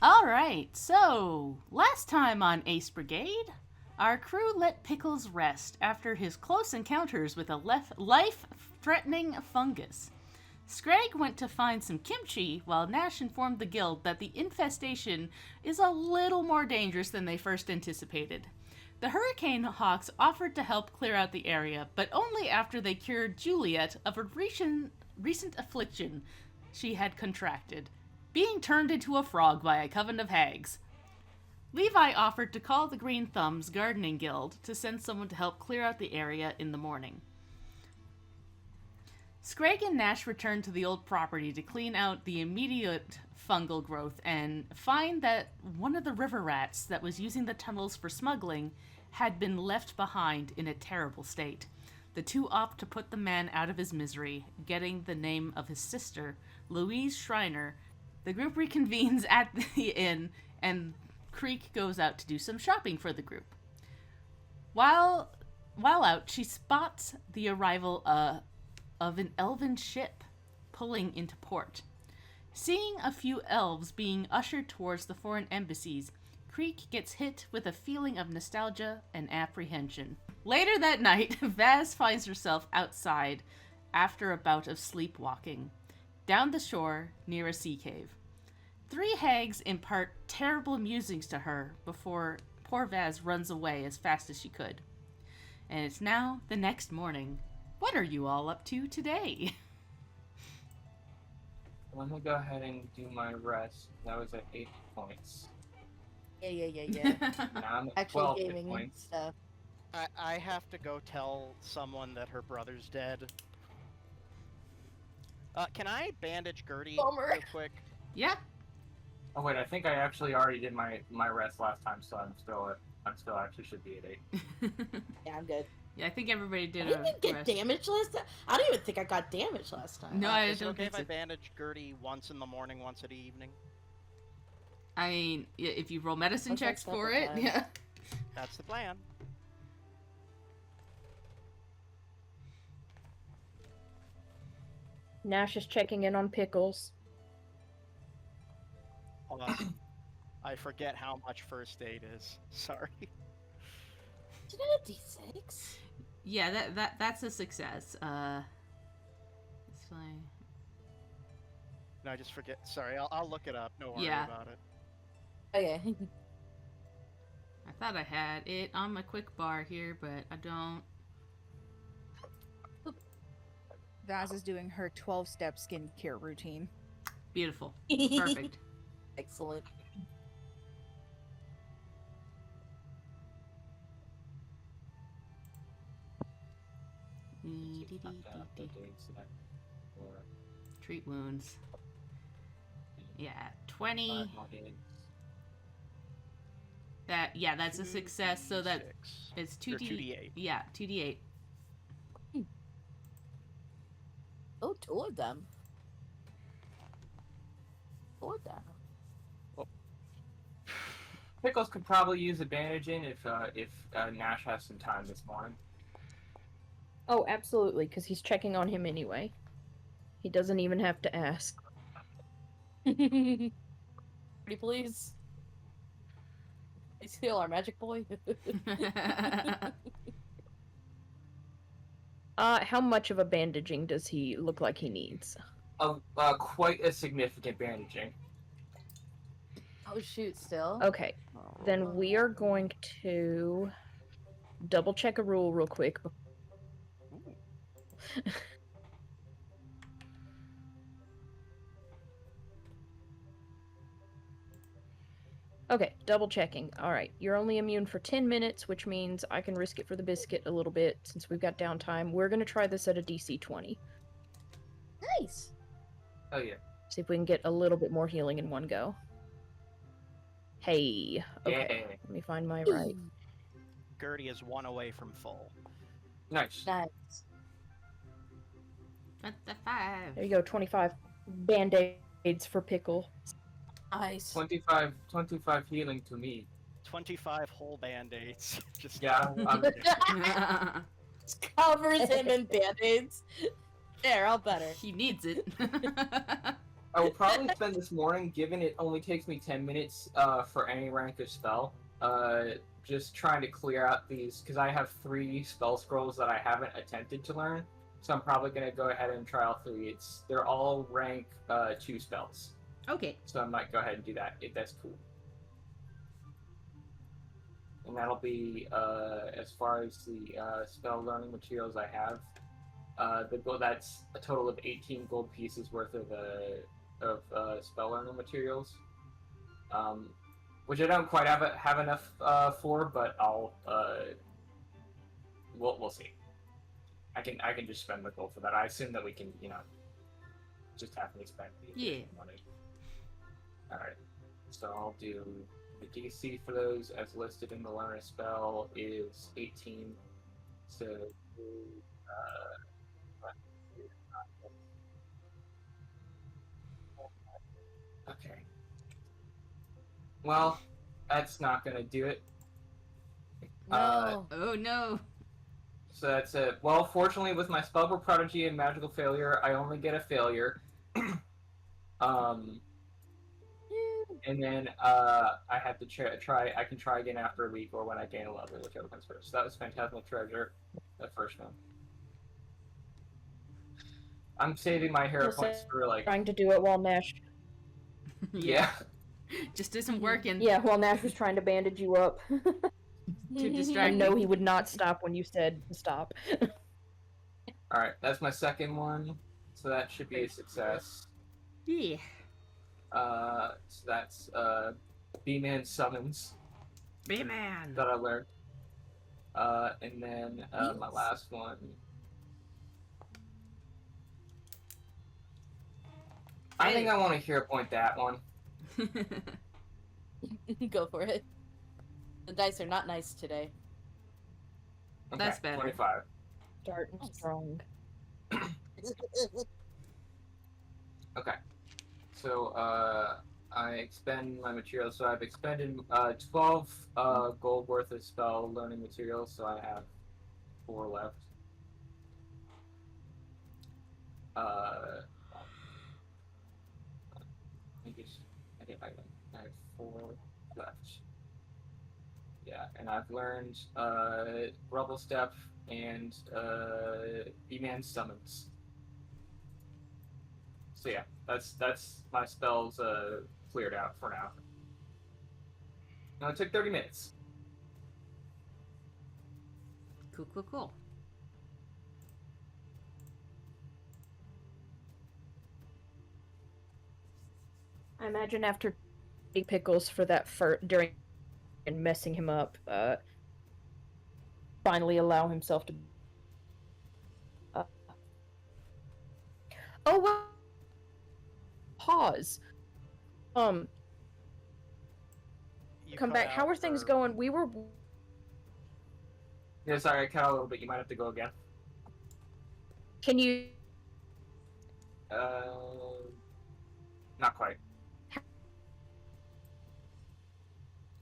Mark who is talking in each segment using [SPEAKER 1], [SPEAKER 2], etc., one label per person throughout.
[SPEAKER 1] Alright, so last time on Ace Brigade, our crew let Pickles rest after his close encounters with a life-threatening fungus. Scrag went to find some kimchi, while Nash informed the guild that the infestation is a little more dangerous than they first anticipated. The Hurricane Hawks offered to help clear out the area, but only after they cured Juliet of a recent affliction she had contracted, being turned into a frog by a coven of hags. Levi offered to call the Green Thumbs Gardening Guild to send someone to help clear out the area in the morning. Scrag and Nash returned to the old property to clean out the immediate fungal growth and find that one of the river rats that was using the tunnels for smuggling had been left behind in a terrible state. The two opt to put the man out of his misery, getting the name of his sister, Louise Schreiner. The group reconvenes at the inn, and Creek goes out to do some shopping for the group. While out, she spots the arrival of an elven ship pulling into port. Seeing a few elves being ushered towards the foreign embassies, Creek gets hit with a feeling of nostalgia and apprehension. Later that night, Vaz finds herself outside after a bout of sleepwalking, down the shore near a sea cave. Three hags impart terrible musings to her before poor Vaz runs away as fast as she could. And it's now the next morning. What are you all up to today?
[SPEAKER 2] Let me go ahead and do my rest. That was at 8 points.
[SPEAKER 3] Yeah.
[SPEAKER 2] Now I'm at
[SPEAKER 3] Actual
[SPEAKER 2] 12 hit
[SPEAKER 3] gaming
[SPEAKER 2] points.
[SPEAKER 3] stuff.
[SPEAKER 4] I have to go tell someone that her brother's dead. Can I bandage Gertie
[SPEAKER 3] Bummer.
[SPEAKER 4] real quick?
[SPEAKER 1] Yeah.
[SPEAKER 2] Oh wait, I think I actually already did my rest last time, so I'm still actually should be at 8.
[SPEAKER 3] Yeah, I'm good.
[SPEAKER 1] Yeah, I think everybody did
[SPEAKER 3] I didn't even get
[SPEAKER 1] rest.
[SPEAKER 3] damaged last time. I don't even think I got damaged last time.
[SPEAKER 1] No, I
[SPEAKER 4] Is it
[SPEAKER 1] don't
[SPEAKER 4] okay
[SPEAKER 1] think
[SPEAKER 4] if I
[SPEAKER 1] so.
[SPEAKER 4] bandage Gertie once in the morning, once in the evening?
[SPEAKER 1] I mean, if you roll medicine
[SPEAKER 3] Okay,
[SPEAKER 1] checks for
[SPEAKER 3] several
[SPEAKER 1] it,
[SPEAKER 3] times.
[SPEAKER 1] yeah.
[SPEAKER 4] That's the plan.
[SPEAKER 5] Nash is checking in on Pickles.
[SPEAKER 4] Hold on. I forget how much first aid is. Sorry.
[SPEAKER 3] Did I have D6?
[SPEAKER 1] Yeah, that's a success. It's fine.
[SPEAKER 4] No, I just forget. Sorry, I'll look it up. No worry
[SPEAKER 1] Yeah.
[SPEAKER 4] about it.
[SPEAKER 3] Okay.
[SPEAKER 1] I thought I had it on my quick bar here, but I don't.
[SPEAKER 6] Vaz is doing her 12-step skincare routine.
[SPEAKER 1] Beautiful. Perfect.
[SPEAKER 3] Excellent.
[SPEAKER 1] Treat wounds. Yeah, 20. That's a success. So that
[SPEAKER 4] 2d6.
[SPEAKER 1] it's
[SPEAKER 4] Or
[SPEAKER 1] 2d.
[SPEAKER 4] 2d8.
[SPEAKER 1] Yeah, 2d8.
[SPEAKER 3] Oh, two of them. Two of them.
[SPEAKER 2] Pickles could probably use a bandaging if Nash has some time this morning.
[SPEAKER 5] Oh, absolutely, because he's checking on him anyway. He doesn't even have to ask.
[SPEAKER 3] Pretty please. Please heal our magic boy.
[SPEAKER 5] How much of a bandaging does he look like he needs?
[SPEAKER 2] Quite a significant bandaging.
[SPEAKER 3] Oh shoot, still?
[SPEAKER 5] Okay, then we are going to double check a rule real quick. Okay, double checking. Alright, you're only immune for 10 minutes, which means I can risk it for the biscuit a little bit since we've got downtime. We're going to try this at a DC 20.
[SPEAKER 3] Nice.
[SPEAKER 2] Oh yeah.
[SPEAKER 5] See if we can get a little bit more healing in one go. Hey. Okay,
[SPEAKER 2] Yeah.
[SPEAKER 5] let me find my right.
[SPEAKER 4] Gertie is 1 away from full.
[SPEAKER 2] Nice.
[SPEAKER 3] Nice.
[SPEAKER 1] That's the 5.
[SPEAKER 5] There you go, 25 band-aids for Pickle.
[SPEAKER 3] Nice.
[SPEAKER 2] 25 healing to me.
[SPEAKER 4] 25 whole band-aids. Just
[SPEAKER 2] Yeah.
[SPEAKER 3] Covers him in band-aids. There, all better.
[SPEAKER 1] He needs it.
[SPEAKER 2] I will probably spend this morning, given it only takes me 10 minutes for any rank of spell, just trying to clear out these, because I have 3 spell scrolls that I haven't attempted to learn, so I'm probably going to go ahead and try all 3. They're all rank 2 spells,
[SPEAKER 1] Okay.
[SPEAKER 2] so I might go ahead and do that, if that's cool. And that'll be, as far as the spell learning materials I have, that's a total of 18 gold pieces worth of spell learning materials, which I don't quite have enough for, but we'll see. I can just spend the gold for that. I assume that we can, just have me spend the additional money. All right, so I'll do the DC for those as listed in the learner spell is 18. So. Okay. Well, that's not gonna do it.
[SPEAKER 3] No.
[SPEAKER 1] Oh no.
[SPEAKER 2] So that's it. Well, fortunately, with my Spellbook Prodigy and Magical Failure, I only get a failure. And then I have to try. I can try again after a week or when I gain a level, whichever comes first. So that was Phantasmal Treasure, the first one. I'm saving my hero points for like.
[SPEAKER 5] Trying to do it while Nash.
[SPEAKER 2] Yeah.
[SPEAKER 1] Just isn't working.
[SPEAKER 5] Yeah, while Nash was trying to bandage you up.
[SPEAKER 1] Too
[SPEAKER 5] I
[SPEAKER 1] distracting.
[SPEAKER 5] know he would not stop when you said stop.
[SPEAKER 2] All right, that's my second one. So that should be a success.
[SPEAKER 1] Yeah.
[SPEAKER 2] So that's B-Man summons
[SPEAKER 1] B-Man.
[SPEAKER 2] that I learned. And then my last one. I think I want to hero point that one.
[SPEAKER 3] Go for it. The dice are not nice today.
[SPEAKER 2] Okay,
[SPEAKER 1] That's better.
[SPEAKER 2] 25.
[SPEAKER 5] Starting strong.
[SPEAKER 2] Okay. So I expend my materials. So I've expended 12 gold worth of spell learning materials. So I have 4 left. I have 4 left. Yeah, and I've learned Rubble Step and B-Man Summons. So yeah, that's my spells cleared out for now. No, it took 30 minutes.
[SPEAKER 1] Cool.
[SPEAKER 5] I imagine after eating pickles for that during and messing him up, finally allow himself to. Oh well. Pause.
[SPEAKER 4] You
[SPEAKER 5] Come
[SPEAKER 4] cut
[SPEAKER 5] back. How
[SPEAKER 4] out
[SPEAKER 5] are things
[SPEAKER 4] for-
[SPEAKER 5] going? We were.
[SPEAKER 2] Yeah, sorry, I cut out a little bit. You might have to go again.
[SPEAKER 5] Can you?
[SPEAKER 2] Not quite.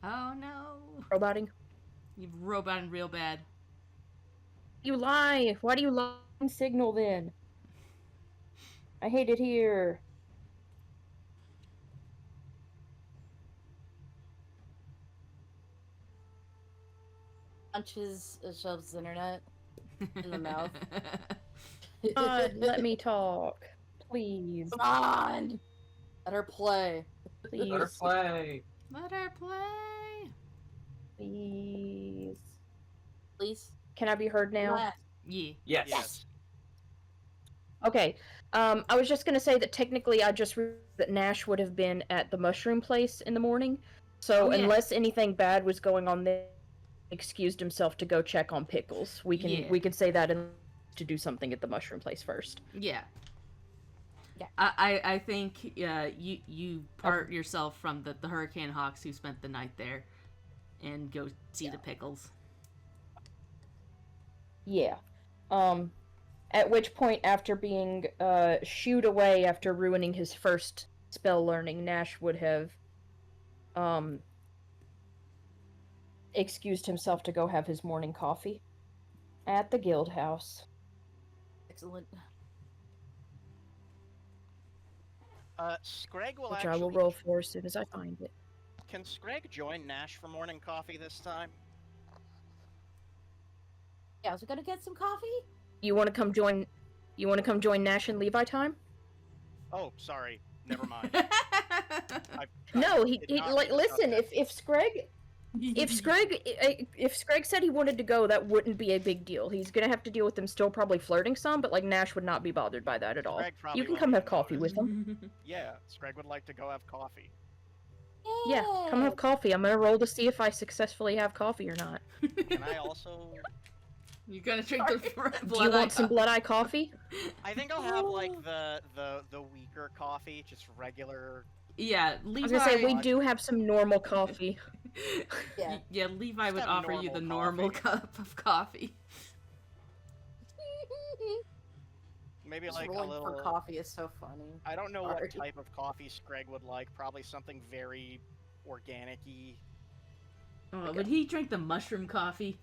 [SPEAKER 1] Oh no.
[SPEAKER 5] Roboting?
[SPEAKER 1] You've roboted real bad.
[SPEAKER 5] You lie. Why do you lie on signal then? I hate it here.
[SPEAKER 3] Punches shoves internet in the mouth.
[SPEAKER 5] God, let me talk, please.
[SPEAKER 3] Come on! Let her play.
[SPEAKER 5] Please.
[SPEAKER 2] Let her play.
[SPEAKER 1] Let her play.
[SPEAKER 5] Please.
[SPEAKER 3] Please.
[SPEAKER 5] Can I be heard now?
[SPEAKER 3] Last.
[SPEAKER 1] Yeah.
[SPEAKER 2] Yes.
[SPEAKER 3] Yes.
[SPEAKER 5] Okay. I was just gonna say that technically I just read that Nash would have been at the mushroom place in the morning. So
[SPEAKER 1] Oh, yeah.
[SPEAKER 5] unless anything bad was going on there, he excused himself to go check on Pickles. We can say that and to do something at the mushroom place first.
[SPEAKER 1] Yeah.
[SPEAKER 3] Yeah.
[SPEAKER 1] I think you part yourself from the Hurricane Hawks who spent the night there and go see the Pickles.
[SPEAKER 5] Yeah. At which point, after being shooed away after ruining his first spell learning, Nash would have excused himself to go have his morning coffee at the guild house.
[SPEAKER 3] Excellent.
[SPEAKER 4] Scrag will
[SPEAKER 5] which
[SPEAKER 4] actually...
[SPEAKER 5] I will roll for as soon as I find it.
[SPEAKER 4] Can Scrag join Nash for morning coffee this time?
[SPEAKER 3] Yeah, I was gonna get some coffee.
[SPEAKER 5] You want to come join? You want to come join Nash and Levi time?
[SPEAKER 4] Oh, sorry. Never mind.
[SPEAKER 5] No, he
[SPEAKER 4] did not
[SPEAKER 5] like
[SPEAKER 4] mean to
[SPEAKER 5] listen.
[SPEAKER 4] stop
[SPEAKER 5] If Scrag said he wanted to go, that wouldn't be a big deal. He's gonna have to deal with them still probably flirting some, but like Nash would not be bothered by that at all.
[SPEAKER 4] Scrag probably
[SPEAKER 5] You can
[SPEAKER 4] won't
[SPEAKER 5] come have
[SPEAKER 4] even
[SPEAKER 5] coffee
[SPEAKER 4] notice.
[SPEAKER 5] with him.
[SPEAKER 4] Yeah, Scrag would like to go have coffee.
[SPEAKER 5] Yeah, come have coffee. I'm gonna roll to see if I successfully have coffee or not.
[SPEAKER 4] Can I also...
[SPEAKER 1] You're gonna drink the
[SPEAKER 5] Do you want some blood eye coffee?
[SPEAKER 4] I think I'll have, like, the weaker coffee, just regular...
[SPEAKER 1] Yeah,
[SPEAKER 5] I
[SPEAKER 1] Levi.
[SPEAKER 5] was gonna say we do have some normal coffee.
[SPEAKER 3] Yeah.
[SPEAKER 1] Yeah, Levi
[SPEAKER 4] Just
[SPEAKER 1] would
[SPEAKER 4] have
[SPEAKER 1] offer you the normal
[SPEAKER 4] coffee.
[SPEAKER 1] cup of coffee.
[SPEAKER 4] Maybe,
[SPEAKER 3] Just
[SPEAKER 4] like, a
[SPEAKER 3] rolling
[SPEAKER 4] little...
[SPEAKER 3] for coffee is so funny.
[SPEAKER 4] I don't know
[SPEAKER 3] Hard.
[SPEAKER 4] what type of coffee Scrag would like. Probably something very organic-y.
[SPEAKER 1] Oh, would he drink the mushroom coffee?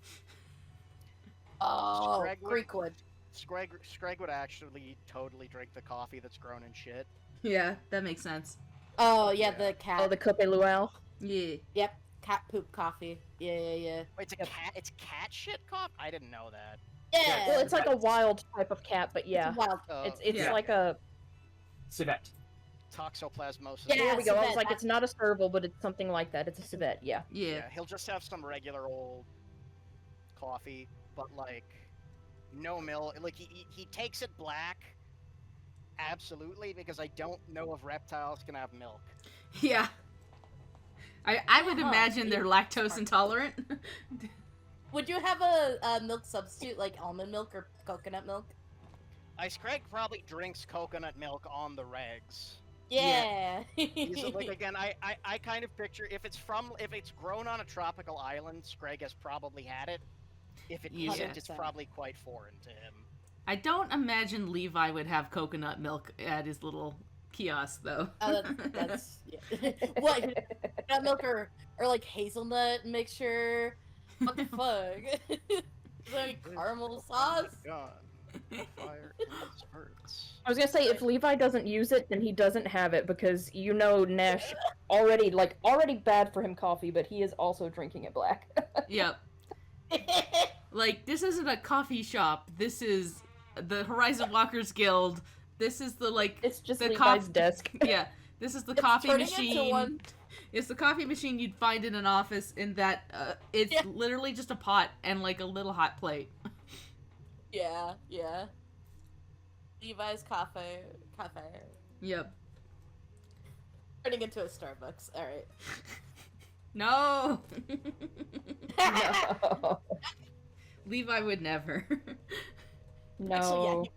[SPEAKER 3] Oh,
[SPEAKER 4] Scrag would-
[SPEAKER 3] Creekwood.
[SPEAKER 4] Scrag would actually totally drink the coffee that's grown in shit.
[SPEAKER 1] Yeah, that makes sense.
[SPEAKER 3] Oh yeah,
[SPEAKER 4] Yeah.
[SPEAKER 3] the cat.
[SPEAKER 5] Oh, the Coupe Luau.
[SPEAKER 1] Yeah.
[SPEAKER 3] Yep, cat poop coffee. Yeah.
[SPEAKER 4] Wait, it's a cat. It's cat shit coffee. I didn't know that.
[SPEAKER 3] Yeah.
[SPEAKER 5] Well, it's like a wild type of cat, but yeah,
[SPEAKER 3] It's wild.
[SPEAKER 5] it's
[SPEAKER 1] Yeah.
[SPEAKER 5] like a.
[SPEAKER 2] Civet.
[SPEAKER 4] Toxoplasmosis.
[SPEAKER 3] Yeah,
[SPEAKER 5] There we go. I was
[SPEAKER 3] civet,
[SPEAKER 5] like, it's not a serval, but it's something like that. It's a civet. Yeah.
[SPEAKER 1] Yeah.
[SPEAKER 4] Yeah, he'll just have some regular old coffee, but like no milk. Like he takes it black. Absolutely, because I don't know if reptiles can have milk.
[SPEAKER 1] Yeah. I would
[SPEAKER 3] Huh.
[SPEAKER 1] imagine they're lactose intolerant.
[SPEAKER 3] Would you have a milk substitute like almond milk or coconut milk?
[SPEAKER 4] Scrag probably drinks coconut milk on the regs.
[SPEAKER 3] Yeah.
[SPEAKER 4] Like again, I kind of picture if it's grown on a tropical island, Scrag has probably had it. If it
[SPEAKER 1] Yeah.
[SPEAKER 4] isn't, it's
[SPEAKER 3] 100%.
[SPEAKER 4] probably quite foreign to him.
[SPEAKER 1] I don't imagine Levi would have coconut milk at his little kiosk, though.
[SPEAKER 3] That's yeah. What? Coconut milk or like hazelnut mixture? What the fuck? Like caramel sauce?
[SPEAKER 4] God. Fire in his hurts.
[SPEAKER 5] I was gonna say if Levi doesn't use it, then he doesn't have it because you know Nash already bad for him coffee, but he is also drinking it black.
[SPEAKER 1] Yep. Like, this isn't a coffee shop. This is the Horizon Walkers Guild. This is the, like,
[SPEAKER 5] It's just
[SPEAKER 1] the
[SPEAKER 5] Levi's desk.
[SPEAKER 1] Yeah, this is the
[SPEAKER 3] It's
[SPEAKER 1] coffee
[SPEAKER 3] turning into
[SPEAKER 1] machine.
[SPEAKER 3] one.
[SPEAKER 1] It's the coffee machine you'd find in an office in that it's
[SPEAKER 3] Yeah.
[SPEAKER 1] literally just a pot and, like, a little hot plate.
[SPEAKER 3] Yeah. Levi's cafe.
[SPEAKER 1] Yep.
[SPEAKER 3] Turning into a Starbucks. All right.
[SPEAKER 1] No!
[SPEAKER 5] No.
[SPEAKER 1] Levi would never.
[SPEAKER 5] No.
[SPEAKER 3] Actually,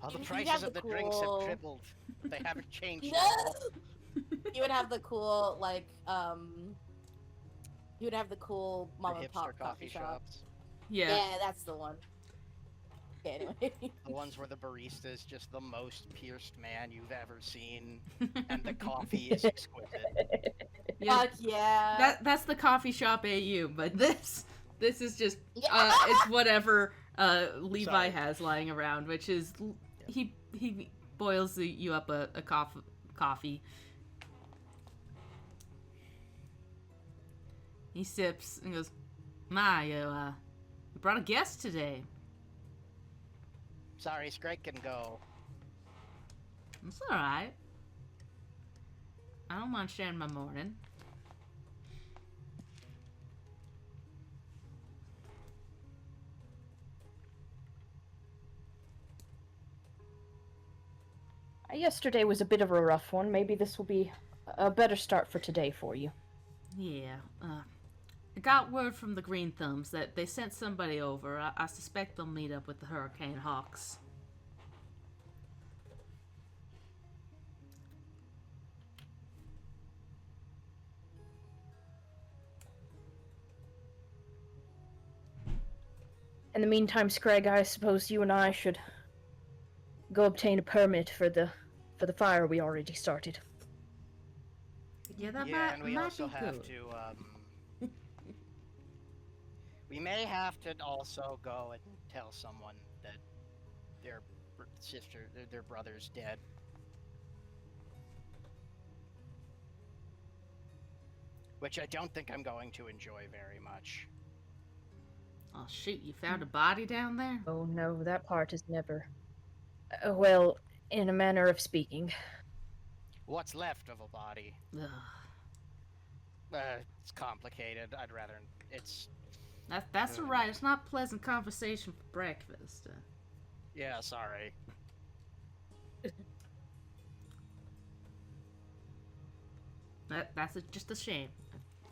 [SPEAKER 4] Oh, the
[SPEAKER 3] You'd
[SPEAKER 4] prices
[SPEAKER 3] have
[SPEAKER 4] of
[SPEAKER 3] the
[SPEAKER 4] the drinks have
[SPEAKER 3] cool-
[SPEAKER 4] tripled. They haven't changed.
[SPEAKER 3] No!
[SPEAKER 4] at all.
[SPEAKER 3] You would have the cool like You would have the cool
[SPEAKER 4] The
[SPEAKER 3] mom and
[SPEAKER 4] hipster
[SPEAKER 3] pop
[SPEAKER 4] coffee
[SPEAKER 3] shop.
[SPEAKER 4] shops.
[SPEAKER 1] Yeah.
[SPEAKER 3] Yeah, that's the one. Okay, anyway.
[SPEAKER 4] The ones where the barista is just the most pierced man you've ever seen, and the coffee is exquisite.
[SPEAKER 1] Yeah.
[SPEAKER 3] Fuck yeah.
[SPEAKER 1] That's the coffee shop AU, but this is just
[SPEAKER 3] Yeah.
[SPEAKER 1] it's whatever Levi
[SPEAKER 4] Sorry.
[SPEAKER 1] has lying around, which is he boils you up a coffee. He sips and goes, "Ma, you brought a guest today."
[SPEAKER 4] Sorry, Scrag can go.
[SPEAKER 1] It's all right. I don't mind sharing my morning.
[SPEAKER 5] Yesterday was a bit of a rough one. Maybe this will be a better start for today for you.
[SPEAKER 1] Yeah, I got word from the Green Thumbs that they sent somebody over. I suspect they'll meet up with the Hurricane Hawks.
[SPEAKER 5] In the meantime, Scrag, I suppose you and I should go obtain a permit for the fire we already started.
[SPEAKER 1] Yeah, that
[SPEAKER 4] Yeah, and we
[SPEAKER 1] might
[SPEAKER 4] also
[SPEAKER 1] be
[SPEAKER 4] have
[SPEAKER 1] good.
[SPEAKER 4] to, we may have to also go and tell someone that their sister, their brother's dead. which I don't think I'm going to enjoy very much.
[SPEAKER 1] Oh shoot, you found a body down there?
[SPEAKER 5] Oh no, that part is never. Well, in a manner of speaking.
[SPEAKER 4] What's left of a body?
[SPEAKER 1] Ugh.
[SPEAKER 4] It's complicated. I'd rather. It's.
[SPEAKER 1] That's alright. It's not pleasant conversation for breakfast.
[SPEAKER 4] Yeah, sorry.
[SPEAKER 1] That's just a shame.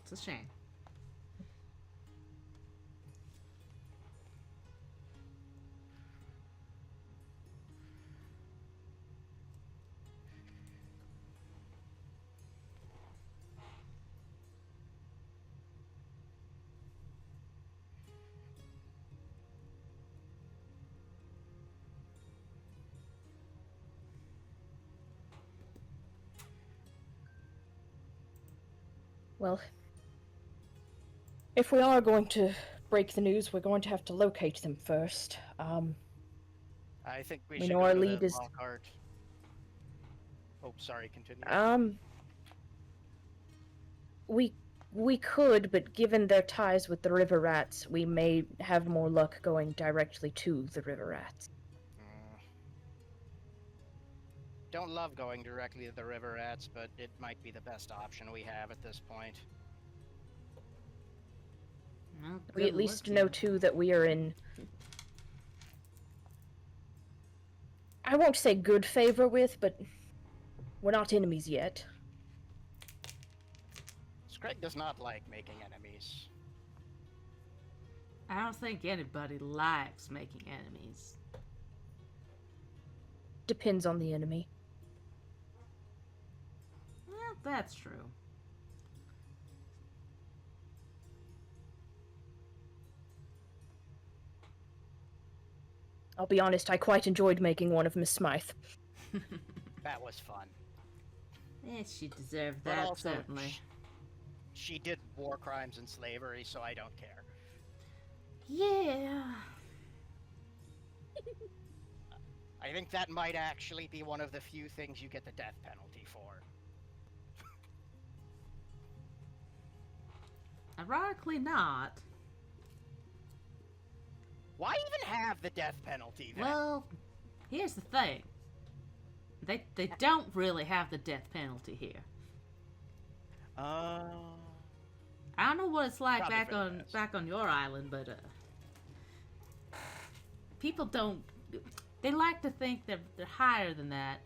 [SPEAKER 1] It's a shame.
[SPEAKER 5] Well, if we are going to break the news, we're going to have to locate them first.
[SPEAKER 4] I think we
[SPEAKER 5] We
[SPEAKER 4] should
[SPEAKER 5] know
[SPEAKER 4] go
[SPEAKER 5] our
[SPEAKER 4] to
[SPEAKER 5] lead
[SPEAKER 4] the
[SPEAKER 5] is-
[SPEAKER 4] Lockhart. Oh, sorry. Continue.
[SPEAKER 5] We could, but given their ties with the river rats, we may have more luck going directly to the river rats.
[SPEAKER 4] Don't love going directly to the river rats, but it might be the best option we have at this point.
[SPEAKER 1] Well,
[SPEAKER 5] We
[SPEAKER 1] good
[SPEAKER 5] at least
[SPEAKER 1] luck,
[SPEAKER 5] know
[SPEAKER 1] you.
[SPEAKER 5] too that we are in. I won't say good favor with, but we're not enemies yet.
[SPEAKER 4] Screg does not like making enemies.
[SPEAKER 1] I don't think anybody likes making enemies.
[SPEAKER 5] Depends on the enemy.
[SPEAKER 1] Well, that's true.
[SPEAKER 5] I'll be honest, I quite enjoyed making one of Miss Smythe.
[SPEAKER 4] That was fun.
[SPEAKER 1] She deserved
[SPEAKER 4] But
[SPEAKER 1] that,
[SPEAKER 4] also,
[SPEAKER 1] certainly.
[SPEAKER 4] She did war crimes and slavery, so I don't care.
[SPEAKER 1] Yeah.
[SPEAKER 4] I think that might actually be one of the few things you get the death penalty for.
[SPEAKER 1] Ironically not.
[SPEAKER 4] Why even have the death penalty then?
[SPEAKER 1] Well, here's the thing. They don't really have the death penalty here. I don't know what it's like
[SPEAKER 4] Probably
[SPEAKER 1] back
[SPEAKER 4] for the
[SPEAKER 1] on
[SPEAKER 4] best.
[SPEAKER 1] back on your island, but people don't. They like to think they're higher than that,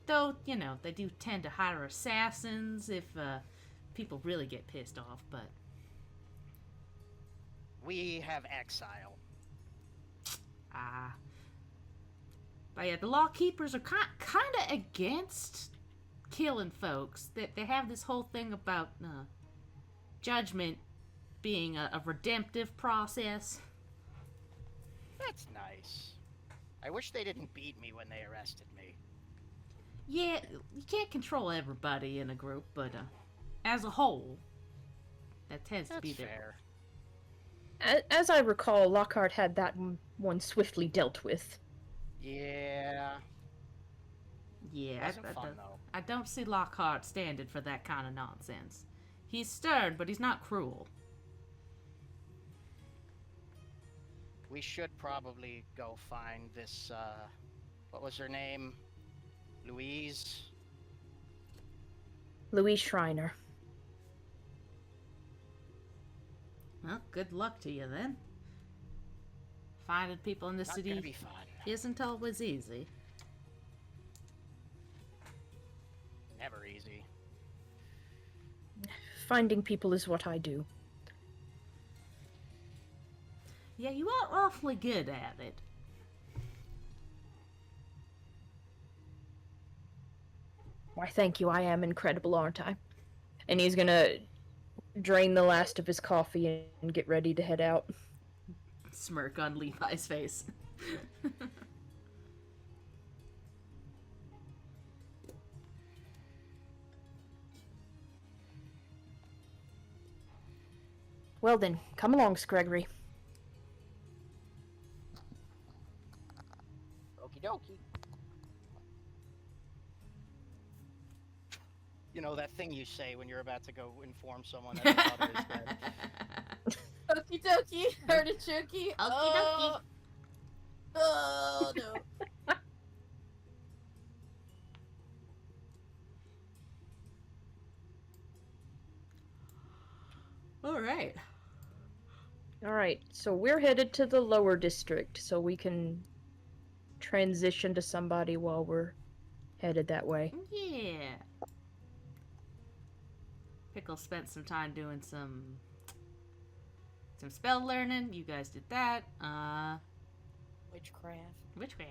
[SPEAKER 1] though. You know, they do tend to hire assassins if people really get pissed off. But
[SPEAKER 4] We have exile.
[SPEAKER 1] but yeah, the law keepers are kind of against killing folks. They have this whole thing about judgment being a redemptive process.
[SPEAKER 4] That's nice. I wish they didn't beat me when they arrested me.
[SPEAKER 1] Yeah, you can't control everybody in a group, but as a whole, that tends to
[SPEAKER 4] That's
[SPEAKER 1] be their.
[SPEAKER 4] fair.
[SPEAKER 5] As I recall, Lockhart had that one swiftly dealt with.
[SPEAKER 4] Yeah.
[SPEAKER 1] Yeah,
[SPEAKER 4] Wasn't fun though.
[SPEAKER 1] I don't see Lockhart standing for that kind of nonsense. He's stern, but he's not cruel.
[SPEAKER 4] We should probably go find this, what was her name? Louise?
[SPEAKER 5] Louise Schreiner.
[SPEAKER 1] Well, good luck to you then. Finding people in the
[SPEAKER 4] Not gonna
[SPEAKER 1] city
[SPEAKER 4] be fun.
[SPEAKER 1] isn't always easy.
[SPEAKER 4] Never easy.
[SPEAKER 5] Finding people is what I do.
[SPEAKER 1] Yeah, you are awfully good at it.
[SPEAKER 5] Why, thank you. I am incredible, aren't I? And he's gonna drain the last of his coffee and get ready to head out.
[SPEAKER 1] Smirk on Levi's face.
[SPEAKER 5] Well then, come along, Gregory.
[SPEAKER 4] Okie dokie. You know, that thing you say when you're about to go inform someone that their mother is dead.
[SPEAKER 3] Okie dokie, artichoke.
[SPEAKER 1] Okie dokie.
[SPEAKER 3] Oh no.
[SPEAKER 1] All right.
[SPEAKER 5] All right, so we're headed to the lower district, so we can transition to somebody while we're headed that way.
[SPEAKER 1] Yeah. Pickle spent some time doing some spell learning. You guys did that.
[SPEAKER 3] Witchcraft.
[SPEAKER 1] Witchcraft.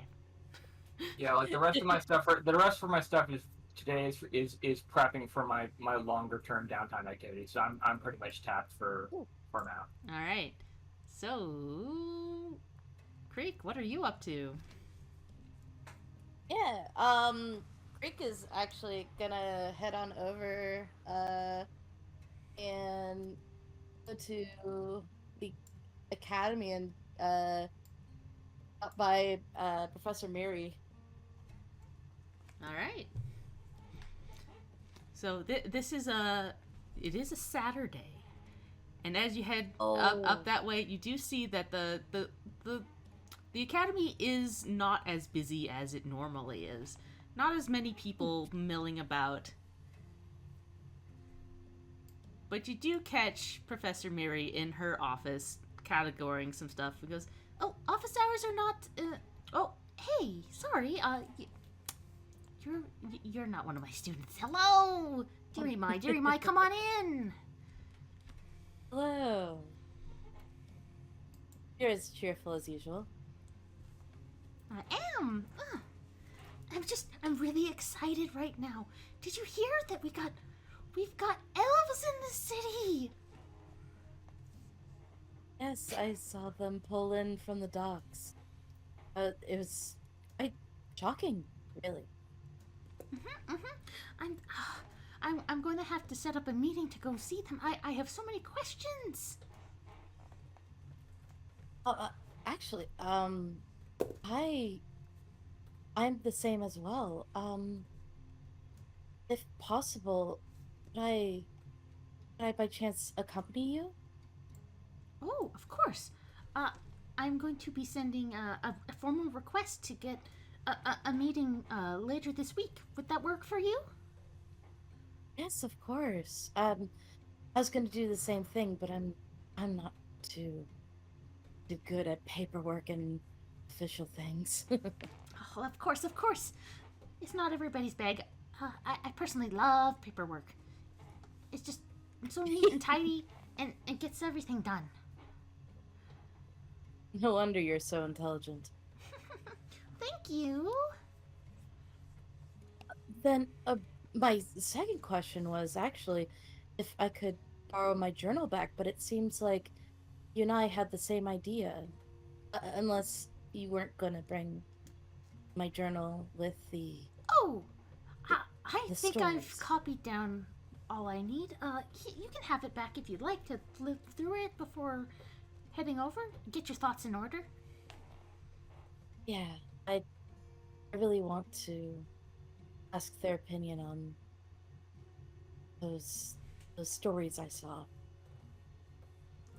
[SPEAKER 2] Yeah, like the rest of my stuff. The rest of my stuff is today is prepping for my longer term downtime activity. So I'm pretty much tapped for now.
[SPEAKER 1] All right. So, Creek, what are you up to?
[SPEAKER 3] Yeah, Creek is actually gonna head on over, and go to the academy and, up by, Professor Miri.
[SPEAKER 1] All right. So this is it is a Saturday, and as you head up that way, you do see that the academy is not as busy as it normally is. Not as many people milling about. But you do catch Professor Miri in her office categorizing some stuff. He goes, "Oh, office hours are not. Oh, hey, sorry. You're not one of my students. Hello, dearie my, come on in."
[SPEAKER 3] Hello. You're as cheerful as usual.
[SPEAKER 1] I am. I'm really excited right now. Did you hear that we've got elves in the city?
[SPEAKER 3] Yes, I saw them pull in from the docks. It was quite shocking, really.
[SPEAKER 1] I'm going to have to set up a meeting to go see them. I have so many questions.
[SPEAKER 3] Actually, I'm the same as well. If possible, could I by chance accompany you?
[SPEAKER 1] Oh, of course. I'm going to be sending a formal request to get a meeting later this week. Would that work for you?
[SPEAKER 3] Yes, of course. I was going to do the same thing, but I'm not too good at paperwork and official things.
[SPEAKER 1] Oh, of course. It's not everybody's bag. I personally love paperwork. It's just so neat and tidy and gets everything done.
[SPEAKER 3] No wonder you're so intelligent.
[SPEAKER 1] Thank you.
[SPEAKER 3] Then, my second question was actually if I could borrow my journal back, but it seems like you and I had the same idea. Unless you weren't gonna bring my journal with the...
[SPEAKER 1] Oh, I
[SPEAKER 3] The
[SPEAKER 1] think
[SPEAKER 3] stories.
[SPEAKER 1] I've copied down all I need. You can have it back if you'd like to flip through it before heading over. Get your thoughts in order.
[SPEAKER 3] Yeah, I really want to ask their opinion on those stories I saw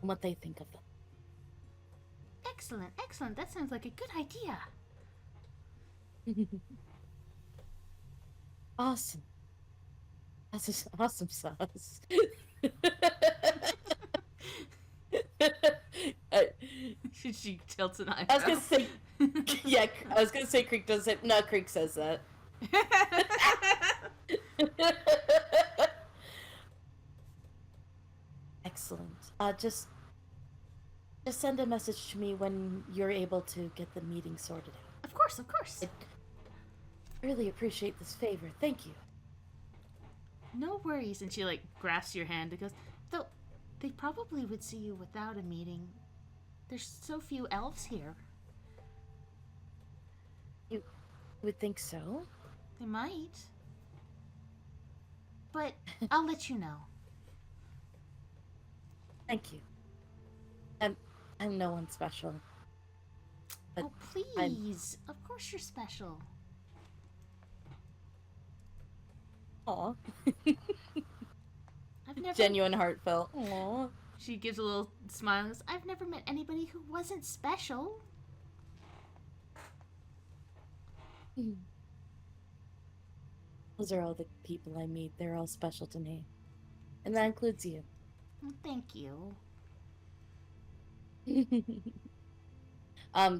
[SPEAKER 3] and what they think of them.
[SPEAKER 1] Excellent. That sounds like a good idea.
[SPEAKER 3] Awesome. That's just awesome sauce.
[SPEAKER 1] She tilts an eyebrow.
[SPEAKER 3] I was gonna say, yeah, I was gonna say Creek does it. No, Creek says that. Excellent. Just send a message to me when you're able to get the meeting sorted out.
[SPEAKER 1] Of course.
[SPEAKER 3] I really appreciate this favor. Thank you.
[SPEAKER 1] No worries. And she grasps your hand and goes, though they probably would see you without a meeting. There's so few elves here.
[SPEAKER 3] You would think so?
[SPEAKER 1] They might. But I'll let you know.
[SPEAKER 3] Thank you. I'm no one special. But
[SPEAKER 1] Oh, please. Of course you're special.
[SPEAKER 3] Aw.
[SPEAKER 1] never...
[SPEAKER 3] Genuine heartfelt. Aww.
[SPEAKER 1] She gives a little smile and goes, I've never met anybody who wasn't special.
[SPEAKER 3] Those are all the people I meet. They're all special to me. And that includes you.
[SPEAKER 1] Thank you.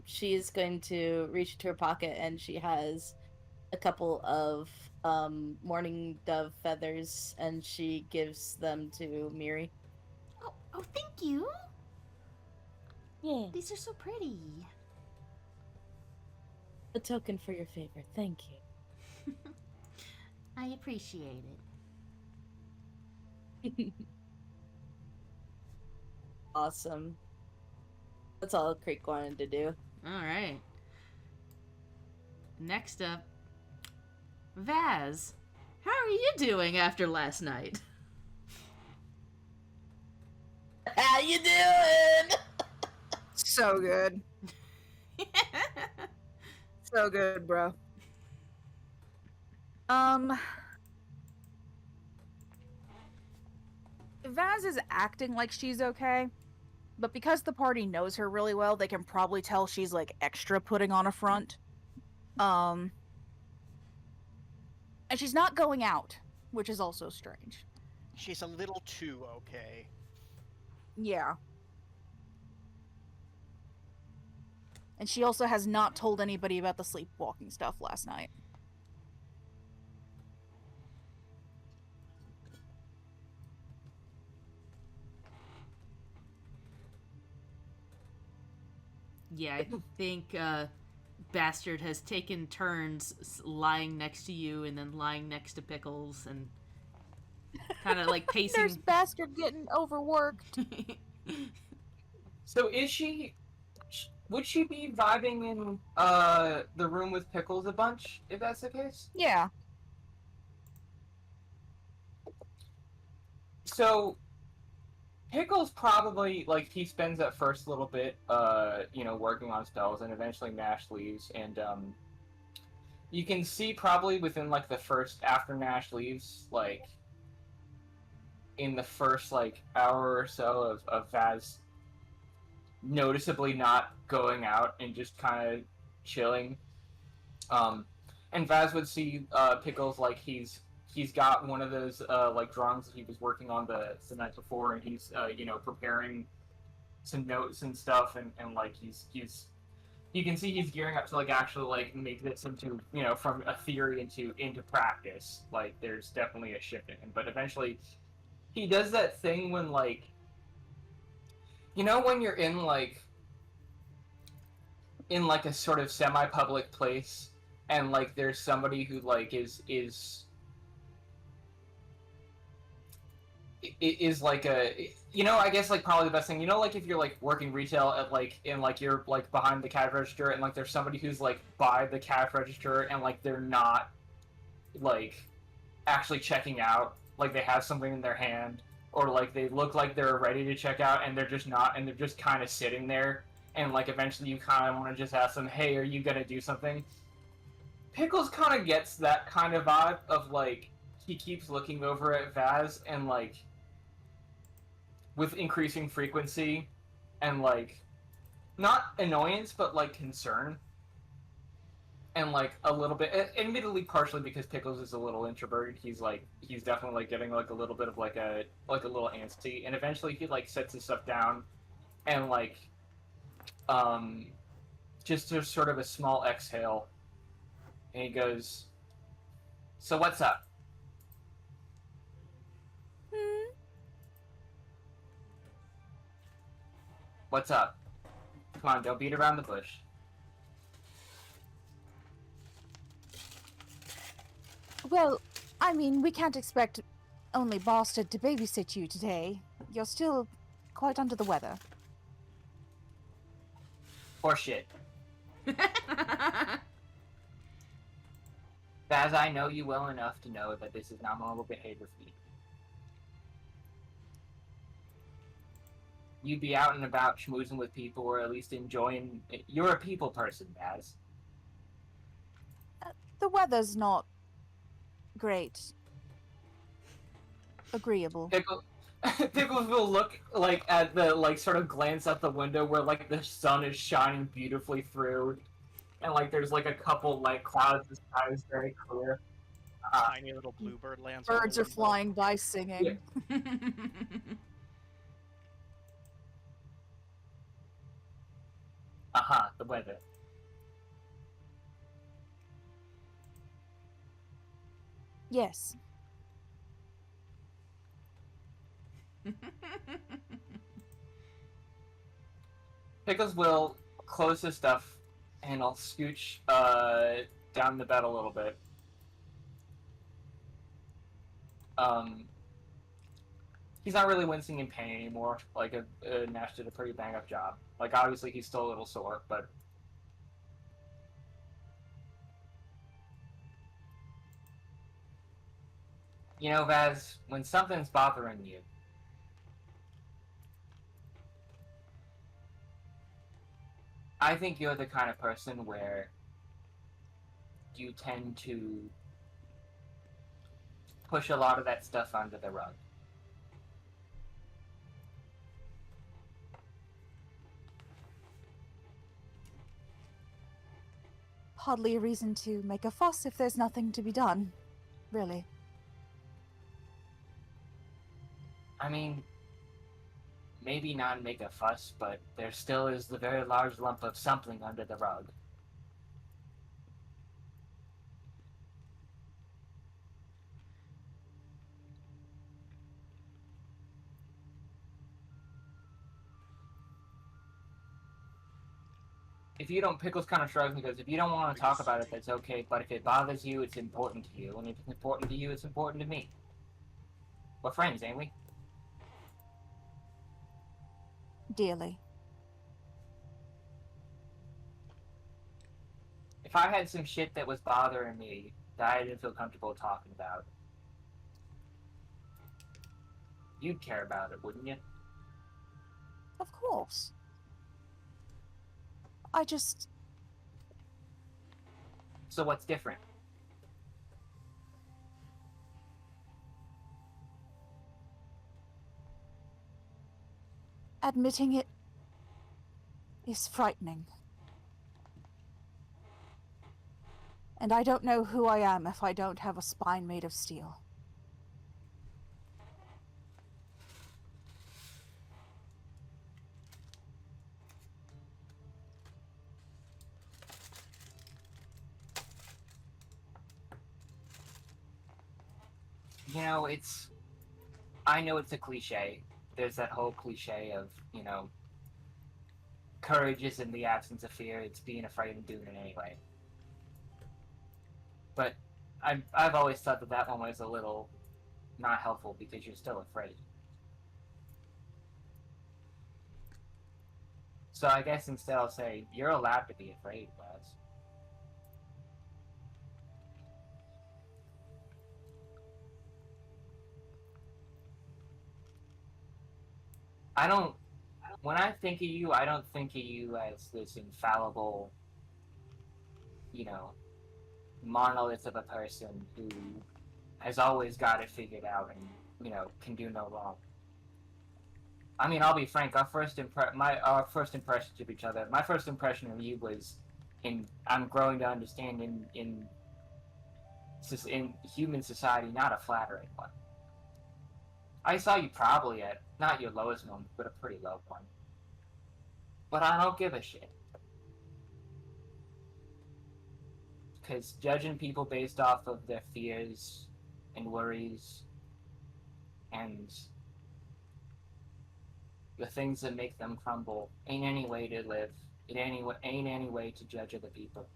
[SPEAKER 3] She is going to reach into her pocket and she has a couple of mourning dove feathers and she gives them to Miri.
[SPEAKER 1] Oh, thank you.
[SPEAKER 3] Yeah.
[SPEAKER 1] These are so pretty.
[SPEAKER 3] A token for your favor. Thank you.
[SPEAKER 1] I appreciate it.
[SPEAKER 3] Awesome. That's all Creek wanted to do.
[SPEAKER 1] All right. Next up, Vaz. How are you doing after last night?
[SPEAKER 3] How you doing?
[SPEAKER 6] So good. So good, bro. Vaz is acting like she's okay, but because the party knows her really well, they can probably tell she's like extra putting on a front. And she's not going out, which is also strange.
[SPEAKER 4] She's a little too okay.
[SPEAKER 6] Yeah. And she also has not told anybody about the sleepwalking stuff last night.
[SPEAKER 1] Yeah, I think Bastard has taken turns lying next to you and then lying next to Pickles and kind of like pacing.
[SPEAKER 6] There's Bastard getting overworked.
[SPEAKER 2] So is she? Would she be vibing in the room with Pickles a bunch if that's the case?
[SPEAKER 6] Yeah.
[SPEAKER 2] So Pickles probably like he spends that first little bit working on spells and eventually Nash leaves and you can see probably within like the first after Nash leaves like in the first like hour or so of Vaz noticeably not going out and just kind of chilling. And Vaz would see Pickles like he's got one of those like drawings that he was working on the night before, and he's preparing some notes and stuff, and like he's you can see he's gearing up to like actually like make this into from a theory into practice. Like there's definitely a shift in him, but eventually he does that thing when like when you're in like a sort of semi-public place and like there's somebody who like is like a I guess like probably the best thing like if you're like working retail at like in like you're like behind the cash register and like there's somebody who's like by the cash register and like they're not like actually checking out, like they have something in their hand or like they look like they're ready to check out and they're just not, and they're just kind of sitting there, and like eventually you kind of want to just ask them, hey, are you gonna do something? Pickles kind of gets that kind of vibe of like he keeps looking over at Vaz and like with increasing frequency and like not annoyance but like concern and like a little bit, admittedly partially because Pickles is a little introverted. He's definitely like getting like a little bit of like a little antsy, and eventually he like sets his stuff down and like just sort of a small exhale, and he goes, so what's up? What's up? Come on, don't beat around the bush.
[SPEAKER 6] Well, I mean, we can't expect only Bastard to babysit you today. You're still quite under the weather.
[SPEAKER 2] Horseshit. As I know you well enough to know that this is not normal behavior for you. You'd be out and about schmoozing with people, or at least enjoying. You're a people person, Baz.
[SPEAKER 6] The weather's not great. Agreeable.
[SPEAKER 2] Pickles will look like at the like sort of glance out the window where like the sun is shining beautifully through, and like there's like a couple like clouds. The sky is very clear.
[SPEAKER 4] Tiny little bluebird lands. on the
[SPEAKER 6] Birds are
[SPEAKER 4] window.
[SPEAKER 6] flying by singing.
[SPEAKER 2] Yeah. Aha, the weather.
[SPEAKER 6] Yes.
[SPEAKER 2] Pickles will close his stuff, and I'll scooch down the bed a little bit. He's not really wincing in pain anymore. Like, Nash did a pretty bang-up job. Like, obviously he's still a little sore, but... You know, Vaz, when something's bothering you, I think you're the kind of person where you tend to push a lot of that stuff under the rug.
[SPEAKER 6] Hardly a reason to make a fuss if there's nothing to be done. Really.
[SPEAKER 2] I mean, maybe not make a fuss, but there still is the very large lump of something under the rug. If you don't, Pickles kind of shrugs and goes, if you don't want to talk about it, that's okay, but if it bothers you, it's important to you, and if it's important to you, it's important to me. We're friends, ain't we?
[SPEAKER 6] Dearly.
[SPEAKER 2] If I had some shit that was bothering me that I didn't feel comfortable talking about, you'd care about it, wouldn't you?
[SPEAKER 6] Of course. I just...
[SPEAKER 2] So what's different?
[SPEAKER 6] Admitting it is frightening. And I don't know who I am if I don't have a spine made of steel.
[SPEAKER 2] You know, I know it's a cliche. There's that whole cliche of, you know, courage is in the absence of fear. It's being afraid and doing it anyway. But I've always thought that one was a little not helpful because you're still afraid. So I guess instead I'll say, you're allowed to be afraid, Buzz. When I think of you, I don't think of you as this infallible, you know, monolith of a person who has always got it figured out and, you know, can do no wrong. I mean, I'll be frank, our first impression of each other, my first impression of you was I'm growing to understand in human society, not a flattering one. I saw you probably at, not your lowest moment, but a pretty low one. But I don't give a shit. Because judging people based off of their fears and worries and the things that make them crumble ain't any way to live. It ain't any way to judge other people.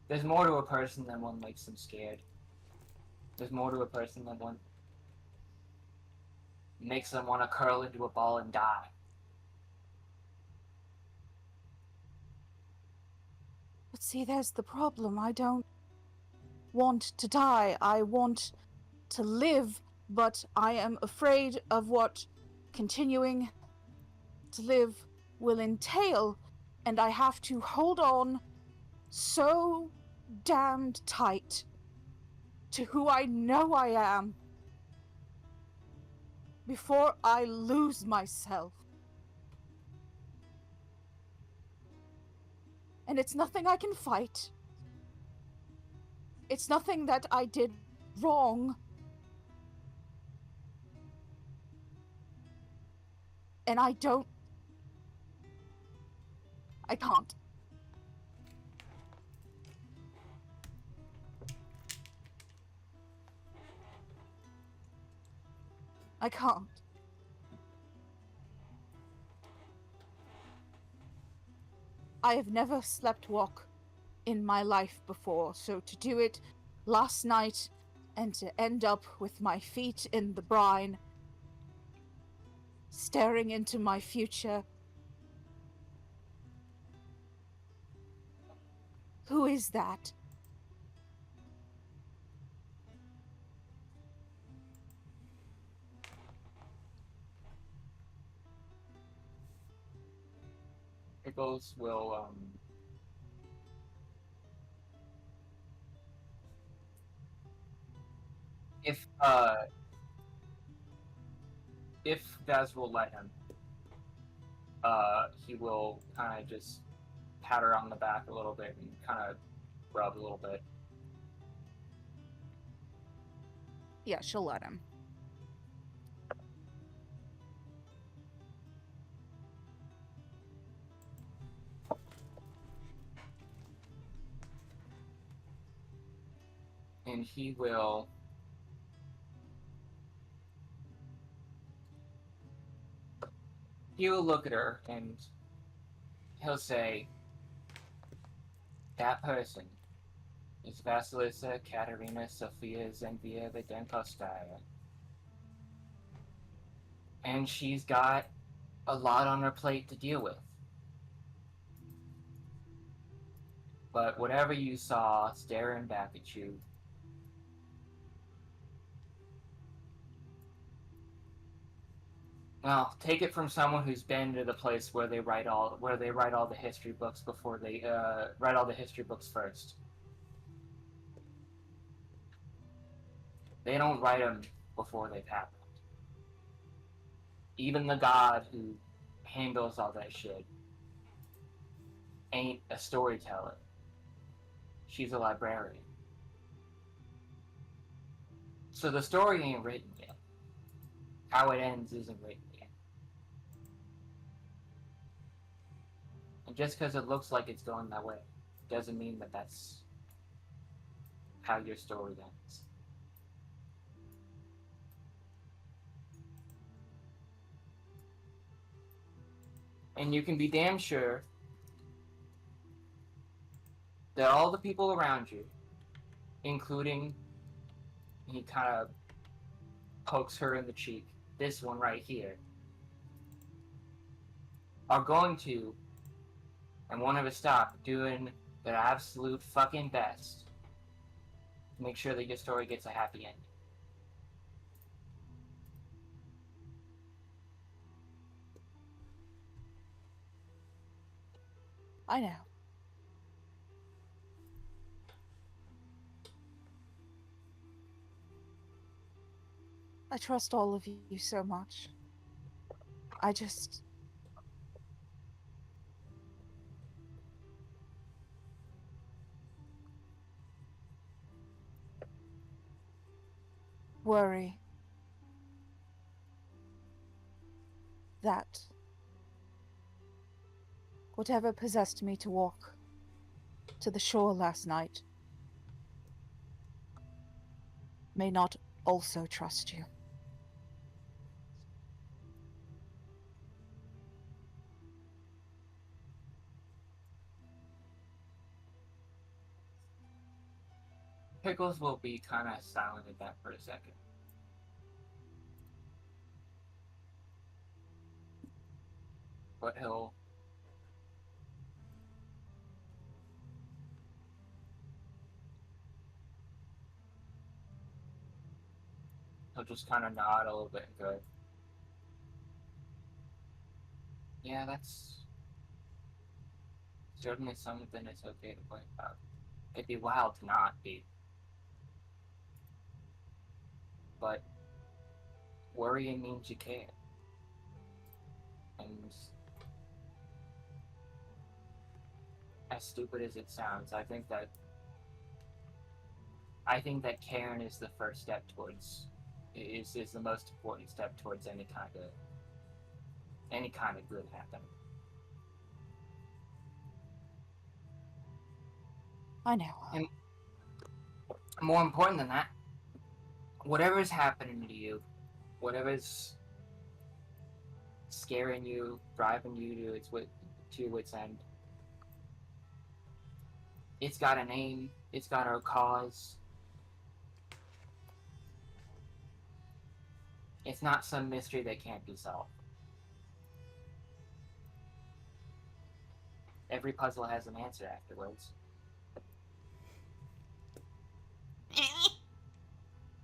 [SPEAKER 2] There's more to a person than what makes them scared. There's more to a person than what makes them want to curl into a ball and die.
[SPEAKER 6] But see, there's the problem. I don't want to die. I want to live, but I am afraid of what continuing to live will entail, and I have to hold on so damned tight to who I know I am before I lose myself. And it's nothing I can fight. It's nothing that I did wrong. And I can't. I can't. I have never slept walk in my life before, so to do it last night and to end up with my feet in the brine, staring into my future. Who is that?
[SPEAKER 2] Pickles will if Vaz will let him, he will kind of just pat her on the back a little bit and kind of rub a little bit.
[SPEAKER 6] Yeah, she'll let him.
[SPEAKER 2] And he will look at her and he'll say, that person is Vasilisa Katerina Sofia Zenvia Videnkovskaya. And she's got a lot on her plate to deal with. But whatever you saw staring back at you, well, take it from someone who's been to the place where they write all the history books before they write all the history books first. They don't write them before they've happened. Even the god who handles all that shit ain't a storyteller. She's a librarian. So the story ain't written yet. How it ends isn't written yet. And just because it looks like it's going that way doesn't mean that that's how your story ends. And you can be damn sure that all the people around you, including, he kind of pokes her in the cheek, this one right here, are going to, and want to stop doing their absolute fucking best to make sure that your story gets a happy ending.
[SPEAKER 6] I know. I trust all of you so much. I just... worry that whatever possessed me to walk to the shore last night may not also trust you.
[SPEAKER 2] Pickles will be kind of silent at that for a second. But he'll just kind of nod a little bit and go, yeah, that's certainly something that's okay to play about. It'd be wild to not be. but worrying means you care. And as stupid as it sounds, I think that caring is the first step towards is the most important step towards any kind of good happening.
[SPEAKER 6] I know.
[SPEAKER 2] And more important than that, whatever's happening to you, whatever's scaring you, driving you to your wit's end, it's got a name, it's got a cause. It's not some mystery that can't be solved. Every puzzle has an answer afterwards.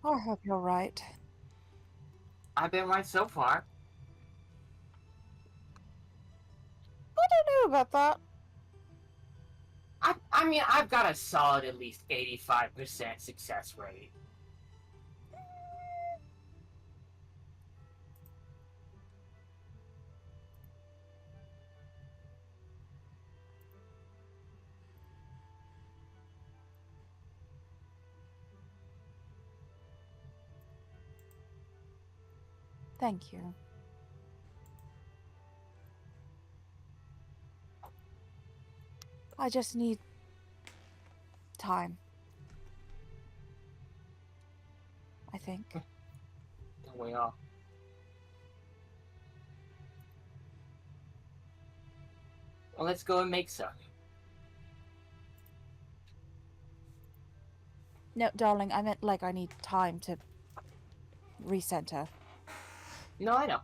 [SPEAKER 6] I hope you're right.
[SPEAKER 2] I've been right so far.
[SPEAKER 6] I don't know about that.
[SPEAKER 2] I mean, I've got a solid at least 85% success rate.
[SPEAKER 6] Thank you. I just need time. I think.
[SPEAKER 2] Don't we all? Well, let's go and make some.
[SPEAKER 6] No, darling, I meant like I need time to recenter.
[SPEAKER 2] No, I know.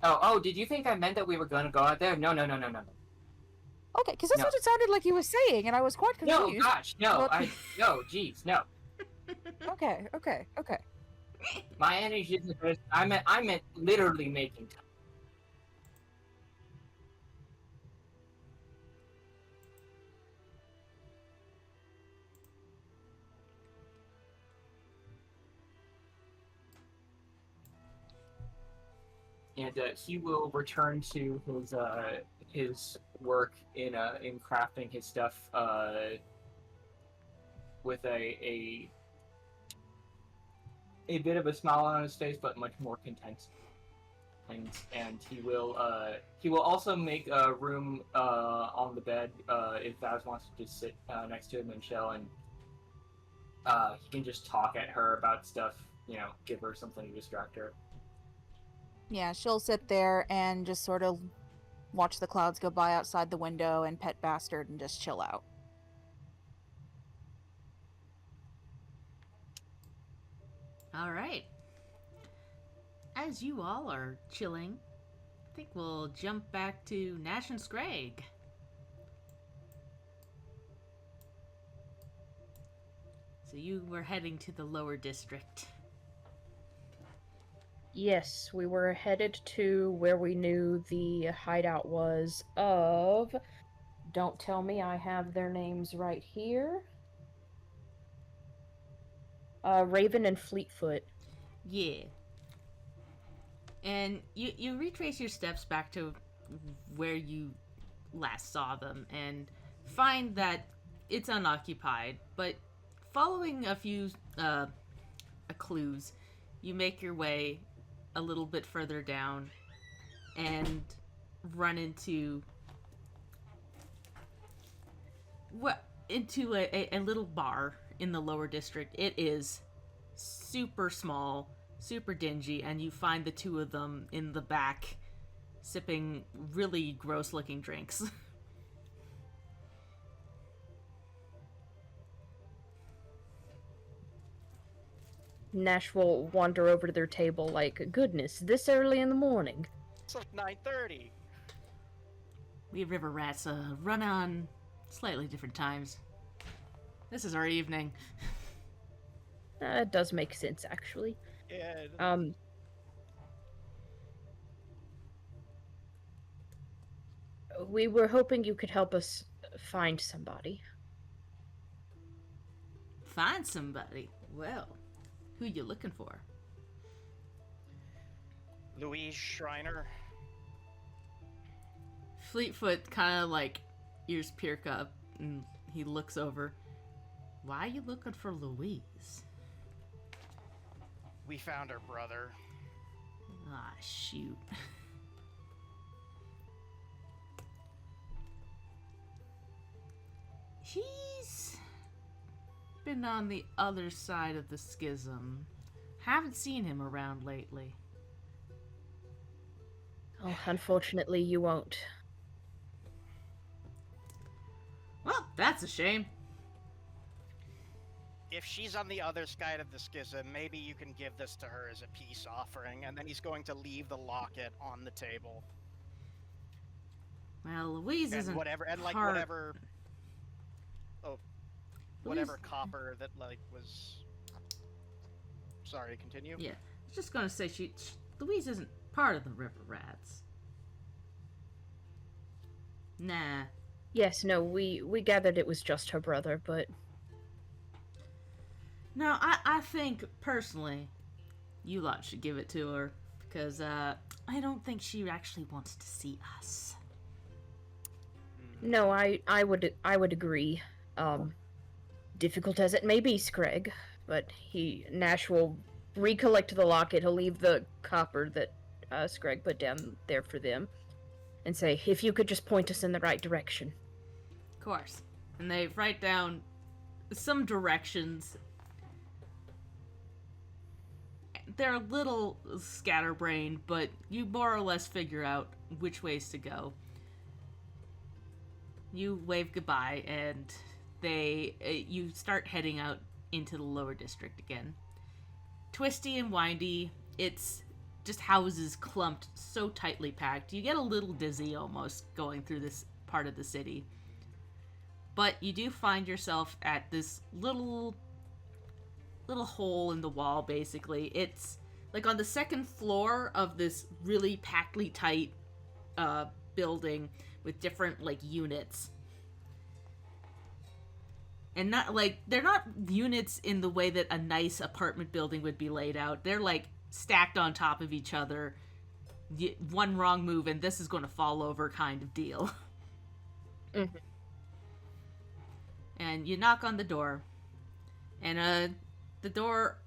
[SPEAKER 2] Oh, did you think I meant that we were gonna go out there? No.
[SPEAKER 6] Okay, because that's
[SPEAKER 2] No.
[SPEAKER 6] what it sounded like you were saying, and I was quite
[SPEAKER 2] No,
[SPEAKER 6] confused.
[SPEAKER 2] gosh, no,
[SPEAKER 6] But-
[SPEAKER 2] no, jeez, no.
[SPEAKER 6] Okay.
[SPEAKER 2] My energy isn't first. I meant literally making time. And he will return to his work in crafting his stuff with a bit of a smile on his face, but much more content. And he will also make a room on the bed if Vaz wants to just sit next to him and chill, and he can just talk at her about stuff. Give her something to distract her.
[SPEAKER 6] Yeah, she'll sit there and just sort of watch the clouds go by outside the window and pet Bastard and just chill out.
[SPEAKER 1] All right. As you all are chilling, I think we'll jump back to Nash and Scrag. So you were heading to the lower district.
[SPEAKER 5] Yes, we were headed to where we knew the hideout was of... Don't tell me I have their names right here. Raven and Fleetfoot.
[SPEAKER 1] Yeah. And you retrace your steps back to where you last saw them and find that it's unoccupied, but following a few clues, you make your way a little bit further down and run into a little bar in the lower district. It is super small, super dingy, and you find the two of them in the back sipping really gross looking drinks.
[SPEAKER 5] Nash will wander over to their table like, goodness, this early in the morning.
[SPEAKER 4] It's like 9:30.
[SPEAKER 1] We river rats run on slightly different times. This is our evening.
[SPEAKER 5] It does make sense, actually.
[SPEAKER 4] Yeah.
[SPEAKER 5] We were hoping you could help us find somebody.
[SPEAKER 1] find somebody. Well, who you looking for?
[SPEAKER 4] Louise Schreiner.
[SPEAKER 1] Fleetfoot kind of like ears perk up and he looks over. Why are you looking for Louise?
[SPEAKER 4] We found her brother.
[SPEAKER 1] Ah, shoot. He's been on the other side of the schism. Haven't seen him around lately.
[SPEAKER 5] Oh, unfortunately, you won't.
[SPEAKER 1] Well, that's a shame.
[SPEAKER 4] If she's on the other side of the schism, maybe you can give this to her as a peace offering, and then he's going to leave the locket on the table.
[SPEAKER 1] Well, Louise
[SPEAKER 4] And
[SPEAKER 1] isn't
[SPEAKER 4] whatever, and like
[SPEAKER 1] part...
[SPEAKER 4] whatever. Oh, whatever copper that like was. Sorry, continue.
[SPEAKER 1] Yeah, I was just gonna say Louise isn't part of the River Rats. Nah.
[SPEAKER 5] Yes, no, we gathered it was just her brother, but...
[SPEAKER 1] No, I think, personally, you lot should give it to her, because, I don't think she actually wants to see us.
[SPEAKER 5] No, I would agree. Difficult as it may be, Screg, but Nash will recollect the locket, he'll leave the copper that Screg put down there for them, and say, if you could just point us in the right direction.
[SPEAKER 1] Of course. And they write down some directions. They're a little scatterbrained, but you more or less figure out which ways to go. You wave goodbye, and you start heading out into the lower district again. Twisty and windy, it's just houses clumped so tightly packed. You get a little dizzy almost going through this part of the city. But you do find yourself at this little hole in the wall, basically. It's like on the second floor of this really packedly tight building with different like units. And not like they're not units in the way that a nice apartment building would be laid out. They're like stacked on top of each other. One wrong move and this is going to fall over kind of deal.
[SPEAKER 5] Mm-hmm.
[SPEAKER 1] And you knock on the door. And the door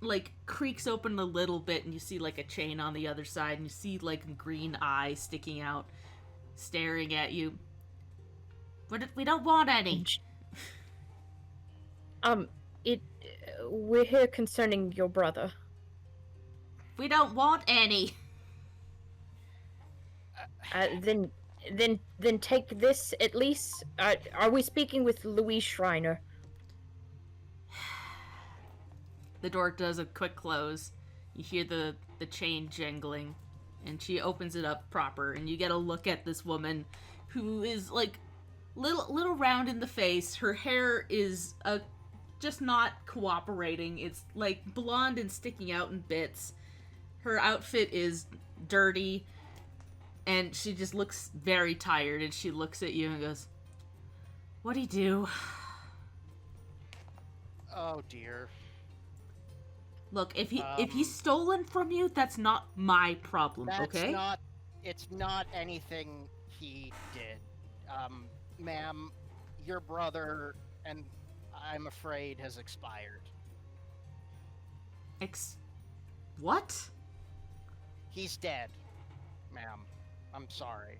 [SPEAKER 1] like creaks open a little bit and you see like a chain on the other side and you see like a green eye sticking out staring at you. But we don't want any.
[SPEAKER 5] We're here concerning your brother.
[SPEAKER 1] We don't want any.
[SPEAKER 5] Then take this at least. Are we speaking with Louise Schreiner?
[SPEAKER 1] The door does a quick close. You hear the chain jangling, and she opens it up proper, and you get a look at this woman who is like little round in the face. Her hair is just not cooperating. It's like blonde and sticking out in bits. Her outfit is dirty, and she just looks very tired, and she looks at you and goes, "What do you do?"
[SPEAKER 4] Oh dear.
[SPEAKER 1] Look, if he's stolen from you, that's not my problem, okay?
[SPEAKER 4] It's not anything he did. Ma'am, your brother, and I'm afraid, has expired.
[SPEAKER 1] What?
[SPEAKER 4] He's dead, ma'am. I'm sorry.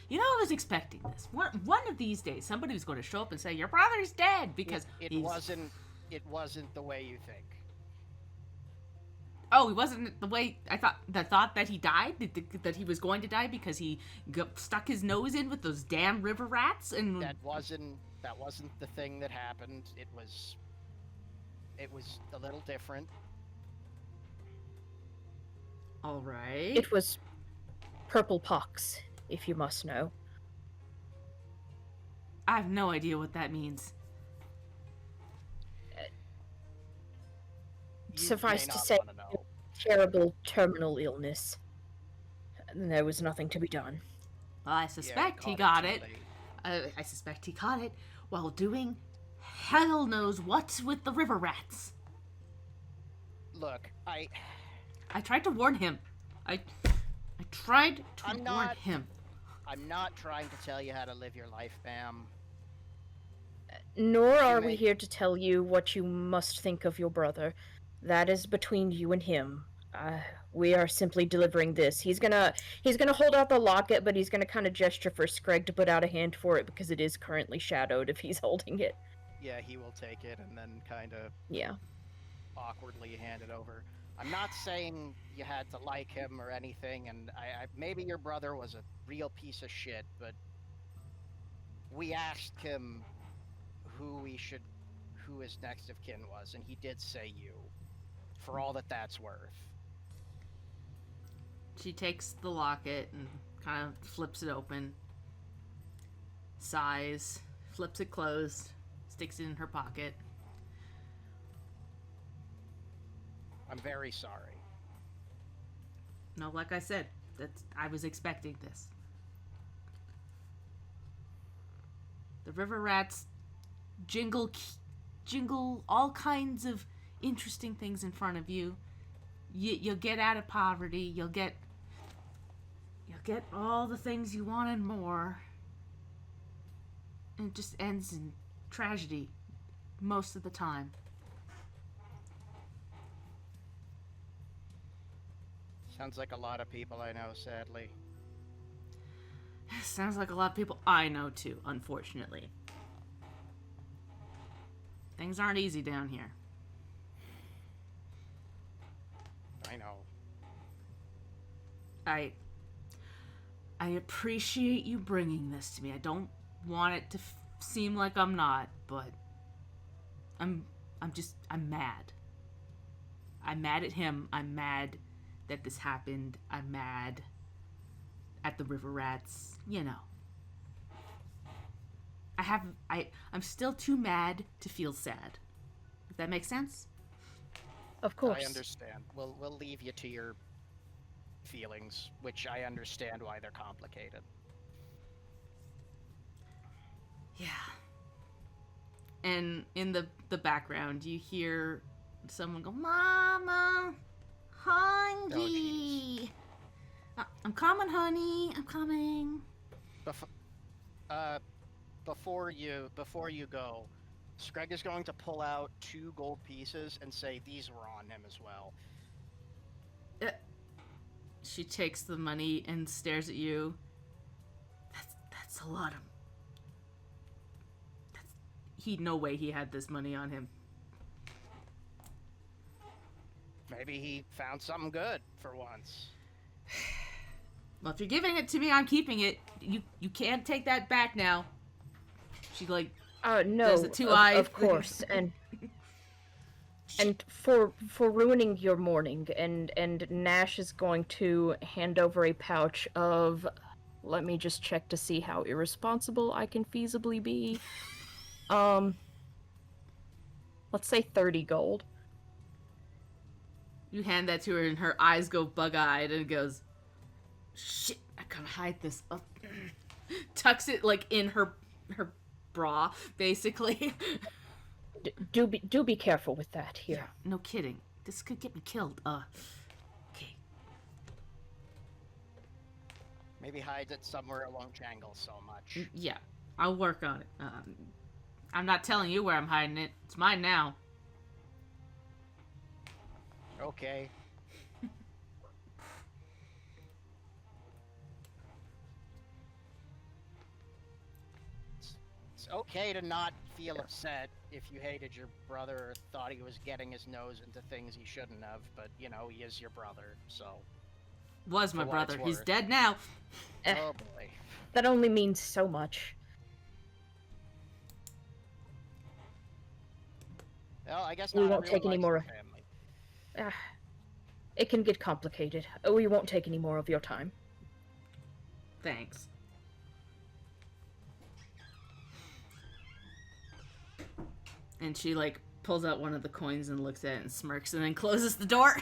[SPEAKER 1] You know, I was expecting this. One of these days, somebody was going to show up and say, "Your brother's dead," because
[SPEAKER 4] it wasn't the way you think.
[SPEAKER 1] Oh, he wasn't the way I thought. The thought that he died, that he was going to die because he stuck his nose in with those damn river rats, and
[SPEAKER 4] That wasn't the thing that happened. It was a little different.
[SPEAKER 1] all right.
[SPEAKER 5] It was purple pox, if you must know.
[SPEAKER 1] I have no idea what that means.
[SPEAKER 4] You
[SPEAKER 5] Suffice
[SPEAKER 4] may
[SPEAKER 5] to
[SPEAKER 4] not
[SPEAKER 5] say,
[SPEAKER 4] wanna know.
[SPEAKER 5] terrible terminal illness. And there was nothing to be done.
[SPEAKER 1] Well, I suspect he
[SPEAKER 4] caught
[SPEAKER 1] got
[SPEAKER 4] too
[SPEAKER 1] it.
[SPEAKER 4] late.
[SPEAKER 1] I suspect he caught it while doing hell knows what's with the river rats.
[SPEAKER 4] Look,
[SPEAKER 1] I tried to warn him. I tried to warn him.
[SPEAKER 4] I'm not trying to tell you how to live your life, Bam.
[SPEAKER 5] Nor are we here to tell you what you must think of your brother. That is between you and him. We are simply delivering this. He's gonna hold out the locket, but he's gonna kind of gesture for Screg to put out a hand for it because it is currently shadowed if he's holding it.
[SPEAKER 4] Yeah, he will take it and then kind of awkwardly hand it over. I'm not saying you had to like him or anything, and maybe your brother was a real piece of shit, but we asked him who his next of kin was, and he did say you. For all that's worth.
[SPEAKER 1] She takes the locket and kind of flips it open, sighs, flips it closed, sticks it in her pocket.
[SPEAKER 4] I'm very sorry.
[SPEAKER 1] No, like I said, I was expecting this. The river rats jingle all kinds of interesting things in front of you. You'll get out of poverty. You'll get all the things you want and more. And it just ends in tragedy most of the time.
[SPEAKER 4] Sounds like a lot of people I know, sadly.
[SPEAKER 1] Sounds like a lot of people I know too, unfortunately. Things aren't easy down here.
[SPEAKER 4] I know.
[SPEAKER 1] I appreciate you bringing this to me. I don't want it to seem like I'm not, but I'm mad. I'm mad at him. I'm mad that this happened. I'm mad at the river rats. You know. I'm still too mad to feel sad. If that makes sense?
[SPEAKER 5] Of course.
[SPEAKER 4] I understand. We'll leave you to your feelings, which I understand why they're complicated.
[SPEAKER 1] Yeah. And in the background, you hear someone go, "Mama, hungry." I'm coming, honey. I'm coming.
[SPEAKER 4] Before you go, Screg is going to pull out 2 gold pieces and say these were on him as well.
[SPEAKER 1] She takes the money and stares at you. That's a lot of. No way he had this money on him.
[SPEAKER 4] Maybe he found something good for once.
[SPEAKER 1] Well, if you're giving it to me, I'm keeping it. You can't take that back now. She
[SPEAKER 5] no,
[SPEAKER 1] there's the 2 eyes.
[SPEAKER 5] Of course, and for ruining your morning, and Nash is going to hand over a pouch of, let me just check to see how irresponsible I can feasibly be. Let's say 30 gold.
[SPEAKER 1] You hand that to her, and her eyes go bug-eyed, and goes, "Shit, I gotta hide this up." Tucks it in her bra, basically.
[SPEAKER 5] Do be careful with that here.
[SPEAKER 1] Yeah, no kidding. This could get me killed. Okay.
[SPEAKER 4] Maybe hide it somewhere it won't jangle so much.
[SPEAKER 1] Yeah, I'll work on it. I'm not telling you where I'm hiding it. It's mine now.
[SPEAKER 4] Okay. It's okay to not feel upset if you hated your brother or thought he was getting his nose into things he shouldn't have, but, he is your brother, so...
[SPEAKER 1] Was my brother. He's
[SPEAKER 4] worth.
[SPEAKER 1] dead now.
[SPEAKER 4] Oh, boy.
[SPEAKER 5] That only means so much.
[SPEAKER 4] Well, I guess
[SPEAKER 5] We
[SPEAKER 4] not
[SPEAKER 5] won't take any more.
[SPEAKER 4] Family.
[SPEAKER 5] It can get complicated. We won't take any more of your time.
[SPEAKER 1] Thanks. And she pulls out one of the coins and looks at it and smirks and then closes the door.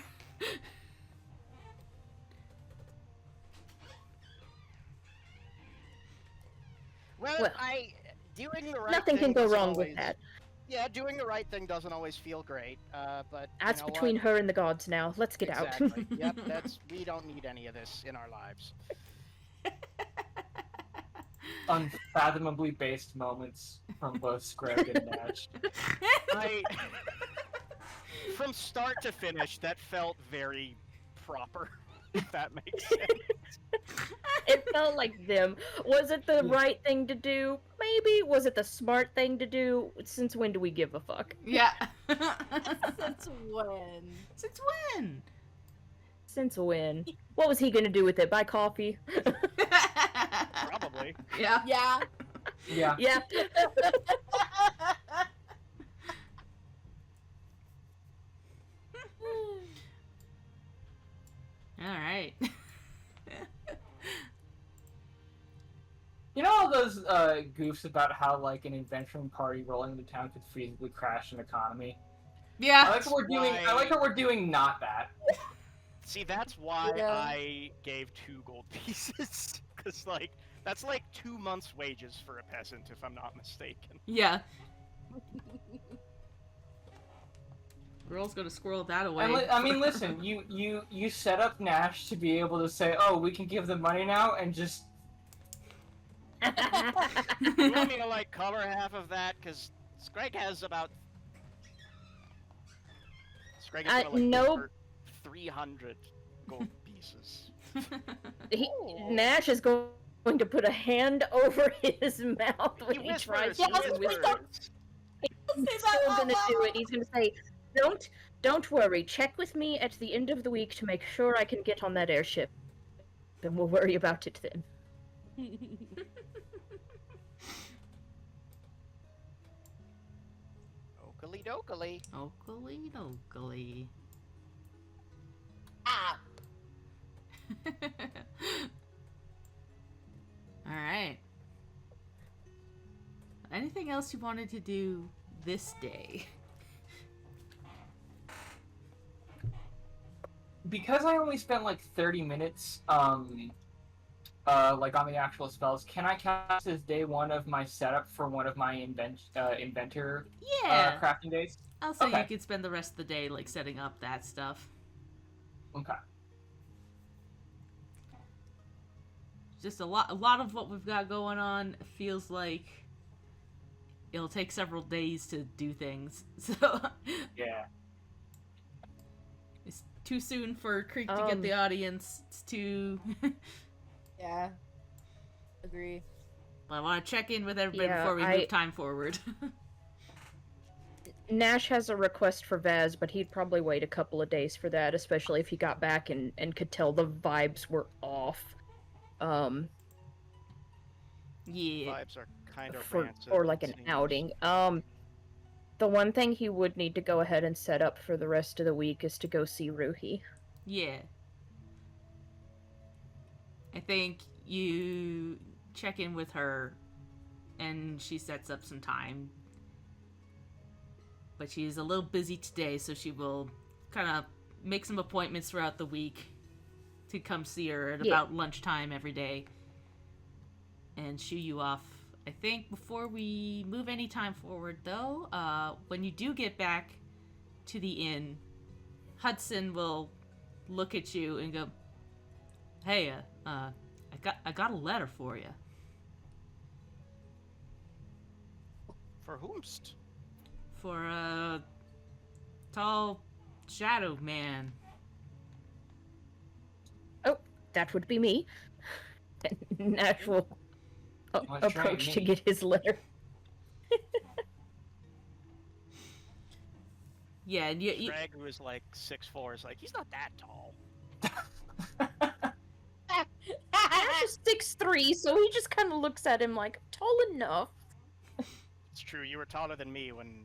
[SPEAKER 4] Well, doing the right
[SPEAKER 5] nothing
[SPEAKER 4] thing
[SPEAKER 5] can go
[SPEAKER 4] is
[SPEAKER 5] wrong
[SPEAKER 4] always,
[SPEAKER 5] with that.
[SPEAKER 4] Yeah, doing the right thing doesn't always feel great, but
[SPEAKER 5] That's
[SPEAKER 4] you know
[SPEAKER 5] between
[SPEAKER 4] what?
[SPEAKER 5] her and the gods now. Let's get
[SPEAKER 4] Exactly.
[SPEAKER 5] out.
[SPEAKER 4] Yep, we don't need any of this in our lives.
[SPEAKER 2] Unfathomably based moments from both Scrag and Nash.
[SPEAKER 4] From start to finish, that felt very proper, if that makes sense.
[SPEAKER 5] It felt like them. Was it the right thing to do? Maybe. Was it the smart thing to do? Since when do we give a fuck?
[SPEAKER 1] Yeah.
[SPEAKER 3] Since when?
[SPEAKER 1] Since when?
[SPEAKER 5] Since when? What was he gonna do with it? Buy coffee?
[SPEAKER 4] Probably.
[SPEAKER 1] Yeah.
[SPEAKER 3] Yeah.
[SPEAKER 2] Yeah.
[SPEAKER 5] Yeah.
[SPEAKER 1] All right.
[SPEAKER 2] You know all those goofs about how like an adventuring party rolling into town could feasibly crash an economy? I
[SPEAKER 1] Yeah.
[SPEAKER 2] like how we're doing. I like how we're doing not that.
[SPEAKER 4] See, that's why
[SPEAKER 3] Yeah.
[SPEAKER 4] I gave 2 gold pieces, because like that's like 2 months' wages for a peasant, if I'm not mistaken.
[SPEAKER 1] Yeah. Girl's gonna squirrel that away.
[SPEAKER 2] And I mean, listen, you set up Nash to be able to say, "Oh, we can give them money now," and just
[SPEAKER 4] You want me to like cover half of that? Because Scrag has about. Scrag is gonna like
[SPEAKER 5] no.
[SPEAKER 4] convert 300 gold pieces.
[SPEAKER 5] Nash is going to put a hand over his mouth when he tries to
[SPEAKER 3] Yes,
[SPEAKER 5] whisper. He's still gonna do it. He's gonna say, "Don't worry. Check with me at the end of the week to make sure I can get on that airship, and we'll worry about it then."
[SPEAKER 4] Oakley dokley.
[SPEAKER 1] Oakley dokley.
[SPEAKER 3] Ah.
[SPEAKER 1] All right. Anything else you wanted to do this day?
[SPEAKER 2] because I only spent like 30 minutes, like on the actual spells. Can I cast as day 1 of my setup for one of my inventor
[SPEAKER 1] Yeah.
[SPEAKER 2] crafting days?
[SPEAKER 1] I'll say
[SPEAKER 2] okay.
[SPEAKER 1] you could spend the rest of the day like setting up that stuff.
[SPEAKER 2] Okay.
[SPEAKER 1] Just a lot of what we've got going on feels like it'll take several days to do things. So
[SPEAKER 2] Yeah.
[SPEAKER 1] it's too soon for Creek to get the audience. It's too.
[SPEAKER 3] Yeah. Agree.
[SPEAKER 1] I want to check in with everybody
[SPEAKER 5] Yeah,
[SPEAKER 1] before we move time forward.
[SPEAKER 5] Nash has a request for Vaz, but he'd probably wait a couple of days for that, especially if he got back and could tell the vibes were off.
[SPEAKER 1] Yeah.
[SPEAKER 4] Vibes are kind of
[SPEAKER 5] For
[SPEAKER 4] rancid,
[SPEAKER 5] or like
[SPEAKER 4] it
[SPEAKER 5] an
[SPEAKER 4] seems.
[SPEAKER 5] outing. The one thing he would need to go ahead and set up for the rest of the week is to go see Ruhi.
[SPEAKER 1] Yeah. I think you check in with her and she sets up some time. But she's a little busy today, so she will kind of make some appointments throughout the week to come see her at about lunchtime every day and shoo you off. I think before we move any time forward, though, when you do get back to the inn, Hudson will look at you and go, "Hey, I got a letter for you."
[SPEAKER 4] For whomst?
[SPEAKER 1] For a tall shadow man.
[SPEAKER 5] Oh, that would be me. Nash will
[SPEAKER 2] Let's try
[SPEAKER 5] approach to
[SPEAKER 2] me.
[SPEAKER 5] get his letter.
[SPEAKER 1] Yeah, and you
[SPEAKER 4] Greg, who is like 6'4", is like, he's not that tall.
[SPEAKER 5] Nash is 6'3", so he just kind of looks at him like, tall enough.
[SPEAKER 4] It's true, you were taller than me when...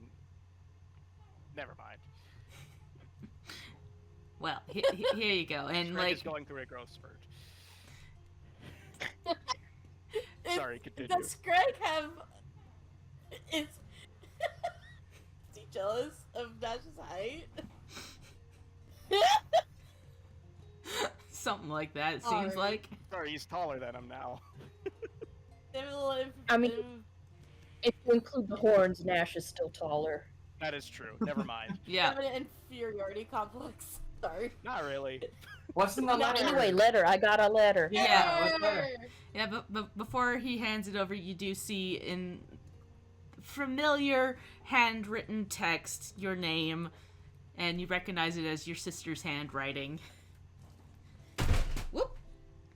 [SPEAKER 4] Never mind.
[SPEAKER 1] well, here you go. And
[SPEAKER 4] Greg
[SPEAKER 1] like
[SPEAKER 4] is going through a growth spurt. Sorry, continue.
[SPEAKER 3] Does Greg have? Is he jealous of Nash's height?
[SPEAKER 1] something like that, it
[SPEAKER 3] Sorry.
[SPEAKER 1] seems like.
[SPEAKER 4] Sorry, he's taller than him now.
[SPEAKER 3] Give me a little
[SPEAKER 5] I mean- If you include the horns, Nash is still taller.
[SPEAKER 4] That is true. Never mind.
[SPEAKER 1] Yeah.
[SPEAKER 3] Have an inferiority complex. Sorry.
[SPEAKER 4] Not really.
[SPEAKER 2] What's in the
[SPEAKER 3] No,
[SPEAKER 2] letter?
[SPEAKER 5] Anyway, letter. I got a letter.
[SPEAKER 2] Yeah, what's better?
[SPEAKER 1] Yeah, but before he hands it over, you do see in familiar handwritten text your name, and you recognize it as your sister's handwriting. Whoop!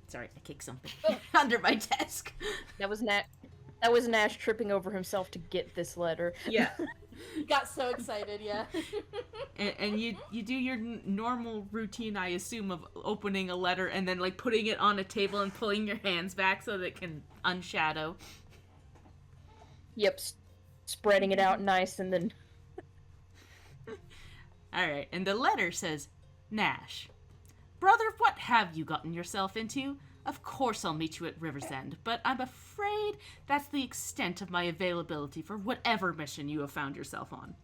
[SPEAKER 1] Sorry, I kicked something under my desk.
[SPEAKER 5] That was Nash tripping over himself to get this letter.
[SPEAKER 1] Yeah.
[SPEAKER 3] Got so excited, yeah.
[SPEAKER 1] And you do your normal routine, I assume, of opening a letter and then like putting it on a table and pulling your hands back so that it can unshadow.
[SPEAKER 5] Yep, spreading it out nice and then...
[SPEAKER 1] Alright, and the letter says, Nash, brother, what have you gotten yourself into? Of course I'll meet you at River's End, but I'm afraid that's the extent of my availability for whatever mission you have found yourself on.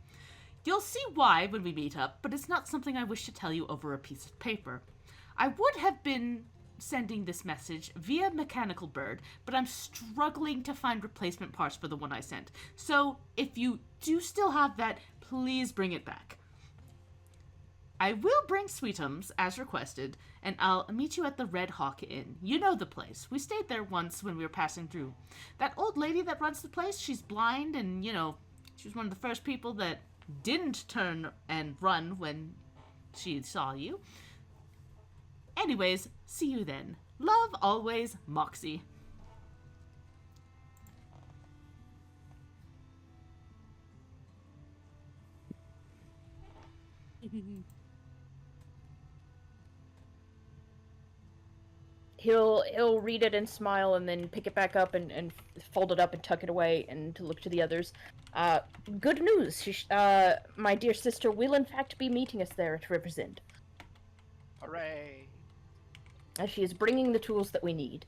[SPEAKER 1] You'll see why when we meet up, but it's not something I wish to tell you over a piece of paper. I would have been sending this message via Mechanical Bird, but I'm struggling to find replacement parts for the one I sent. So if you do still have that, please bring it back. I will bring Sweetums, as requested, and I'll meet you at the Red Hawk Inn. You know the place. We stayed there once when we were passing through. That old lady that runs the place, she's blind, and, she was one of the first people that didn't turn and run when she saw you. Anyways, see you then. Love always, Moxie.
[SPEAKER 5] He'll read it and smile and then pick it back up and fold it up and tuck it away and to look to the others. Good news! My dear sister will in fact be meeting us there at River's End.
[SPEAKER 4] Hooray!
[SPEAKER 5] As she is bringing the tools that we need.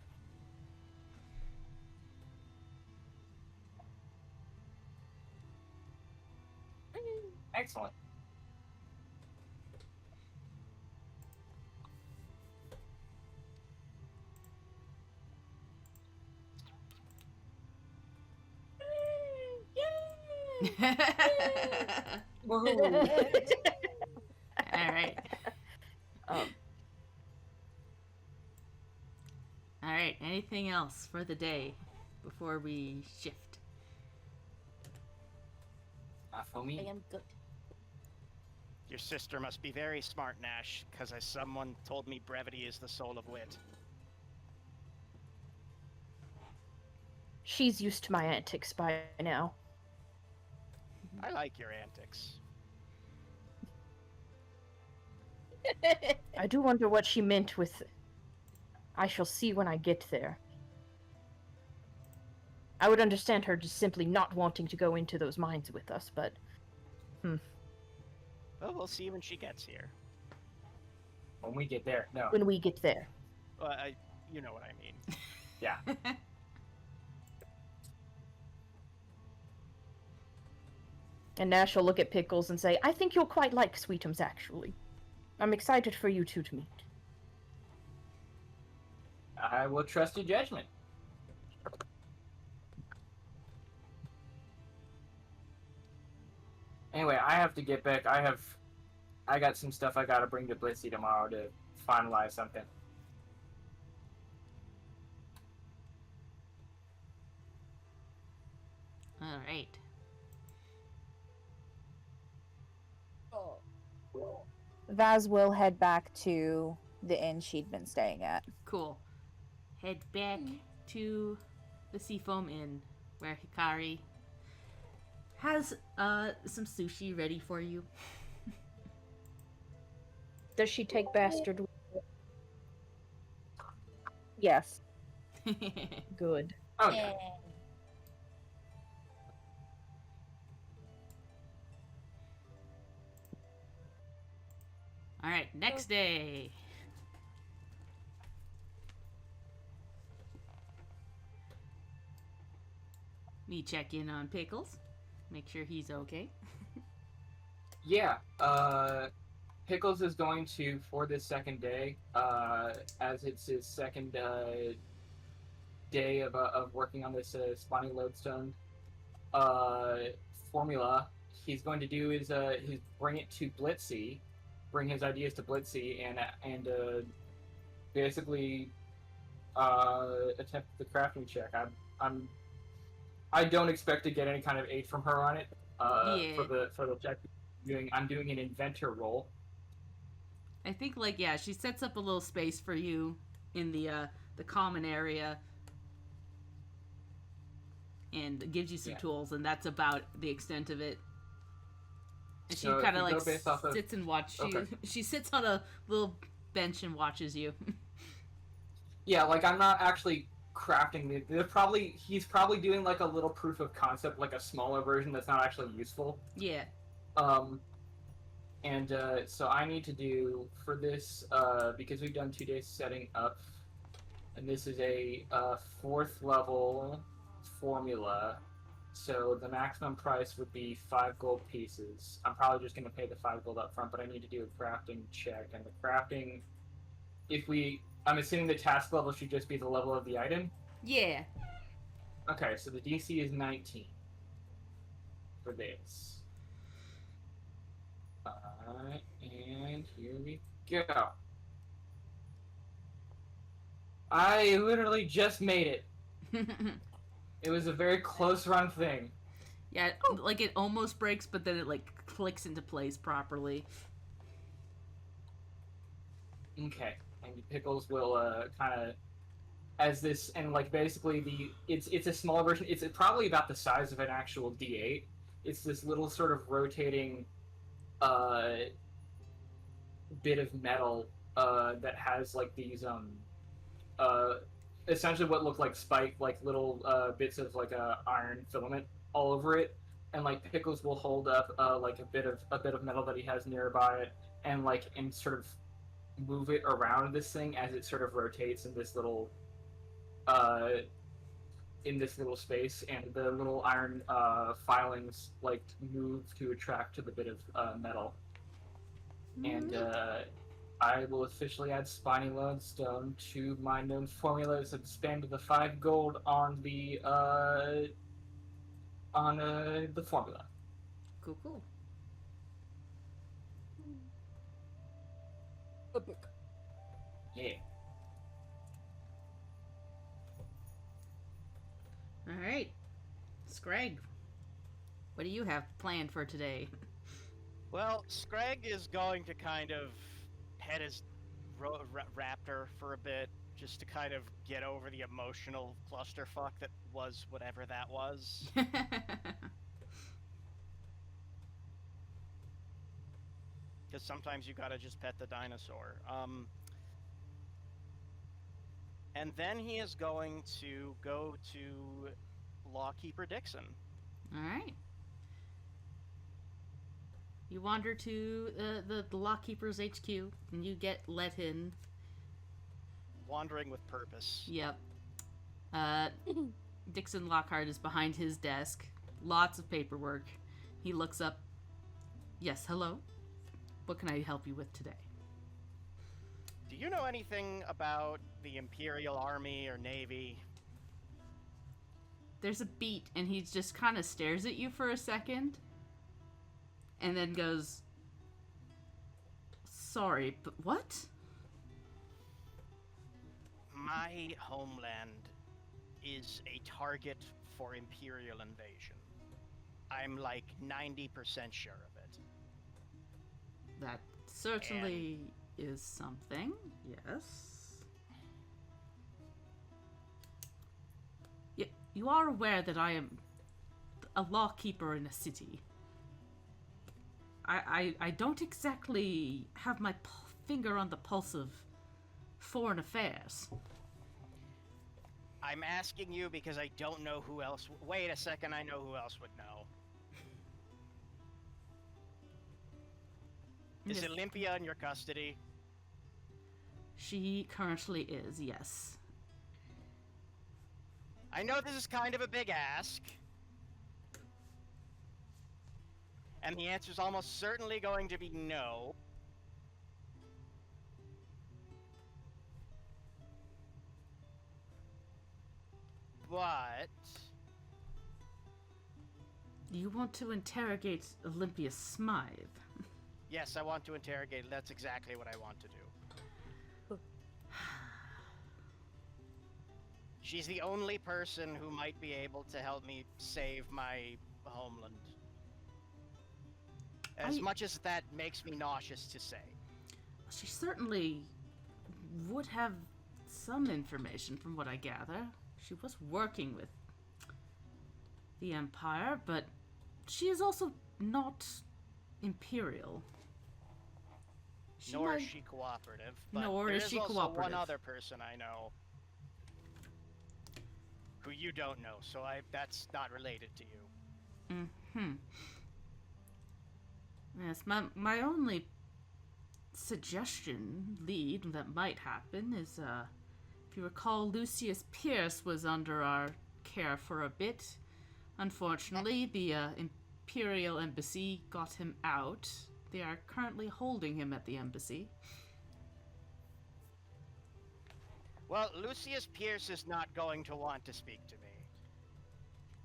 [SPEAKER 2] Excellent. Woohoo.
[SPEAKER 1] Alright.
[SPEAKER 5] Um,
[SPEAKER 1] Alright, anything else for the day before we shift?
[SPEAKER 2] For
[SPEAKER 3] I
[SPEAKER 2] me.
[SPEAKER 3] am good.
[SPEAKER 4] Your sister must be very smart, Nash, because as someone told me brevity is the soul of wit.
[SPEAKER 5] she's used to my antics by now.
[SPEAKER 4] I like your antics.
[SPEAKER 5] I do wonder what she meant with... I shall see when I get there. I would understand her just simply not wanting to go into those mines with us, but...
[SPEAKER 4] Well, we'll see when she gets here.
[SPEAKER 2] When we get there. No.
[SPEAKER 5] When we get there.
[SPEAKER 4] You know what I mean.
[SPEAKER 2] Yeah.
[SPEAKER 5] And Nash will look at Pickles and say, I think you'll quite like Sweetums, actually. I'm excited for you two to meet.
[SPEAKER 2] I will trust your judgment. Anyway, I have to get back. I got some stuff I gotta bring to Blitzy tomorrow to finalize something.
[SPEAKER 1] All right.
[SPEAKER 6] Vaz will head back to the inn she'd been staying at.
[SPEAKER 1] Cool. Head back to the Seafoam Inn, where Hikari has some sushi ready for you.
[SPEAKER 5] Does she take Bastard with her?
[SPEAKER 6] Yes.
[SPEAKER 5] Good.
[SPEAKER 2] Oh yeah.
[SPEAKER 1] All right, next day. We check in on Pickles, make sure he's okay.
[SPEAKER 2] Yeah. Pickles is going to, for this second day, as it's his second day of working on this spawning lodestone, formula he's going to do is he's bring it to Blitzy, bring his ideas to Blitzy, and basically attempt the crafting check. I don't expect to get any kind of aid from her on it.
[SPEAKER 1] Yeah.
[SPEAKER 2] For the check, I'm doing an inventor roll.
[SPEAKER 1] I think, like, yeah, she sets up a little space for you in the common area and gives you some tools, and that's about the extent of it. And she
[SPEAKER 2] So
[SPEAKER 1] kind of
[SPEAKER 2] if we
[SPEAKER 1] like
[SPEAKER 2] go based off of-
[SPEAKER 1] sits and watches
[SPEAKER 2] Okay.
[SPEAKER 1] you. She sits on a little bench and watches you.
[SPEAKER 2] Yeah, like I'm not actually crafting he's probably doing like a little proof of concept, like a smaller version that's not actually useful.
[SPEAKER 1] Yeah.
[SPEAKER 2] And so I need to do for this because we've done 2 days setting up, and this is a 4th level formula. So the maximum price would be 5 gold pieces. I'm probably just going to pay the 5 gold up front, but I need to do a crafting check. And the crafting, I'm assuming the task level should just be the level of the item?
[SPEAKER 1] Yeah.
[SPEAKER 2] Okay, so the DC is 19 for this. And here we go. I literally just made it. It was a very close run thing.
[SPEAKER 1] Yeah, like it almost breaks, but then it like clicks into place properly.
[SPEAKER 2] Okay, and Pickles will kind of as this, and like basically it's a smaller version. It's probably about the size of an actual D8. It's this little sort of rotating bit of metal that has like these essentially what look like spike, like little bits of like iron filament all over it, and like Pickles will hold up like a bit of metal that he has nearby it, and sort of move it around this thing as it sort of rotates in this little space, and the little iron filings like move to attract to the bit of metal. And I will officially add Spiny Lodestone to my known formulas and spend the 5 gold on the formula.
[SPEAKER 1] Cool.
[SPEAKER 6] Epic.
[SPEAKER 2] Yeah.
[SPEAKER 1] All right, Scrag, what do you have planned for today?
[SPEAKER 4] Well, Scrag is going to kind of pet his raptor for a bit, just to kind of get over the emotional clusterfuck that was whatever that was. Because sometimes you gotta just pet the dinosaur. And then he is going to go to Lawkeeper Dixon.
[SPEAKER 1] All right. You wander to the Lockkeeper's HQ, and you get let in.
[SPEAKER 4] Wandering with purpose.
[SPEAKER 1] Yep. Dixon Lockhart is behind his desk. Lots of paperwork. He looks up. Yes, hello? What can I help you with today?
[SPEAKER 4] Do you know anything about the Imperial Army or Navy?
[SPEAKER 1] There's a beat, and he just kind of stares at you for a second, and then goes, sorry, but what?
[SPEAKER 4] My homeland is a target for Imperial invasion. I'm like 90% sure of it.
[SPEAKER 1] That certainly is something, yes. You are aware that I am a lawkeeper in a city. I don't exactly have my finger on the pulse of foreign affairs.
[SPEAKER 4] I'm asking you because I don't know who else... Wait a second, I know who else would know. Is
[SPEAKER 1] Yes.
[SPEAKER 4] Olympia in your custody?
[SPEAKER 1] She currently is, yes.
[SPEAKER 4] I know this is kind of a big ask. And the answer's almost certainly going to be no. But...
[SPEAKER 1] You want to interrogate Olympia Smythe?
[SPEAKER 4] Yes, I want to interrogate. That's exactly what I want to do. She's the only person who might be able to help me save my homeland. As much as that makes me nauseous to say.
[SPEAKER 1] She certainly would have some information from what I gather. She was working with the Empire, but she is also not Imperial.
[SPEAKER 4] Nor is she cooperative. But
[SPEAKER 1] Nor
[SPEAKER 4] there
[SPEAKER 1] is she
[SPEAKER 4] also
[SPEAKER 1] cooperative.
[SPEAKER 4] one other person I know who you don't know, so that's not related to you.
[SPEAKER 1] Mm-hmm. Yes, my only suggestion, lead, that might happen is, if you recall, Lucius Pierce was under our care for a bit. Unfortunately, the Imperial Embassy got him out. They are currently holding him at the embassy.
[SPEAKER 4] Well, Lucius Pierce is not going to want to speak to me.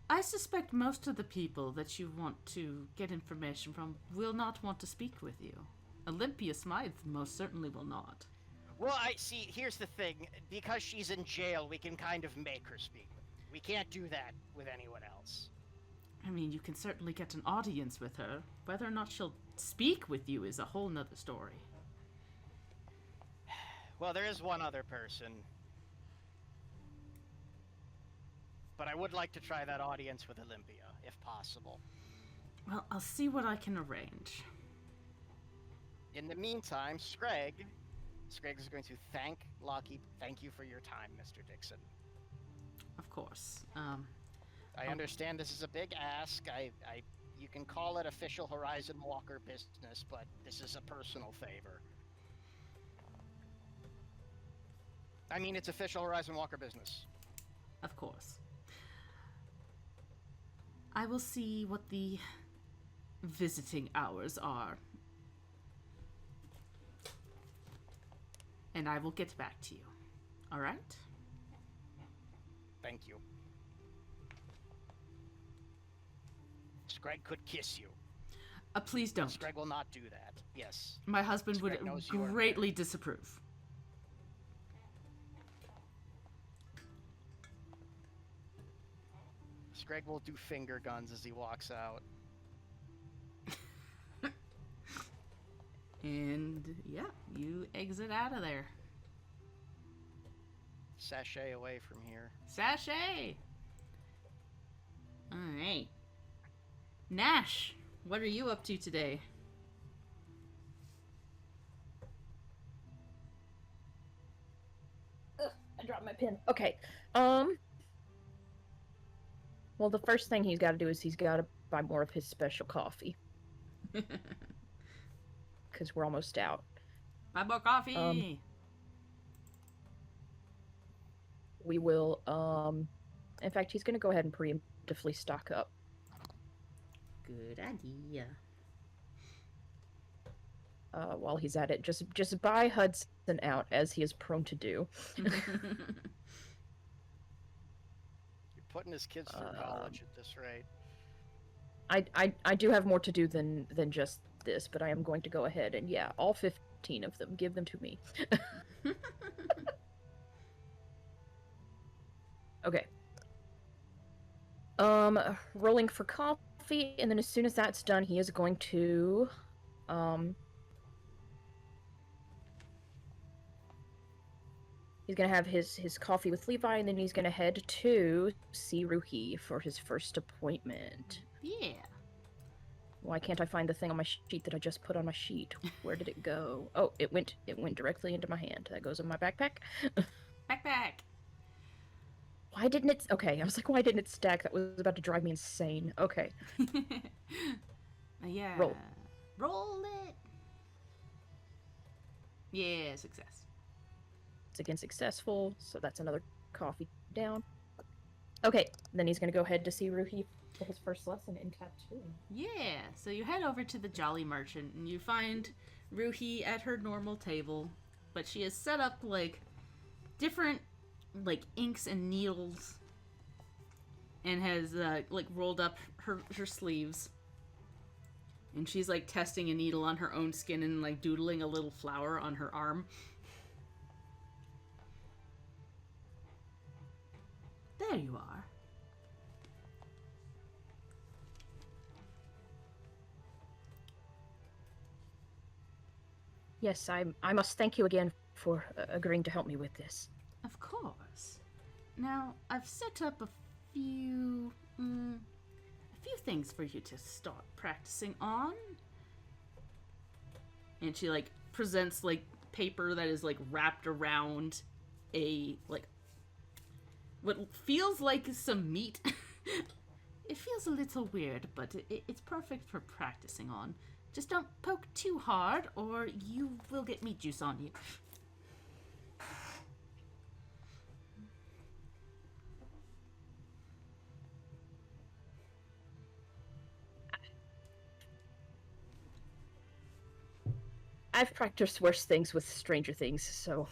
[SPEAKER 1] I suspect most of the people that you want to get information from will not want to speak with you. Olympia Smythe most certainly will not.
[SPEAKER 4] Well, I see, here's the thing. Because she's in jail, we can kind of make her speak with me. We can't do that with anyone else.
[SPEAKER 1] I mean, you can certainly get an audience with her. Whether or not she'll speak with you is a whole nother story.
[SPEAKER 4] Well, there is one other person. But I would like to try that audience with Olympia, if possible.
[SPEAKER 1] Well, I'll see what I can arrange.
[SPEAKER 4] In the meantime, Screg is going to thank Lockheed. Thank you for your time, Mr. Dixon.
[SPEAKER 1] Of course.
[SPEAKER 4] I understand this is a big ask. You can call it official Horizon Walker business, but this is a personal favor. I mean, it's official Horizon Walker business.
[SPEAKER 1] Of course. I will see what the visiting hours are. And I will get back to you. All right?
[SPEAKER 4] Thank you. Screg could kiss you.
[SPEAKER 1] Please don't.
[SPEAKER 4] Screg will not do that. Yes.
[SPEAKER 1] My husband
[SPEAKER 4] Screg
[SPEAKER 1] would
[SPEAKER 4] knows you are
[SPEAKER 1] greatly disapprove.
[SPEAKER 4] Screg will do finger guns as he walks out.
[SPEAKER 1] And yeah, you exit out of there.
[SPEAKER 4] Sashay away from here.
[SPEAKER 1] Sashay! Alright. Nash, what are you up to today?
[SPEAKER 5] Ugh, I dropped my pen. Okay. Well, the first thing he's got to do is he's got to buy more of his special coffee. Because we're almost out.
[SPEAKER 1] Buy more coffee!
[SPEAKER 5] We will, in fact, he's going to go ahead and preemptively stock up.
[SPEAKER 1] Good idea.
[SPEAKER 5] While he's at it, just buy Hudson out, as he is prone to do.
[SPEAKER 4] You're putting his kids through college at this rate.
[SPEAKER 5] I do have more to do than just this, but I am going to go ahead and, yeah, all 15 of them, give them to me. Okay. Rolling for coffee, and then as soon as that's done, he is going to, he's gonna have his coffee with Levi, and then he's gonna head to see Ruhi for his first appointment.
[SPEAKER 1] Yeah.
[SPEAKER 5] Why can't I find the thing on my sheet that I just put on my sheet? Where did it go? Oh, it went directly into my hand. That goes in my backpack.
[SPEAKER 1] Backpack!
[SPEAKER 5] Why didn't it... Okay, I was like, why didn't it stack? That was about to drive me insane. Okay.
[SPEAKER 1] Yeah.
[SPEAKER 5] Roll.
[SPEAKER 1] Roll it! Yeah, success.
[SPEAKER 5] It's again successful, so that's another coffee down. Okay, then he's going to go ahead to see Ruhi for his first lesson in tattooing.
[SPEAKER 1] Yeah, so you head over to the Jolly Merchant, and you find Ruhi at her normal table, but she has set up, like, different, like, inks and needles and has like rolled up her sleeves. And she's like testing a needle on her own skin and like doodling a little flower on her arm. There you are.
[SPEAKER 5] Yes, I must thank you again for agreeing to help me with this.
[SPEAKER 1] Of course. Now, I've set up a few things for you to start practicing on. And she like presents like paper that is like wrapped around a like what feels like some meat. It feels a little weird, but it's perfect for practicing on. Just don't poke too hard or you will get meat juice on you.
[SPEAKER 5] I've practiced worse things with Stranger Things, so...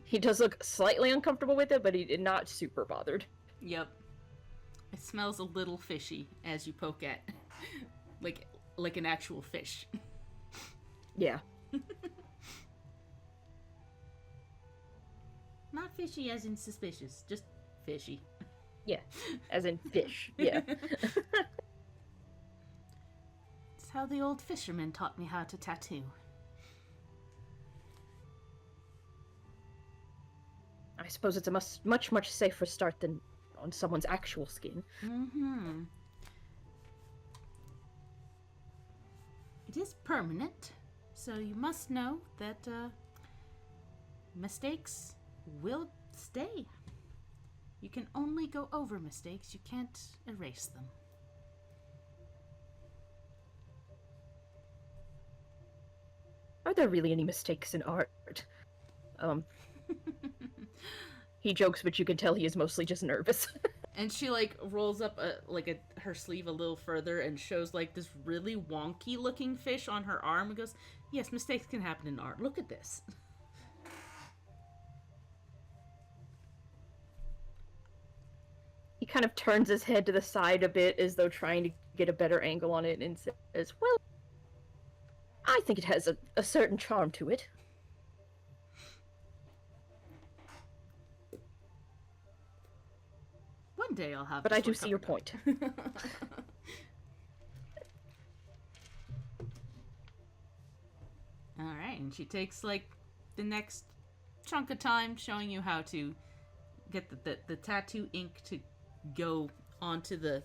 [SPEAKER 5] He does look slightly uncomfortable with it, but he's not super bothered.
[SPEAKER 1] Yep. It smells a little fishy as you poke at like an actual fish.
[SPEAKER 5] Yeah.
[SPEAKER 1] Not fishy as in suspicious, just fishy.
[SPEAKER 5] Yeah, as in fish, yeah.
[SPEAKER 1] It's how the old fisherman taught me how to tattoo.
[SPEAKER 5] I suppose it's a much safer start than on someone's actual skin.
[SPEAKER 1] Mm-hmm. It is permanent, so you must know that mistakes will stay. You can only go over mistakes, you can't erase them.
[SPEAKER 5] Are there really any mistakes in art? He jokes, but you can tell he is mostly just nervous.
[SPEAKER 1] And she like rolls up her sleeve a little further and shows like this really wonky looking fish on her arm and goes, "Yes, mistakes can happen in art. Look at this."
[SPEAKER 5] He kind of turns his head to the side a bit as though trying to get a better angle on it and says, "Well, I think it has a certain charm to it."
[SPEAKER 1] One day I'll have.
[SPEAKER 5] But
[SPEAKER 1] this
[SPEAKER 5] I do
[SPEAKER 1] one
[SPEAKER 5] see your
[SPEAKER 1] covered
[SPEAKER 5] point.
[SPEAKER 1] up. All right, and she takes like the next chunk of time showing you how to get the tattoo ink to go onto the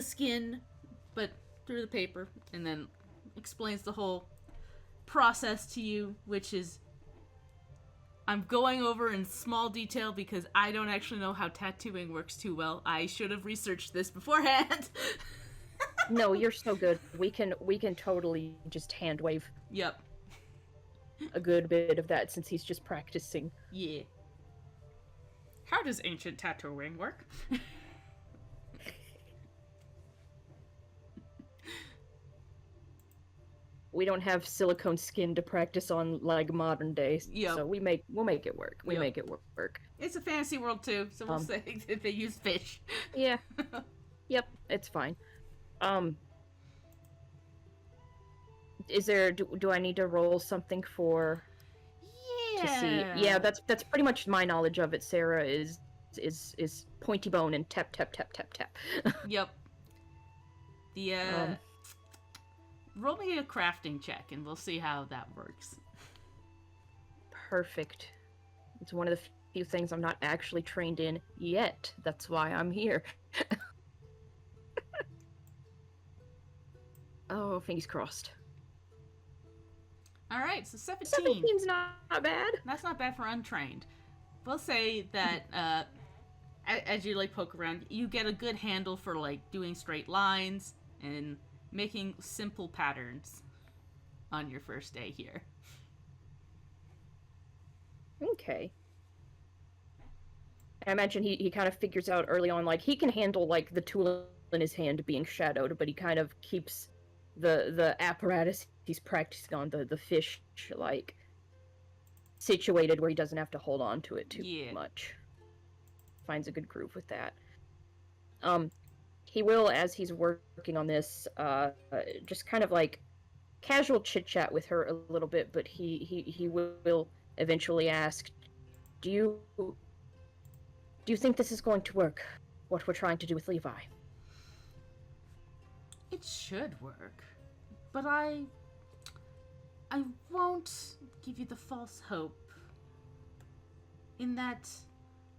[SPEAKER 1] skin, but through the paper, and then explains the whole process to you, which is I'm going over in small detail because I don't actually know how tattooing works too well. I should have researched this beforehand.
[SPEAKER 5] No, you're so good. We can totally just hand wave
[SPEAKER 1] Yep.
[SPEAKER 5] a good bit of that since he's just practicing.
[SPEAKER 1] Yeah. How does ancient tattooing work?
[SPEAKER 5] We don't have silicone skin to practice on like modern days,
[SPEAKER 1] Yep.
[SPEAKER 5] so we'll make it work. We
[SPEAKER 1] Yep.
[SPEAKER 5] make it work.
[SPEAKER 1] It's a fantasy world too, so we'll say that they use fish.
[SPEAKER 5] Yeah. Yep, it's fine. Is there do I need to roll something for to see? Yeah, that's pretty much my knowledge of it. Sarah is pointy bone and tap tap tap tap tap.
[SPEAKER 1] Yep. The roll me a crafting check and we'll see how that works.
[SPEAKER 5] Perfect. It's one of the few things I'm not actually trained in yet. That's why I'm here. Oh, fingers crossed.
[SPEAKER 1] All right, so 17.
[SPEAKER 5] 17's not bad.
[SPEAKER 1] That's not bad for untrained. We'll say that as you like poke around, you get a good handle for like doing straight lines and making simple patterns on your first day here.
[SPEAKER 5] Okay. I imagine he kind of figures out early on, like, he can handle, like, the tool in his hand being shadowed, but he kind of keeps the apparatus he's practicing on, the fish, like, situated where he doesn't have to hold on to it too much. finds a good groove with that. He will, as he's working on this, just kind of like casual chit chat with her a little bit, but he will eventually ask, "Do you think this is going to work? What we're trying to do with Levi?"
[SPEAKER 1] It should work, but I won't give you the false hope. In that,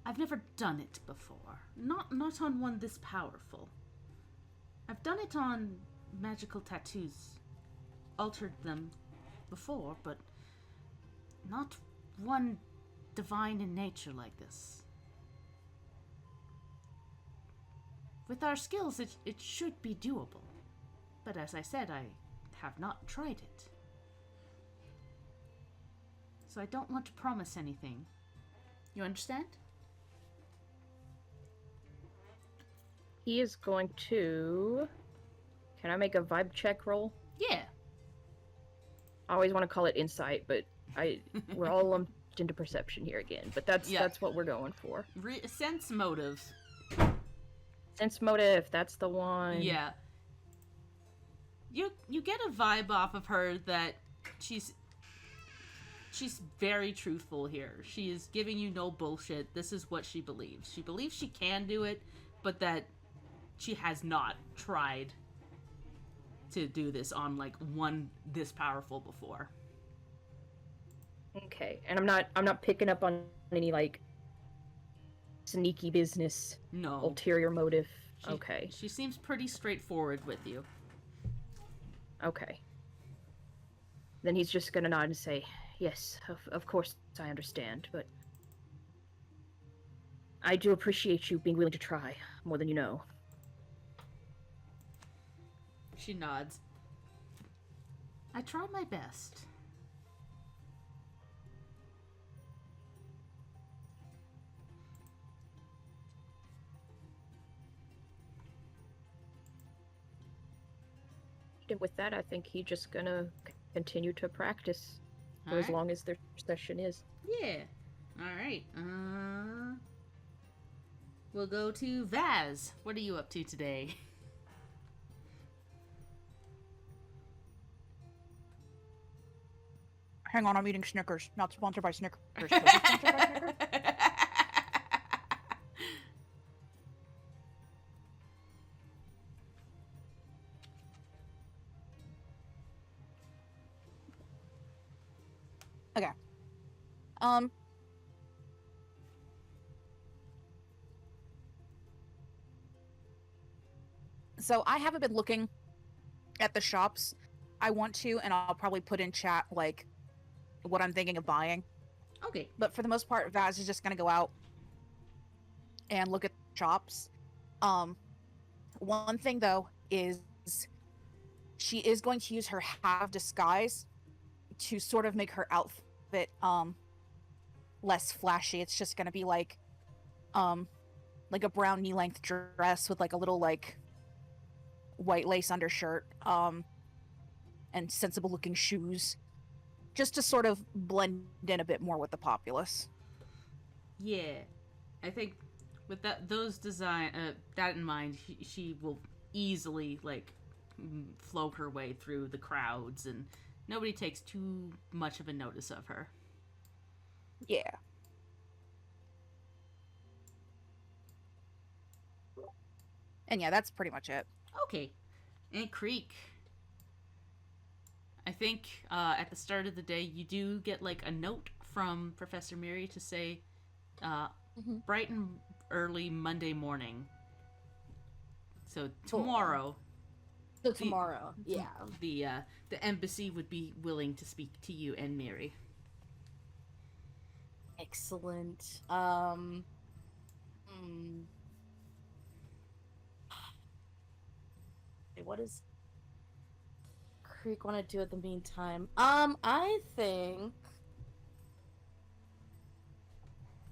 [SPEAKER 1] I've never done it before. Not on one this powerful. I've done it on magical tattoos, altered them before, but not one divine in nature like this. With our skills, it should be doable. But as I said, I have not tried it. So I don't want to promise anything. You understand?
[SPEAKER 5] He is going to... Can I make a vibe check roll?
[SPEAKER 1] Yeah.
[SPEAKER 5] I always want to call it insight, but we're all lumped into perception here again. But that's what we're going for.
[SPEAKER 1] Sense motive.
[SPEAKER 5] Sense motive, that's the one.
[SPEAKER 1] Yeah. You get a vibe off of her that she's very truthful here. She is giving you no bullshit. This is what she believes. She believes she can do it, but that she has not tried to do this on like one this powerful before.
[SPEAKER 5] Okay, and I'm not picking up on any like sneaky business,
[SPEAKER 1] No.
[SPEAKER 5] ulterior motive. Okay.
[SPEAKER 1] She seems pretty straightforward with you.
[SPEAKER 5] Okay. Then he's just gonna nod and say, "Yes, of course I understand, but I do appreciate you being willing to try more than you know."
[SPEAKER 1] She nods. I tried my best.
[SPEAKER 5] And with that, I think he's just gonna continue to practice for as long as their session is.
[SPEAKER 1] Yeah. Alright. We'll go to Vaz. What are you up to today?
[SPEAKER 6] Hang on, I'm eating Snickers. Not sponsored by Snickers. Was it sponsored by Snickers? Okay. So I haven't been looking at the shops. I want to, and I'll probably put in chat like what I'm thinking of buying.
[SPEAKER 1] Okay.
[SPEAKER 6] But for the most part, Vaz is just gonna go out and look at shops. One thing though is she is going to use her have disguise to sort of make her outfit less flashy. It's just gonna be like a brown knee-length dress with like a little like white lace undershirt and sensible looking shoes, just to sort of blend in a bit more with the populace.
[SPEAKER 1] Yeah. I think with that in mind, she will easily like flow her way through the crowds, and nobody takes too much of a notice of her.
[SPEAKER 6] Yeah. And yeah, that's pretty much it.
[SPEAKER 1] Okay. And Creek. I think at the start of the day, you do get like a note from Professor Miri to say bright and early Monday morning. So tomorrow.
[SPEAKER 3] So tomorrow, yeah.
[SPEAKER 1] The embassy would be willing to speak to you and Miri.
[SPEAKER 3] Excellent. What does Creek want to do at the meantime? I think.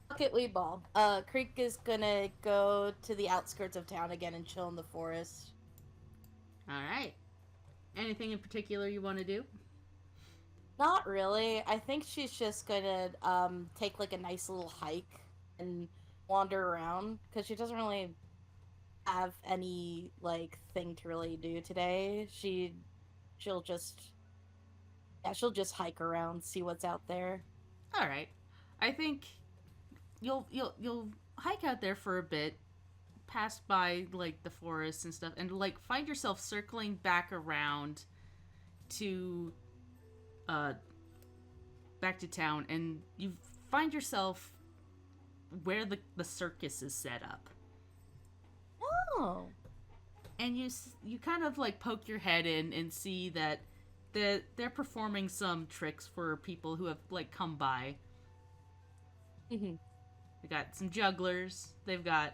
[SPEAKER 3] Fuck it, we ball. Creek is gonna go to the outskirts of town again and chill in the forest.
[SPEAKER 1] Alright. Anything in particular you want to do?
[SPEAKER 3] Not really. I think she's just gonna take like a nice little hike, and wander around because she doesn't really have any like thing to really do today. She'll just she'll just hike around, see what's out there.
[SPEAKER 1] All right. I think you'll hike out there for a bit, pass by like the forest and stuff, and like find yourself circling back around to back to town, and you find yourself where the circus is set up.
[SPEAKER 3] Oh.
[SPEAKER 1] And you kind of like poke your head in and see that they're performing some tricks for people who have like come by.
[SPEAKER 3] Mhm.
[SPEAKER 1] They got some jugglers. They've got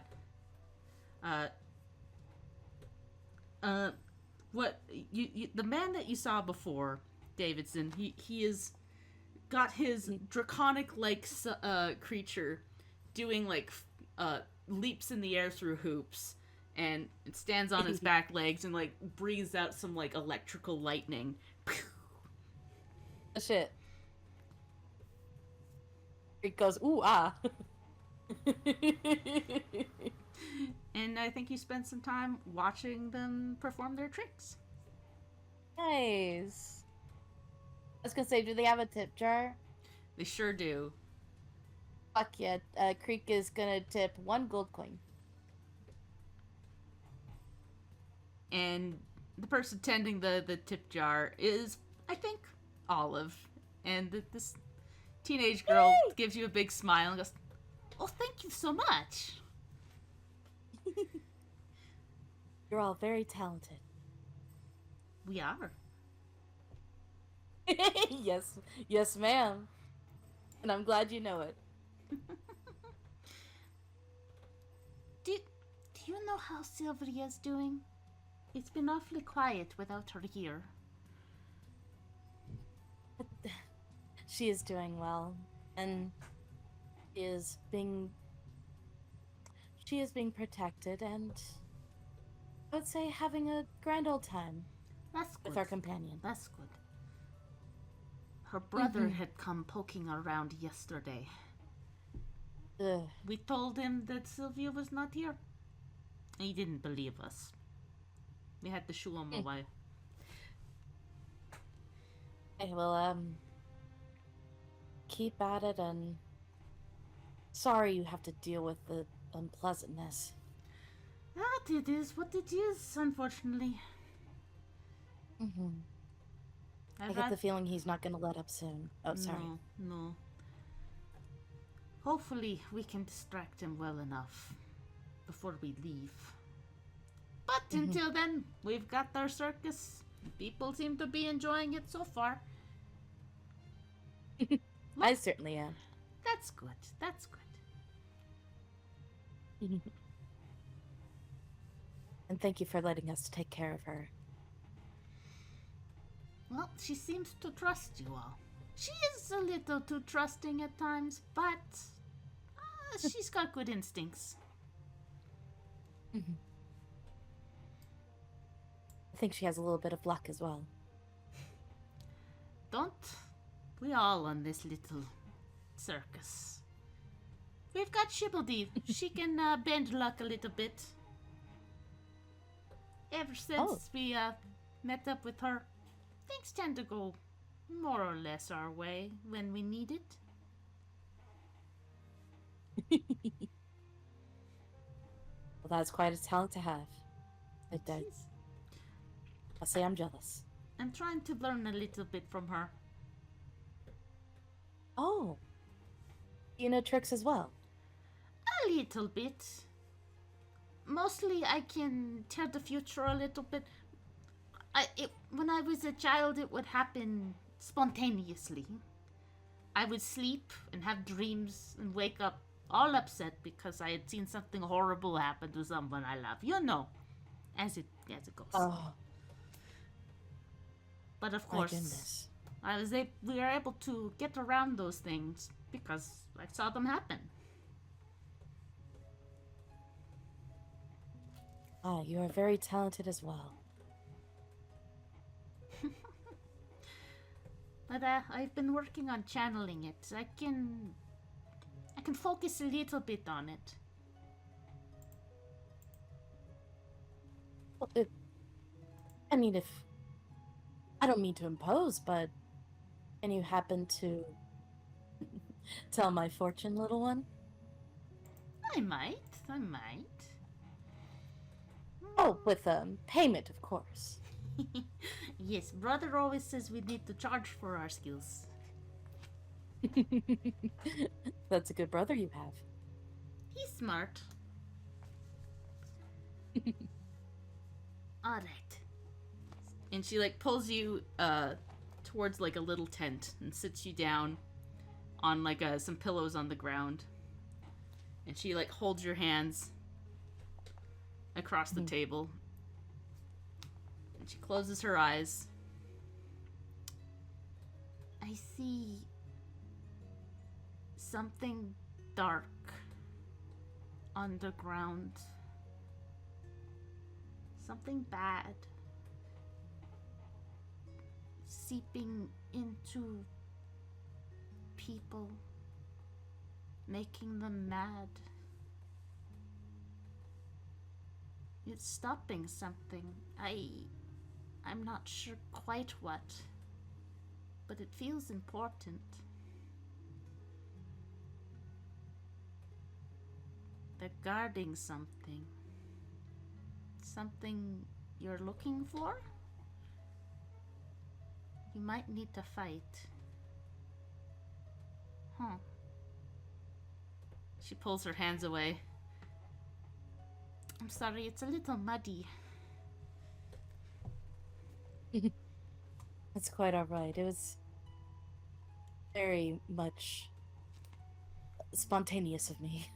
[SPEAKER 1] what you the man that you saw before, Davidson. He is got his draconic like creature doing like leaps in the air through hoops, and it stands on its back legs and like breathes out some like electrical lightning.
[SPEAKER 3] Shit. It goes ooh ah.
[SPEAKER 1] And I think you spent some time watching them perform their tricks.
[SPEAKER 3] Nice. I was gonna say, do they have a tip jar?
[SPEAKER 1] They sure do.
[SPEAKER 3] Fuck yeah. Creek is gonna tip 1 gold coin.
[SPEAKER 1] And the person tending the tip jar is, I think, Olive. And this teenage girl gives you a big smile and goes, "Oh, thank you so much."
[SPEAKER 3] You're all very talented.
[SPEAKER 1] We are.
[SPEAKER 3] Yes, ma'am. And I'm glad you know it.
[SPEAKER 1] Do you know how Sylvia's doing? It's been awfully quiet without her here.
[SPEAKER 3] She is doing well, and she is being protected, and I would say having a grand old time
[SPEAKER 1] That's good.
[SPEAKER 3] with our companion.
[SPEAKER 1] That's good. Her brother had come poking around yesterday.
[SPEAKER 3] Ugh.
[SPEAKER 1] We told him that Sylvia was not here. He didn't believe us. We had to shoo him away.
[SPEAKER 3] Okay, well, keep at it, and sorry you have to deal with the unpleasantness.
[SPEAKER 1] That it is what it is, unfortunately.
[SPEAKER 3] Mm-hmm. I
[SPEAKER 1] I'd
[SPEAKER 3] get the
[SPEAKER 1] rath-
[SPEAKER 3] feeling he's not gonna let up soon. Oh, sorry.
[SPEAKER 1] No. Hopefully, we can distract him well enough before we leave. But until then, we've got our circus. People seem to be enjoying it so far.
[SPEAKER 3] I certainly am.
[SPEAKER 1] That's good. That's good.
[SPEAKER 3] And thank you for letting us take care of her.
[SPEAKER 1] Well, she seems to trust you all. She is a little too trusting at times, but she's got good instincts.
[SPEAKER 3] I think she has a little bit of luck as well.
[SPEAKER 1] Don't we all on this little circus? We've got Shibbledy. She can bend luck a little bit. Ever since we met up with her, things tend to go more or less our way when we need it.
[SPEAKER 3] Well, that's quite a talent to have. I'll say I'm jealous.
[SPEAKER 1] I'm trying to learn a little bit from her.
[SPEAKER 3] Oh. You know tricks as well?
[SPEAKER 1] A little bit. Mostly I can tell the future a little bit. When I was a child, it would happen spontaneously. I would sleep and have dreams and wake up all upset because I had seen something horrible happen to someone I love. You know, as it goes.
[SPEAKER 3] Oh,
[SPEAKER 1] But of
[SPEAKER 3] my
[SPEAKER 1] course,
[SPEAKER 3] goodness.
[SPEAKER 1] we were able to get around those things because I saw them happen.
[SPEAKER 3] Ah, you are very talented as well.
[SPEAKER 1] But I've been working on channeling it. I can focus a little bit on it.
[SPEAKER 3] I mean, if I don't mean to impose, but can you happen to tell my fortune, little one?
[SPEAKER 1] I might. I might.
[SPEAKER 3] Oh, with payment, of course.
[SPEAKER 1] Yes, brother always says we need to charge for our skills.
[SPEAKER 3] That's a good brother you have.
[SPEAKER 1] He's smart. All right. And she like pulls you towards like a little tent and sits you down on like some pillows on the ground. And she like holds your hands across the table. And she closes her eyes. I see something dark underground. Something bad seeping into people, making them mad. It's stopping something. I'm not sure quite what, but it feels important. They're guarding something. Something you're looking for? You might need to fight. Huh. She pulls her hands away. I'm sorry, it's a little muddy.
[SPEAKER 3] That's quite alright. It was very much spontaneous of me.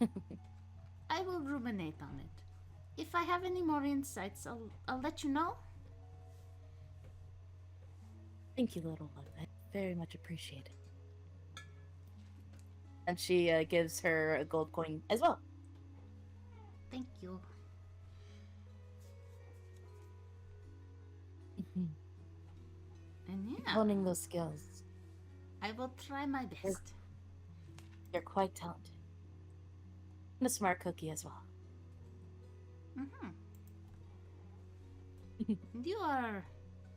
[SPEAKER 1] I will ruminate on it. If I have any more insights, I'll let you know.
[SPEAKER 3] Thank you, little one. I very much appreciate it. And she gives her a gold coin as well.
[SPEAKER 1] Thank you. And yeah,
[SPEAKER 3] Honing those skills.
[SPEAKER 1] I will try my best.
[SPEAKER 3] You're quite talented. And a smart cookie as well.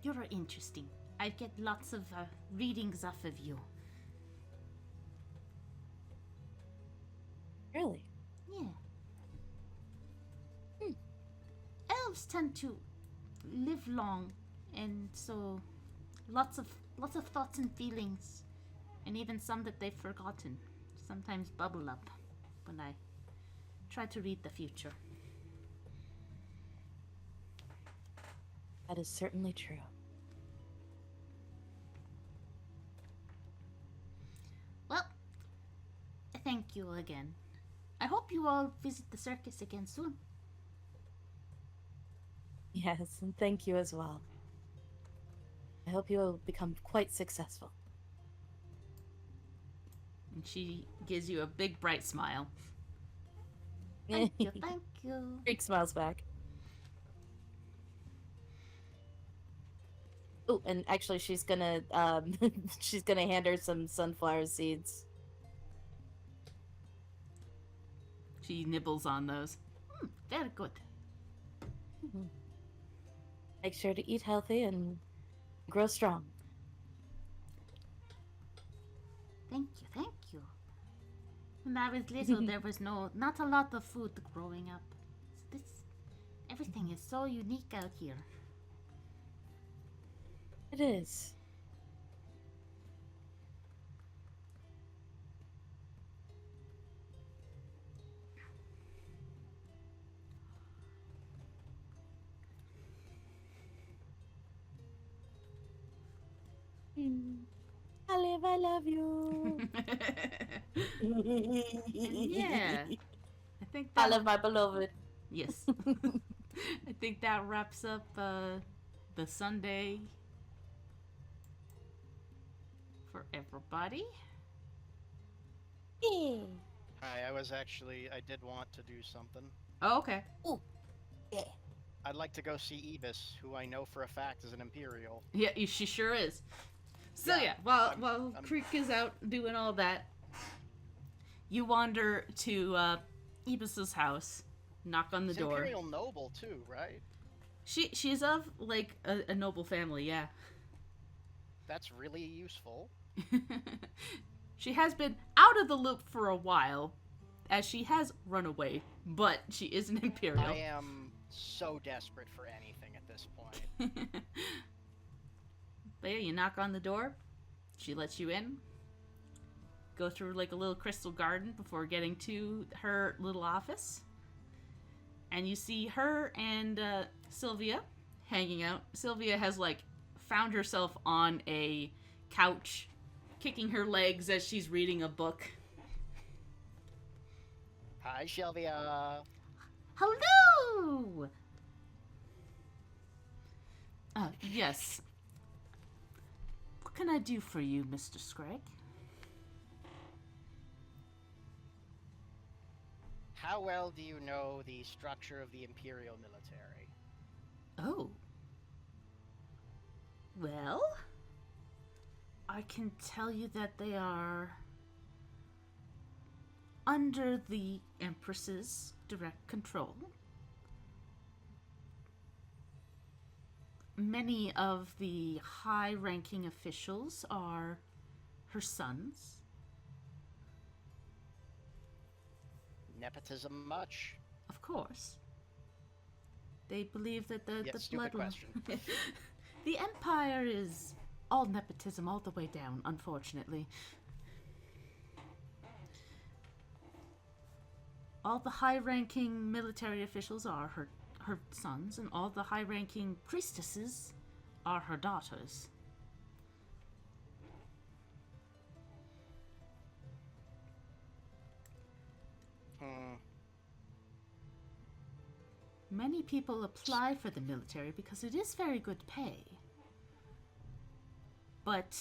[SPEAKER 1] You're interesting. I get lots of readings off of you.
[SPEAKER 3] Really?
[SPEAKER 1] Yeah. Elves tend to live long, and so lots of thoughts and feelings, and even some that they've forgotten, sometimes bubble up when I try to read the future.
[SPEAKER 3] That is certainly true.
[SPEAKER 1] Well, thank you again. I hope you all visit the circus again soon.
[SPEAKER 3] Yes, and thank you as well. I hope you will become quite successful.
[SPEAKER 1] And she gives you a big bright smile. Thank you, thank you.
[SPEAKER 3] Freak smiles back. Oh, and actually, she's gonna she's gonna hand her some sunflower seeds.
[SPEAKER 1] She nibbles on those. Very good.
[SPEAKER 3] Make sure to eat healthy and grow strong.
[SPEAKER 1] Thank you, thank you. When I was little, there was not a lot of food growing up. So everything is so unique out here.
[SPEAKER 3] It is. Olive, I love you.
[SPEAKER 1] Yeah. I think
[SPEAKER 3] I love my beloved.
[SPEAKER 1] Yes. I think that wraps up the Sunday for everybody.
[SPEAKER 3] Yeah.
[SPEAKER 4] Hi, I did want to do something.
[SPEAKER 1] Oh, okay.
[SPEAKER 3] Ooh. Yeah.
[SPEAKER 4] I'd like to go see Ebis, who I know for a fact is an Imperial.
[SPEAKER 1] Yeah, she sure is. So yeah, while Creek is out doing all that, you wander to Ebis's house, knock on the
[SPEAKER 4] It's
[SPEAKER 1] door.
[SPEAKER 4] Imperial noble too, right?
[SPEAKER 1] She's of like a noble family, yeah.
[SPEAKER 4] That's really useful.
[SPEAKER 1] She has been out of the loop for a while, as she has run away, but she is an Imperial.
[SPEAKER 4] I am so desperate for anything at this point.
[SPEAKER 1] But yeah, you knock on the door, she lets you in, go through like a little crystal garden before getting to her little office, and you see her and Sylvia hanging out. Sylvia has like found herself on a couch, kicking her legs as she's reading a book.
[SPEAKER 4] Hi, Sylvia.
[SPEAKER 1] Hello! Yes. What can I do for you, Mr. Scragg?
[SPEAKER 4] How well do you know the structure of the Imperial military?
[SPEAKER 1] Oh. Well, I can tell you that they are under the Empress's direct control. Many of the high-ranking officials are her sons.
[SPEAKER 4] Nepotism much?
[SPEAKER 1] Of course. They believe that the
[SPEAKER 4] Stupid
[SPEAKER 1] bloodline...
[SPEAKER 4] question.
[SPEAKER 1] The Empire is all nepotism all the way down, unfortunately. All the high-ranking military officials are her sons, and all the high-ranking priestesses are her daughters. Many people apply for the military because it is very good pay. But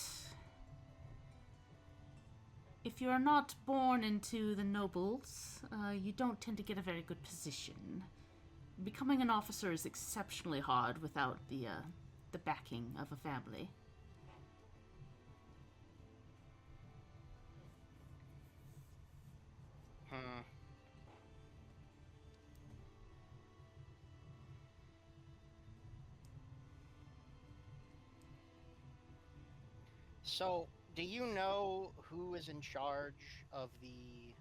[SPEAKER 1] if you are not born into the nobles, you don't tend to get a very good position. Becoming an officer is exceptionally hard without the backing of a family.
[SPEAKER 4] So, do you know who is in charge of the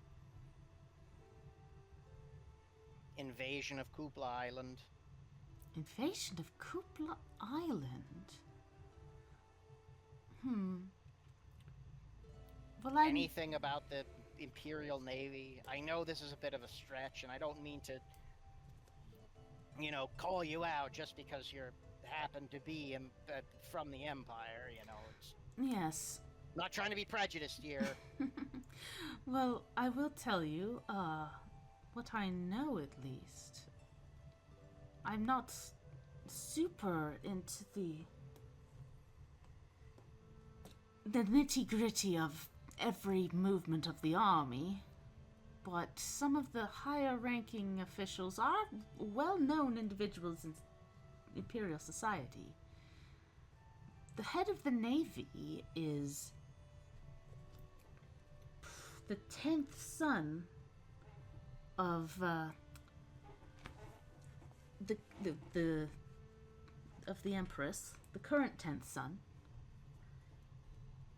[SPEAKER 4] invasion of Kupla Island?
[SPEAKER 1] Invasion of Kupla Island? Well,
[SPEAKER 4] Anything about the Imperial Navy? I know this is a bit of a stretch, and I don't mean to, call you out just because you're happen to be from the Empire, It's
[SPEAKER 1] Yes.
[SPEAKER 4] not trying to be prejudiced here.
[SPEAKER 1] Well, I will tell you, what I know at least. I'm not super into the nitty-gritty of every movement of the army, but some of the higher-ranking officials are well-known individuals in Imperial society. The head of the Navy is the 10th son of the Empress, the current 10th son.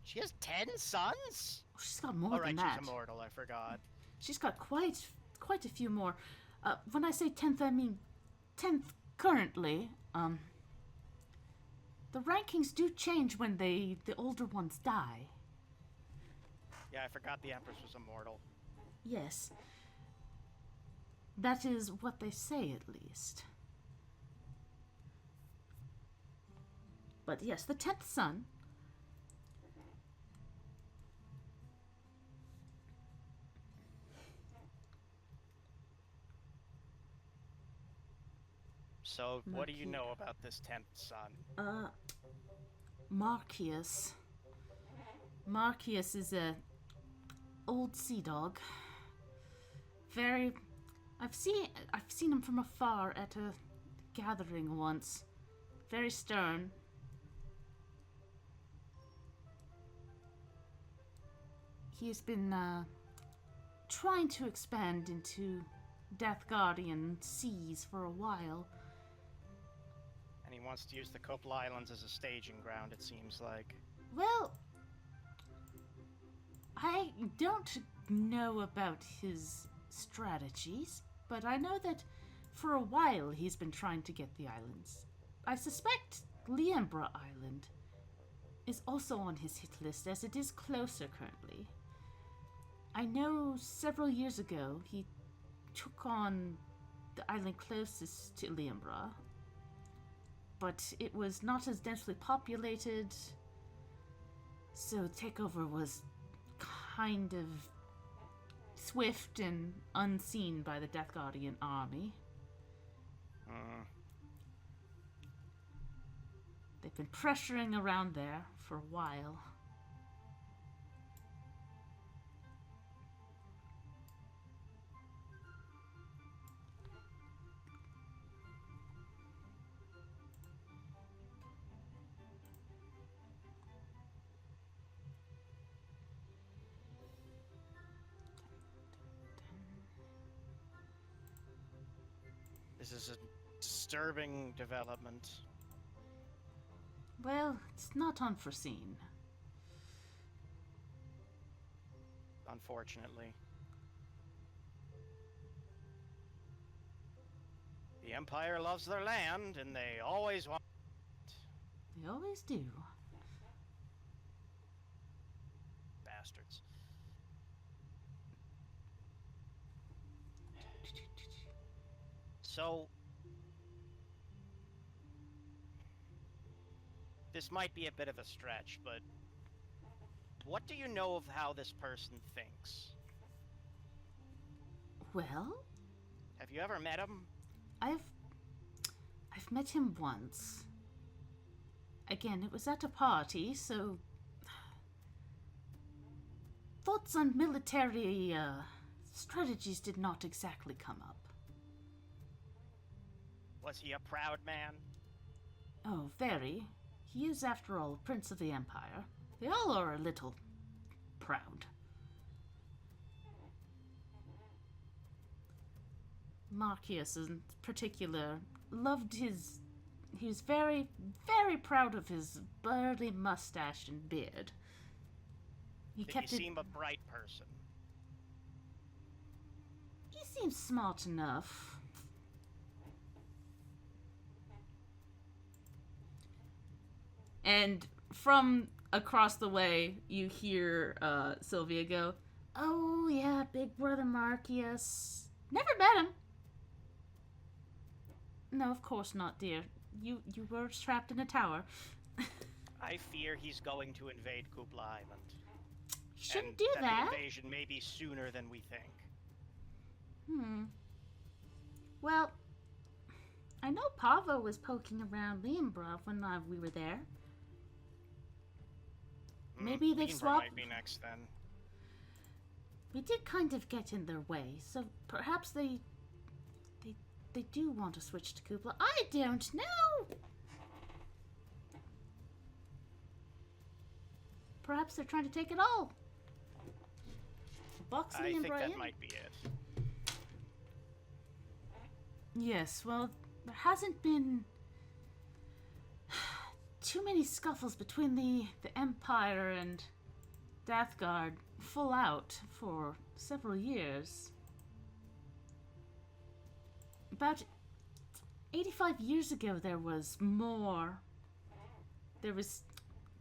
[SPEAKER 4] She has 10 sons?
[SPEAKER 1] Oh, she's got more
[SPEAKER 4] Oh,
[SPEAKER 1] than
[SPEAKER 4] right,
[SPEAKER 1] that.
[SPEAKER 4] she's immortal, I forgot.
[SPEAKER 1] She's got quite a few more. When I say 10th, I mean 10th currently. The rankings do change when the older ones die.
[SPEAKER 4] Yeah, I forgot the Empress was immortal.
[SPEAKER 1] Yes. That is what they say, at least. But yes, the 10th son.
[SPEAKER 4] So, what do you know about this 10th son?
[SPEAKER 1] Marcius. Marcius is a old sea dog. Very... I've seen him from afar at a gathering once. Very stern. He has been trying to expand into Death Guardian seas for a while.
[SPEAKER 4] And he wants to use the Copel Islands as a staging ground, it seems like.
[SPEAKER 1] Well, I don't know about his strategies, but I know that for a while he's been trying to get the islands. I suspect Liembra Island is also on his hit list, as it is closer currently. I know several years ago he took on the island closest to Liembra, but it was not as densely populated, so takeover was kind of swift and unseen by the Death Guardian army. They've been pressuring around there for a while.
[SPEAKER 4] This is a disturbing development.
[SPEAKER 1] Well, it's not unforeseen.
[SPEAKER 4] Unfortunately. The Empire loves their land, and they always want it.
[SPEAKER 1] They always do.
[SPEAKER 4] Bastards. So, this might be a bit of a stretch, but what do you know of how this person thinks?
[SPEAKER 1] Well,
[SPEAKER 4] Have you ever met him?
[SPEAKER 1] I've met him once. Again, it was at a party, so thoughts on military strategies did not exactly come up.
[SPEAKER 4] Was he a proud man?
[SPEAKER 1] Oh, very. He is, after all, Prince of the Empire. They all are a little proud. Marcius, in particular, loved his... He was very, very proud of his burly mustache and beard. He
[SPEAKER 4] Did
[SPEAKER 1] kept
[SPEAKER 4] he
[SPEAKER 1] it...
[SPEAKER 4] seem a bright person?
[SPEAKER 1] He seems smart enough. And from across the way, you hear Sylvia go, "Oh yeah, Big Brother Marcius. Never met him." No, of course not, dear. You were trapped in a tower.
[SPEAKER 4] I fear he's going to invade Kupla Island.
[SPEAKER 1] Shouldn't
[SPEAKER 4] and
[SPEAKER 1] do that.
[SPEAKER 4] The invasion may be sooner than we think.
[SPEAKER 1] Well, I know Pavo was poking around Liembra when we were there. Maybe they've
[SPEAKER 4] Liembra
[SPEAKER 1] swapped.
[SPEAKER 4] might be next then.
[SPEAKER 1] We did kind of get in their way, so perhaps they do want to switch to Kupla. I don't know. Perhaps they're trying to take it all. Box
[SPEAKER 4] I think
[SPEAKER 1] Liembra
[SPEAKER 4] that
[SPEAKER 1] in.
[SPEAKER 4] might be it.
[SPEAKER 1] Yes, well, there hasn't been too many scuffles between the Empire and Dathgard full out for several years. About 85 years ago, there was more. There was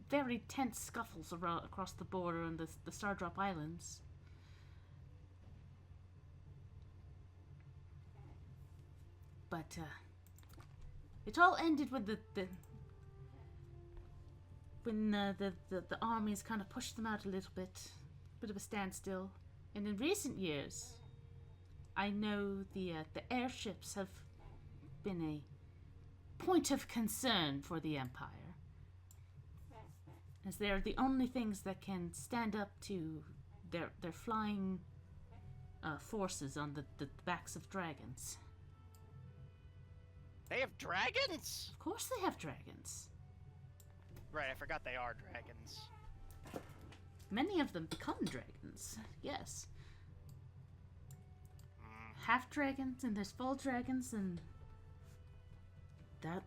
[SPEAKER 1] very tense scuffles across the border and the Stardrop Islands. But it all ended with when the armies kind of pushed them out a little bit of a standstill. And in recent years, I know the airships have been a point of concern for the Empire, as they are the only things that can stand up to their flying forces on the backs of dragons.
[SPEAKER 4] They have dragons?
[SPEAKER 1] Of course they have dragons.
[SPEAKER 4] Right, I forgot they are dragons.
[SPEAKER 1] Many of them become dragons, yes. Half dragons, and there's full dragons, and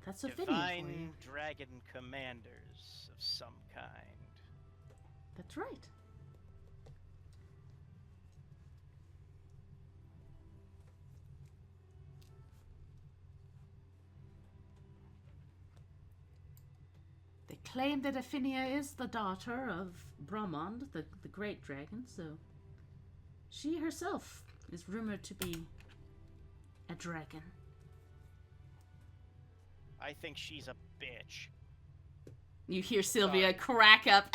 [SPEAKER 1] That's a video for you.
[SPEAKER 4] Divine dragon commanders of some kind.
[SPEAKER 1] That's right. They claim that Affinia is the daughter of Brahmand, the great dragon, so she herself is rumored to be a dragon.
[SPEAKER 4] I think she's a bitch.
[SPEAKER 1] You hear Sylvia
[SPEAKER 4] Sorry.
[SPEAKER 1] crack up.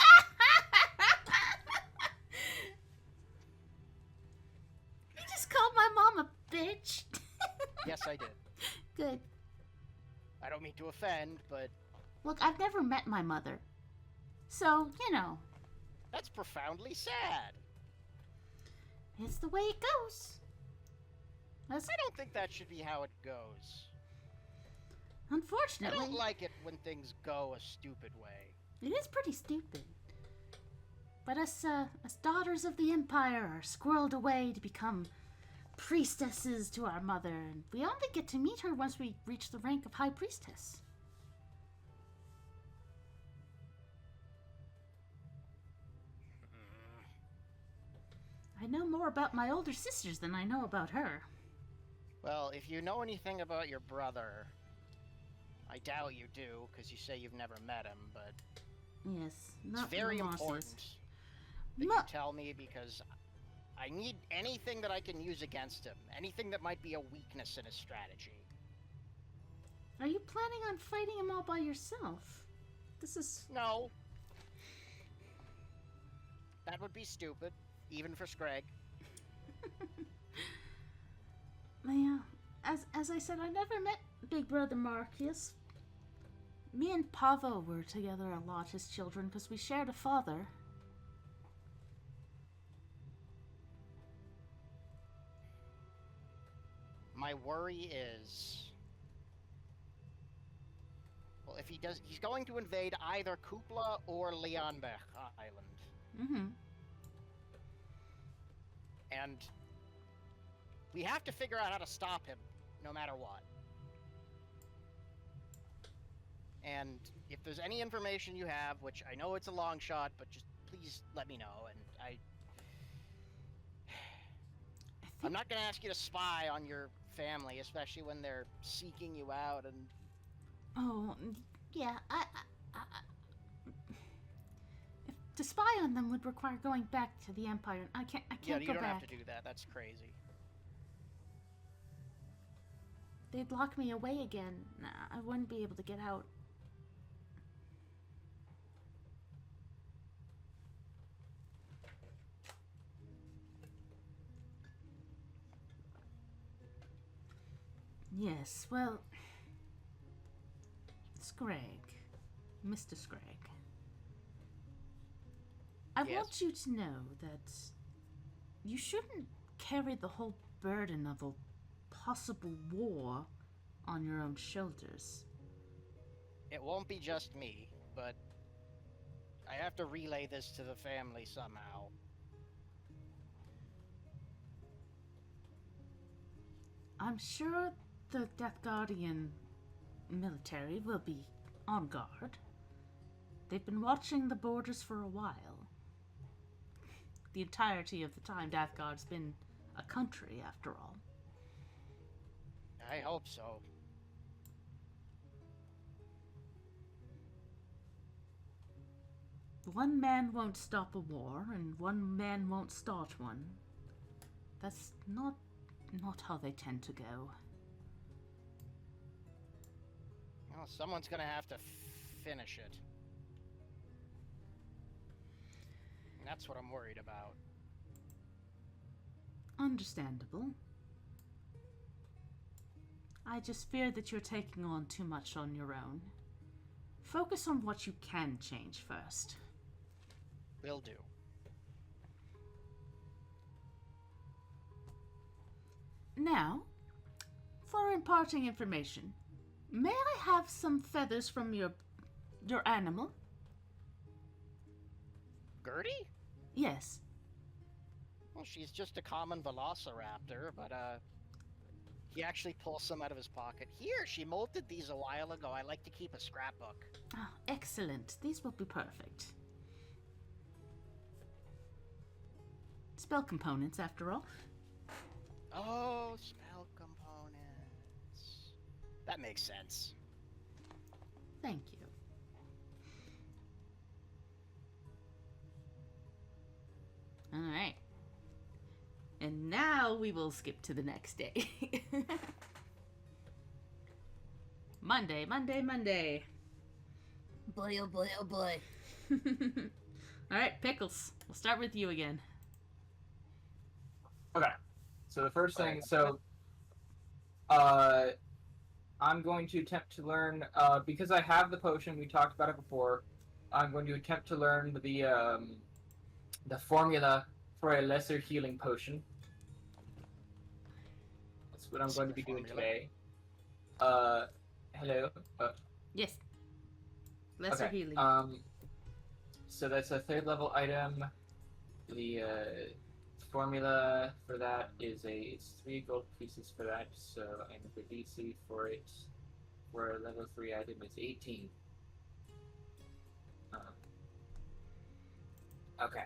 [SPEAKER 1] You just called my mom a bitch.
[SPEAKER 4] Yes, I did.
[SPEAKER 1] Good.
[SPEAKER 4] I don't mean to offend, but
[SPEAKER 1] Look, I've never met my mother. So, you know,
[SPEAKER 4] that's profoundly sad.
[SPEAKER 1] it's the way it goes.
[SPEAKER 4] I don't think that should be how it goes. I
[SPEAKER 1] Unfortunately,
[SPEAKER 4] don't like it when things go a stupid way.
[SPEAKER 1] it is pretty stupid. But us daughters of the Empire are squirreled away to become priestesses to our mother, and we only get to meet her once we reach the rank of High Priestess. I know more about my older sisters than I know about her.
[SPEAKER 4] Well, if you know anything about your brother, I doubt you do, because you say you've never met him, but
[SPEAKER 1] Yes,
[SPEAKER 4] it's
[SPEAKER 1] not
[SPEAKER 4] very
[SPEAKER 1] the losses.
[SPEAKER 4] important that you tell me, because I need anything that I can use against him. Anything that might be a weakness in his strategy.
[SPEAKER 1] Are you planning on fighting him all by yourself? This is...
[SPEAKER 4] No. That would be stupid, even for Scrag.
[SPEAKER 1] Yeah, as I said, I never met Big Brother Marcus. Me and Pavo were together a lot as children because we shared a father.
[SPEAKER 4] My worry is... Well, if he does, he's going to invade either Kupla or Leonbech Island.
[SPEAKER 1] Mm-hmm.
[SPEAKER 4] And we have to figure out how to stop him, no matter what. And if there's any information you have, which I know it's a long shot, but just please let me know. And I'm not going to ask you to spy on your family, especially when they're seeking you out. And
[SPEAKER 1] Oh, yeah, if to spy on them would require going back to the Empire. I can't
[SPEAKER 4] yeah, you
[SPEAKER 1] go
[SPEAKER 4] don't
[SPEAKER 1] back.
[SPEAKER 4] have to do that. That's crazy.
[SPEAKER 1] They'd lock me away again. Nah, I wouldn't be able to get out. Yes, well, Scrag, Mr. Scrag, I
[SPEAKER 4] Yes?
[SPEAKER 1] want you to know that you shouldn't carry the whole burden of a possible war on your own shoulders.
[SPEAKER 4] It won't be just me, but I have to relay this to the family somehow.
[SPEAKER 1] I'm sure the Death Guardian military will be on guard. They've been watching the borders for a while. The entirety of the time Death Guard's been a country, after all.
[SPEAKER 4] I hope so.
[SPEAKER 1] One man won't stop a war, and one man won't start one. That's not how they tend to go.
[SPEAKER 4] Well, someone's gonna have to finish it. And that's what I'm worried about.
[SPEAKER 1] Understandable. I just fear that you're taking on too much on your own. Focus on what you can change first.
[SPEAKER 4] Will do.
[SPEAKER 1] Now, for imparting information, may I have some feathers from your animal?
[SPEAKER 4] Gertie?
[SPEAKER 1] Yes.
[SPEAKER 4] Well, she's just a common velociraptor, but He actually pulls some out of his pocket. Here, she molded these a while ago. I like to keep a scrapbook.
[SPEAKER 1] Oh, excellent. These will be perfect. Spell components, after all.
[SPEAKER 4] Oh, spell components. That makes sense.
[SPEAKER 1] Thank you. All right. And now we will skip to the next day. Monday.
[SPEAKER 3] Boy, oh boy, oh boy.
[SPEAKER 1] All right, Pickles. We'll start with you again.
[SPEAKER 2] Okay. So the first thing, I'm going to attempt to learn, because I have the potion, we talked about it before, I'm going to attempt to learn the formula for a lesser healing potion. That's what I'm going to be doing today. Hello?
[SPEAKER 1] Yes. Lesser
[SPEAKER 2] Okay.
[SPEAKER 1] healing.
[SPEAKER 2] So that's a 3rd level item. The formula for that is it's 3 gold pieces for that, so and the DC for it for a level 3 item is 18. Okay.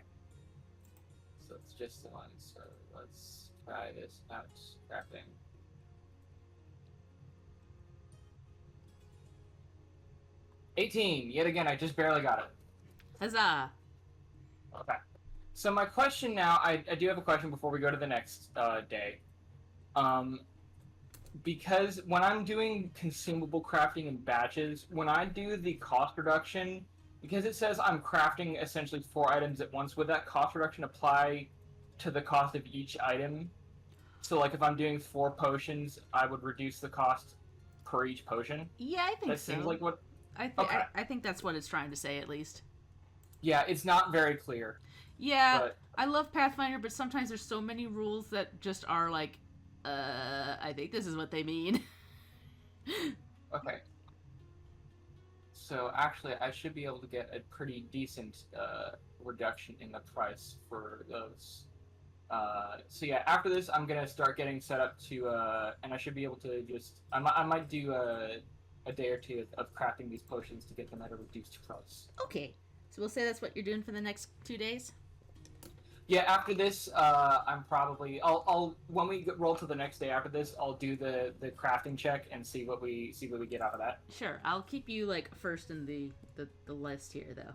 [SPEAKER 2] So it's just the one, so let's try this out. Crafting. $18! Yet again, I just barely got it.
[SPEAKER 1] Huzzah!
[SPEAKER 2] Okay. So my question now, I do have a question before we go to the next day. Because when I'm doing consumable crafting in batches, when I do the cost reduction, because it says I'm crafting essentially 4 items at once, would that cost reduction apply to the cost of each item? So like if I'm doing 4 potions, I would reduce the cost per each potion?
[SPEAKER 1] Yeah, I think
[SPEAKER 2] That
[SPEAKER 1] so.
[SPEAKER 2] seems like what...
[SPEAKER 1] I think that's what it's trying to say, at least.
[SPEAKER 2] Yeah, it's not very clear.
[SPEAKER 1] Yeah,
[SPEAKER 2] But...
[SPEAKER 1] I love Pathfinder, but sometimes there's so many rules that just are like, I think this is what they mean.
[SPEAKER 2] Okay. So actually, I should be able to get a pretty decent reduction in the price for those. So yeah, after this, I'm gonna start getting set up to, and I should be able to just, I might do a day or two of crafting these potions to get them at a reduced price.
[SPEAKER 1] Okay, so we'll say that's what you're doing for the next 2 days?
[SPEAKER 2] Yeah, after this, I'm probably, I'll when we roll to the next day after this, I'll do the crafting check and see what we get out of that.
[SPEAKER 1] Sure, I'll keep you, like, first in the list here, though.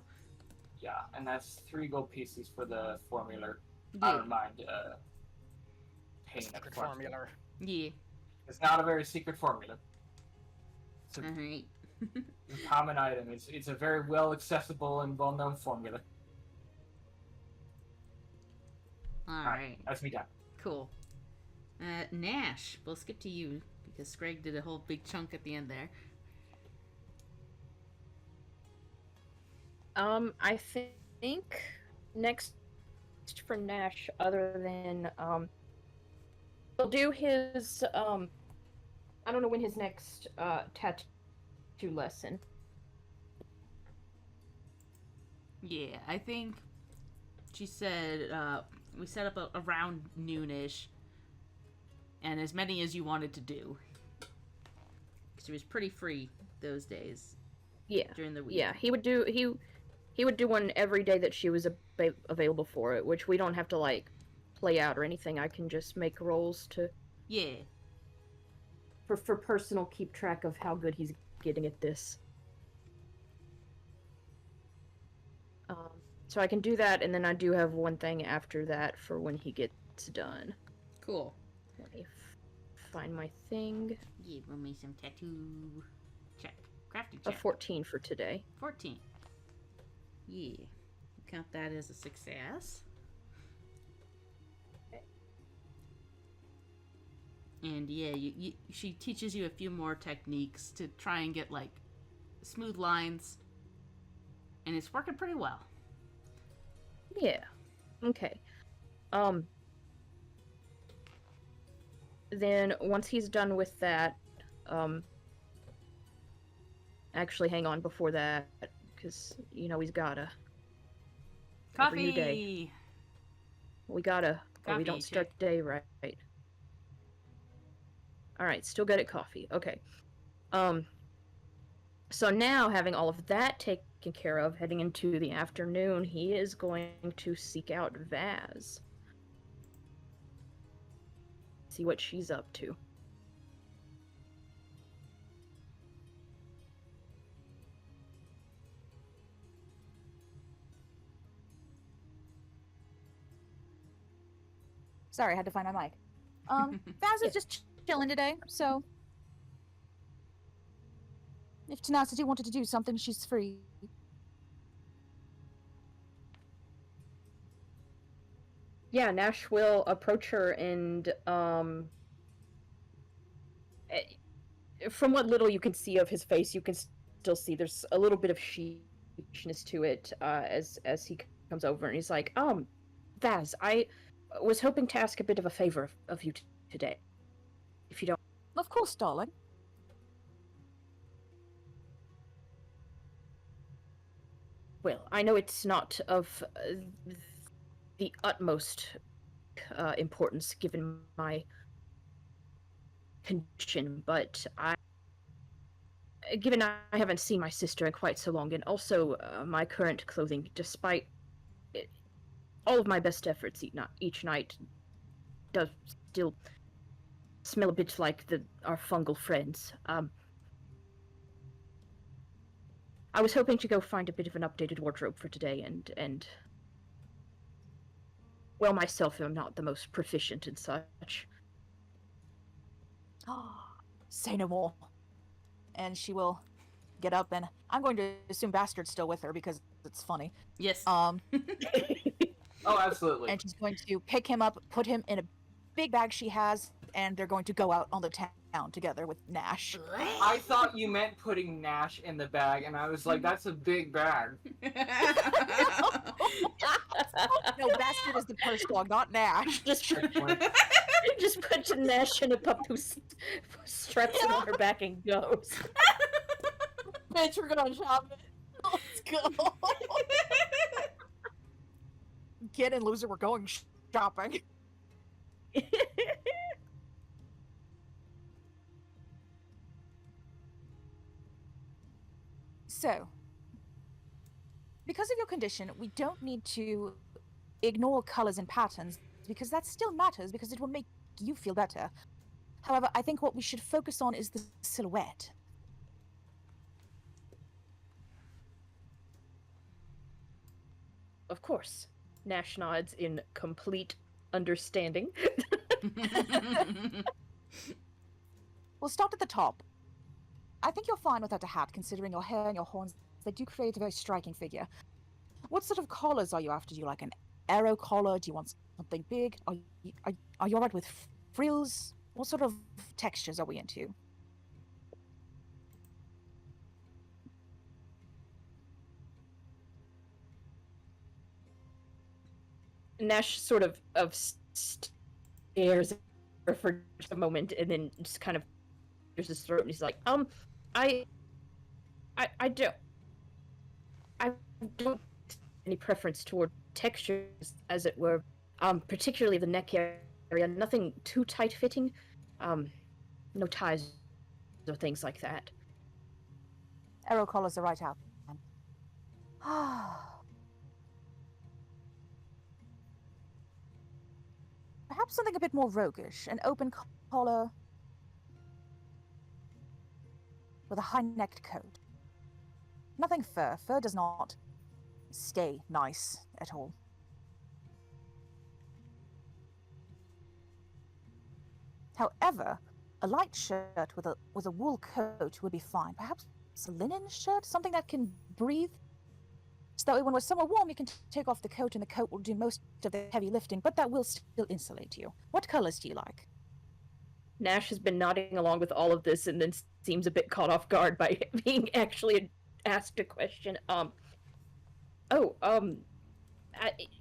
[SPEAKER 2] Yeah, and that's 3 gold pieces for the formula.
[SPEAKER 1] Yeah.
[SPEAKER 2] I don't mind paying up
[SPEAKER 4] Secret
[SPEAKER 2] front.
[SPEAKER 4] formula.
[SPEAKER 1] Yeah.
[SPEAKER 2] It's not a very secret formula. It's a
[SPEAKER 1] Alright.
[SPEAKER 2] common item. It's a very well accessible and well known formula.
[SPEAKER 1] Alright.
[SPEAKER 2] That's me done.
[SPEAKER 1] Cool. Nash, we'll skip to you, because Scrag did a whole big chunk at the end there.
[SPEAKER 5] I think next for Nash, other than he'll do his I don't know when his next tattoo lesson.
[SPEAKER 1] Yeah, I think she said we set up around noonish, and as many as you wanted to do. Because she was pretty free those days.
[SPEAKER 5] Yeah.
[SPEAKER 1] During the week.
[SPEAKER 5] Yeah, he would do one every day that she was available for it, which we don't have to like play out or anything. I can just make rolls to
[SPEAKER 1] Yeah.
[SPEAKER 5] for personal keep track of how good he's getting at this. So I can do that, and then I do have one thing after that for when he gets done.
[SPEAKER 1] Cool.
[SPEAKER 5] Let me find my thing.
[SPEAKER 1] Give me some tattoo. Check. Crafty
[SPEAKER 5] A
[SPEAKER 1] check.
[SPEAKER 5] 14 for today.
[SPEAKER 1] 14. Yeah. Count that as a success. And yeah, she teaches you a few more techniques to try and get like smooth lines, and it's working pretty well.
[SPEAKER 5] Yeah. Okay. Then once he's done with that, actually hang on before that, because you know he's gotta every new day.
[SPEAKER 1] Coffee.
[SPEAKER 5] We gotta, or we
[SPEAKER 1] Coffee
[SPEAKER 5] don't start the day right. Alright, still good at coffee. Okay. So now, having all of that taken care of, heading into the afternoon, he is going to seek out Vaz. See what she's up to.
[SPEAKER 6] Sorry, I had to find my mic. Vaz is just chilling today, so if Tenacity wanted to do something, she's free.
[SPEAKER 5] Yeah, Nash will approach her and, from what little you can see of his face, you can still see there's a little bit of sheepishness to it, as he comes over and he's like, Vaz, I was hoping to ask a bit of a favor of you today, if you don't.
[SPEAKER 6] Of course, darling.
[SPEAKER 5] Well, I know it's not of the utmost importance given my condition, but given I haven't seen my sister in quite so long, and also my current clothing, despite all of my best efforts each night, does still smell a bit like our fungal friends. I was hoping to go find a bit of an updated wardrobe for today, and well, myself am not the most proficient and such.
[SPEAKER 6] Say no more. And she will get up, and I'm going to assume Bastard's still with her because it's funny.
[SPEAKER 1] Yes.
[SPEAKER 2] Oh, absolutely.
[SPEAKER 6] And she's going to pick him up, put him in a big bag she has, and they're going to go out on the town together with Nash.
[SPEAKER 2] I thought you meant putting Nash in the bag, and I was like, that's a big bag.
[SPEAKER 6] No, Bastard is the purse dog, not Nash.
[SPEAKER 5] Just put Nash in a pup who straps him on her back and goes.
[SPEAKER 6] Bitch, we're going shopping. Let's go. Kid and loser, we're going shopping. So, because of your condition, we don't need to ignore colors and patterns, because that still matters, because it will make you feel better. However, I think what we should focus on is the silhouette.
[SPEAKER 5] Of course. Nash nods in complete understanding.
[SPEAKER 6] We'll start at the top. I think you're fine without a hat, considering your hair and your horns. They do create a very striking figure. What sort of collars are you after? Do you like an arrow collar? Do you want something big? Are you alright with frills? What sort of textures are we into?
[SPEAKER 5] Nash sort of stares at her for just a moment and then just kind of clears his throat and he's like, I don't have any preference toward textures, as it were. Particularly the neck area. Nothing too tight fitting. No ties or things like that.
[SPEAKER 6] Arrow collars are right out. Perhaps something a bit more roguish. An open collar with a high-necked coat. Nothing fur. Fur does not stay nice at all. However, a light shirt with a wool coat would be fine. Perhaps a linen shirt, something that can breathe. So that way when we're somewhere warm, you can take off the coat and the coat will do most of the heavy lifting, but that will still insulate you. What colors do you like?
[SPEAKER 5] Nash has been nodding along with all of this and then seems a bit caught off guard by being actually asked a question.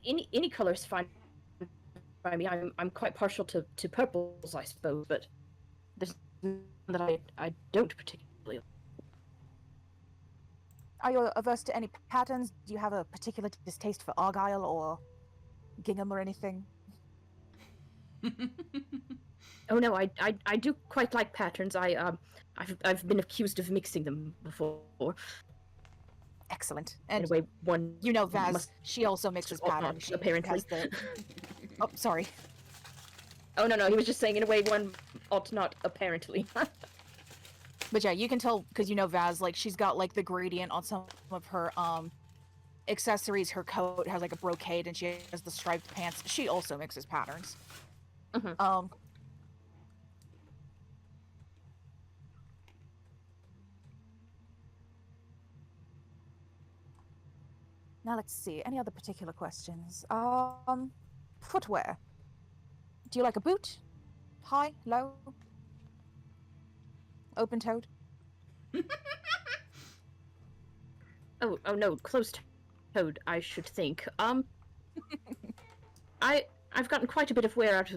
[SPEAKER 5] Any color's fine by me. I'm quite partial to purples, I suppose, but there's none that I don't particularly.
[SPEAKER 6] Are you averse to any patterns? Do you have a particular distaste for argyle or gingham or anything?
[SPEAKER 5] Oh no, I do quite like patterns. I've been accused of mixing them before.
[SPEAKER 6] Excellent.
[SPEAKER 5] In
[SPEAKER 6] And
[SPEAKER 5] a way, one
[SPEAKER 6] you know, Vaz,
[SPEAKER 5] must
[SPEAKER 6] she also mixes
[SPEAKER 5] ought not,
[SPEAKER 6] patterns. She
[SPEAKER 5] apparently.
[SPEAKER 6] has the. Oh, sorry.
[SPEAKER 5] Oh no, he was just saying in a way one ought not apparently.
[SPEAKER 6] But yeah, you can tell because you know Vaz, like she's got like the gradient on some of her accessories. Her coat has like a brocade, and she has the striped pants. She also mixes patterns.
[SPEAKER 5] Mhm.
[SPEAKER 6] Now let's see. Any other particular questions? Footwear. Do you like a boot? High, low, open-toed?
[SPEAKER 5] Oh no, closed-toed, I should think. I've gotten quite a bit of wear out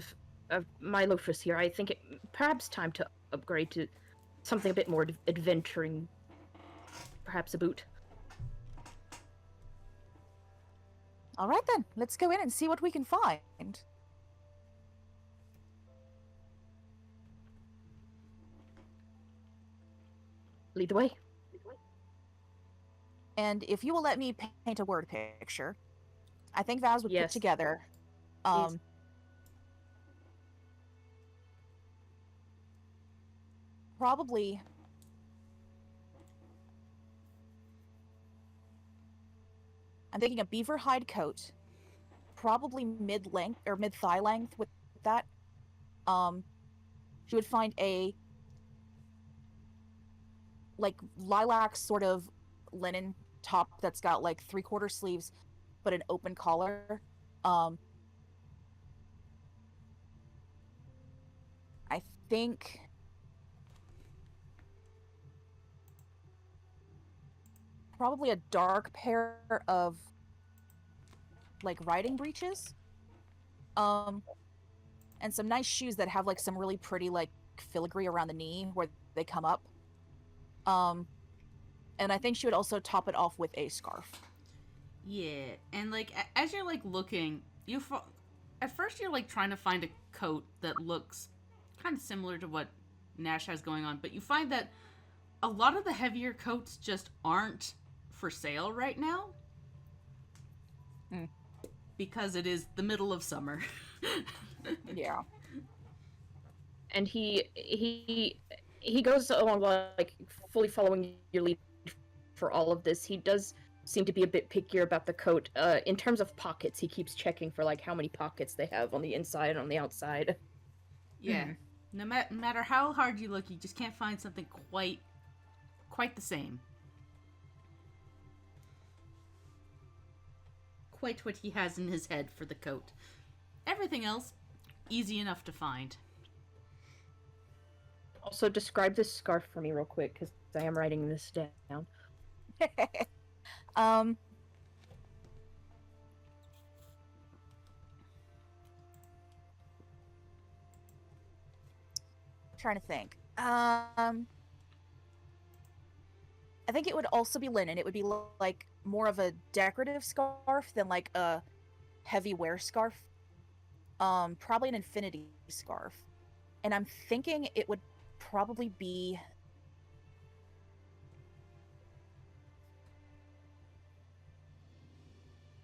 [SPEAKER 5] of my loafers here. I think it perhaps time to upgrade to something a bit more adventuring. Perhaps a boot.
[SPEAKER 6] All right then, let's go in and see what we can find.
[SPEAKER 5] Lead the way.
[SPEAKER 6] And if you will let me paint a word picture, I think Vaz would put
[SPEAKER 5] Yes.
[SPEAKER 6] together
[SPEAKER 5] Please.
[SPEAKER 6] probably I'm thinking a beaver hide coat, probably mid-length or mid-thigh length with that. She would find a like lilac sort of linen top that's got like 3/4 sleeves but an open collar. I think probably a dark pair of like riding breeches. And some nice shoes that have like some really pretty like filigree around the knee where they come up. And I think she would also top it off with a scarf.
[SPEAKER 1] Yeah, and like as you're like looking, at first you're like trying to find a coat that looks kind of similar to what Nash has going on, but you find that a lot of the heavier coats just aren't for sale right now. Because it is the middle of summer.
[SPEAKER 6] Yeah.
[SPEAKER 5] And he goes along like fully following your lead for all of this. He does seem to be a bit pickier about the coat. In terms of pockets, he keeps checking for like how many pockets they have on the inside and on the outside.
[SPEAKER 1] Yeah. No matter how hard you look, you just can't find something quite the same. Quite what he has in his head for the coat. Everything else, easy enough to find.
[SPEAKER 5] Also, describe this scarf for me real quick, because I am writing this down.
[SPEAKER 6] Trying to think. I think it would also be linen. It would be like more of a decorative scarf than like a heavy wear scarf. Probably an infinity scarf. And I'm thinking it would probably be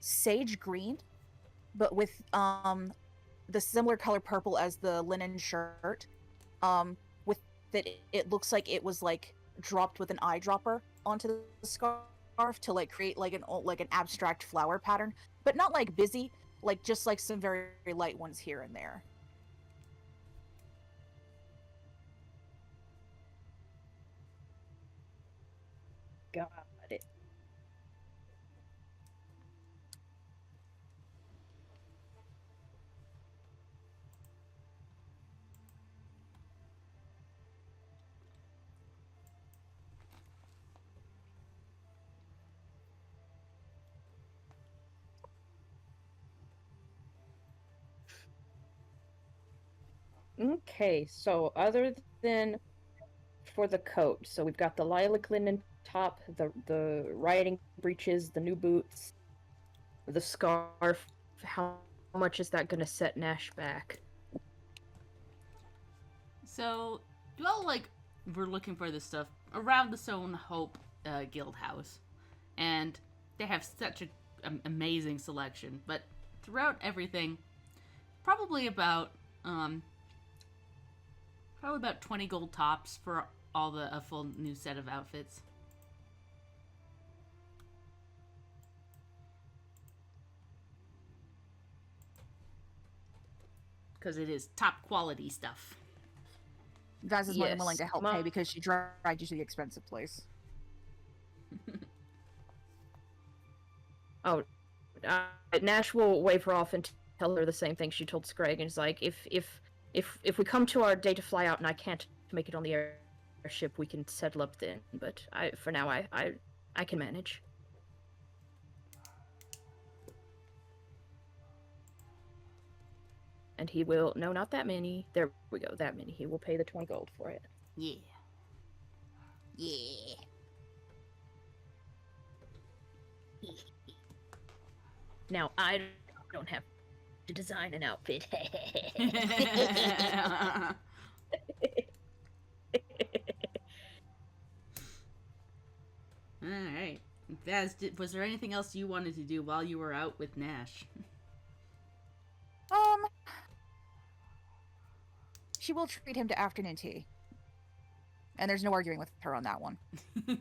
[SPEAKER 6] sage green, but with the similar color purple as the linen shirt. With that it looks like it was like dropped with an eyedropper onto the scarf to like create like an abstract flower pattern, but not like busy, like just like some very, very light ones here and there.
[SPEAKER 5] Got it. Okay, so other than for the coat, so we've got the lilac linen top, the riding breeches, the new boots, the scarf. How much is that going to set Nash back?
[SPEAKER 1] So, you all, were looking for this stuff around the Stone Hope Guild House. And they have such an amazing selection. But throughout everything, probably about 20 gold tops for a full new set of outfits. Because it is top quality stuff.
[SPEAKER 6] Vaz is more than
[SPEAKER 5] Yes.
[SPEAKER 6] willing to help pay because she dragged you to the expensive place.
[SPEAKER 5] Oh, Nash will wave her off and tell her the same thing she told Scrag, and it's like, if we come to our day to fly out and I can't make it on the airship, we can settle up then. But for now, I can manage. And he will, no, not that many. There we go, that many. He will pay the 20 gold for it.
[SPEAKER 1] Yeah. Yeah.
[SPEAKER 5] Now, I don't have to design an outfit.
[SPEAKER 1] Alright. Vaz, was there anything else you wanted to do while you were out with Nash?
[SPEAKER 6] She will treat him to afternoon tea. And there's no arguing with her on that one.
[SPEAKER 1] Yeah,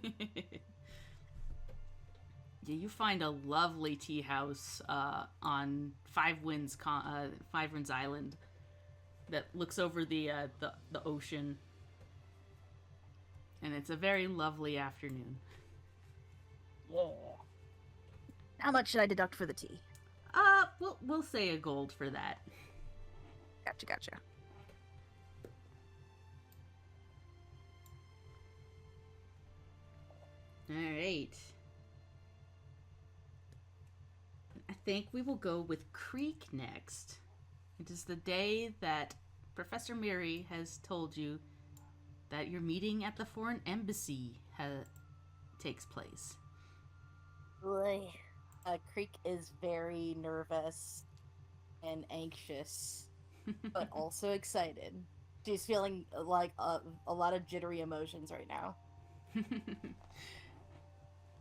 [SPEAKER 1] you find a lovely tea house on Five Winds Island that looks over the ocean, and it's a very lovely afternoon.
[SPEAKER 6] Yeah. How much should I deduct for the tea?
[SPEAKER 1] We'll say a gold for that.
[SPEAKER 6] Gotcha.
[SPEAKER 1] All right. I think we will go with Creek next. It is the day that Professor Mary has told you that your meeting at the foreign embassy takes place.
[SPEAKER 3] Boy, Creek is very nervous and anxious, but also excited. She's feeling like a lot of jittery emotions right now.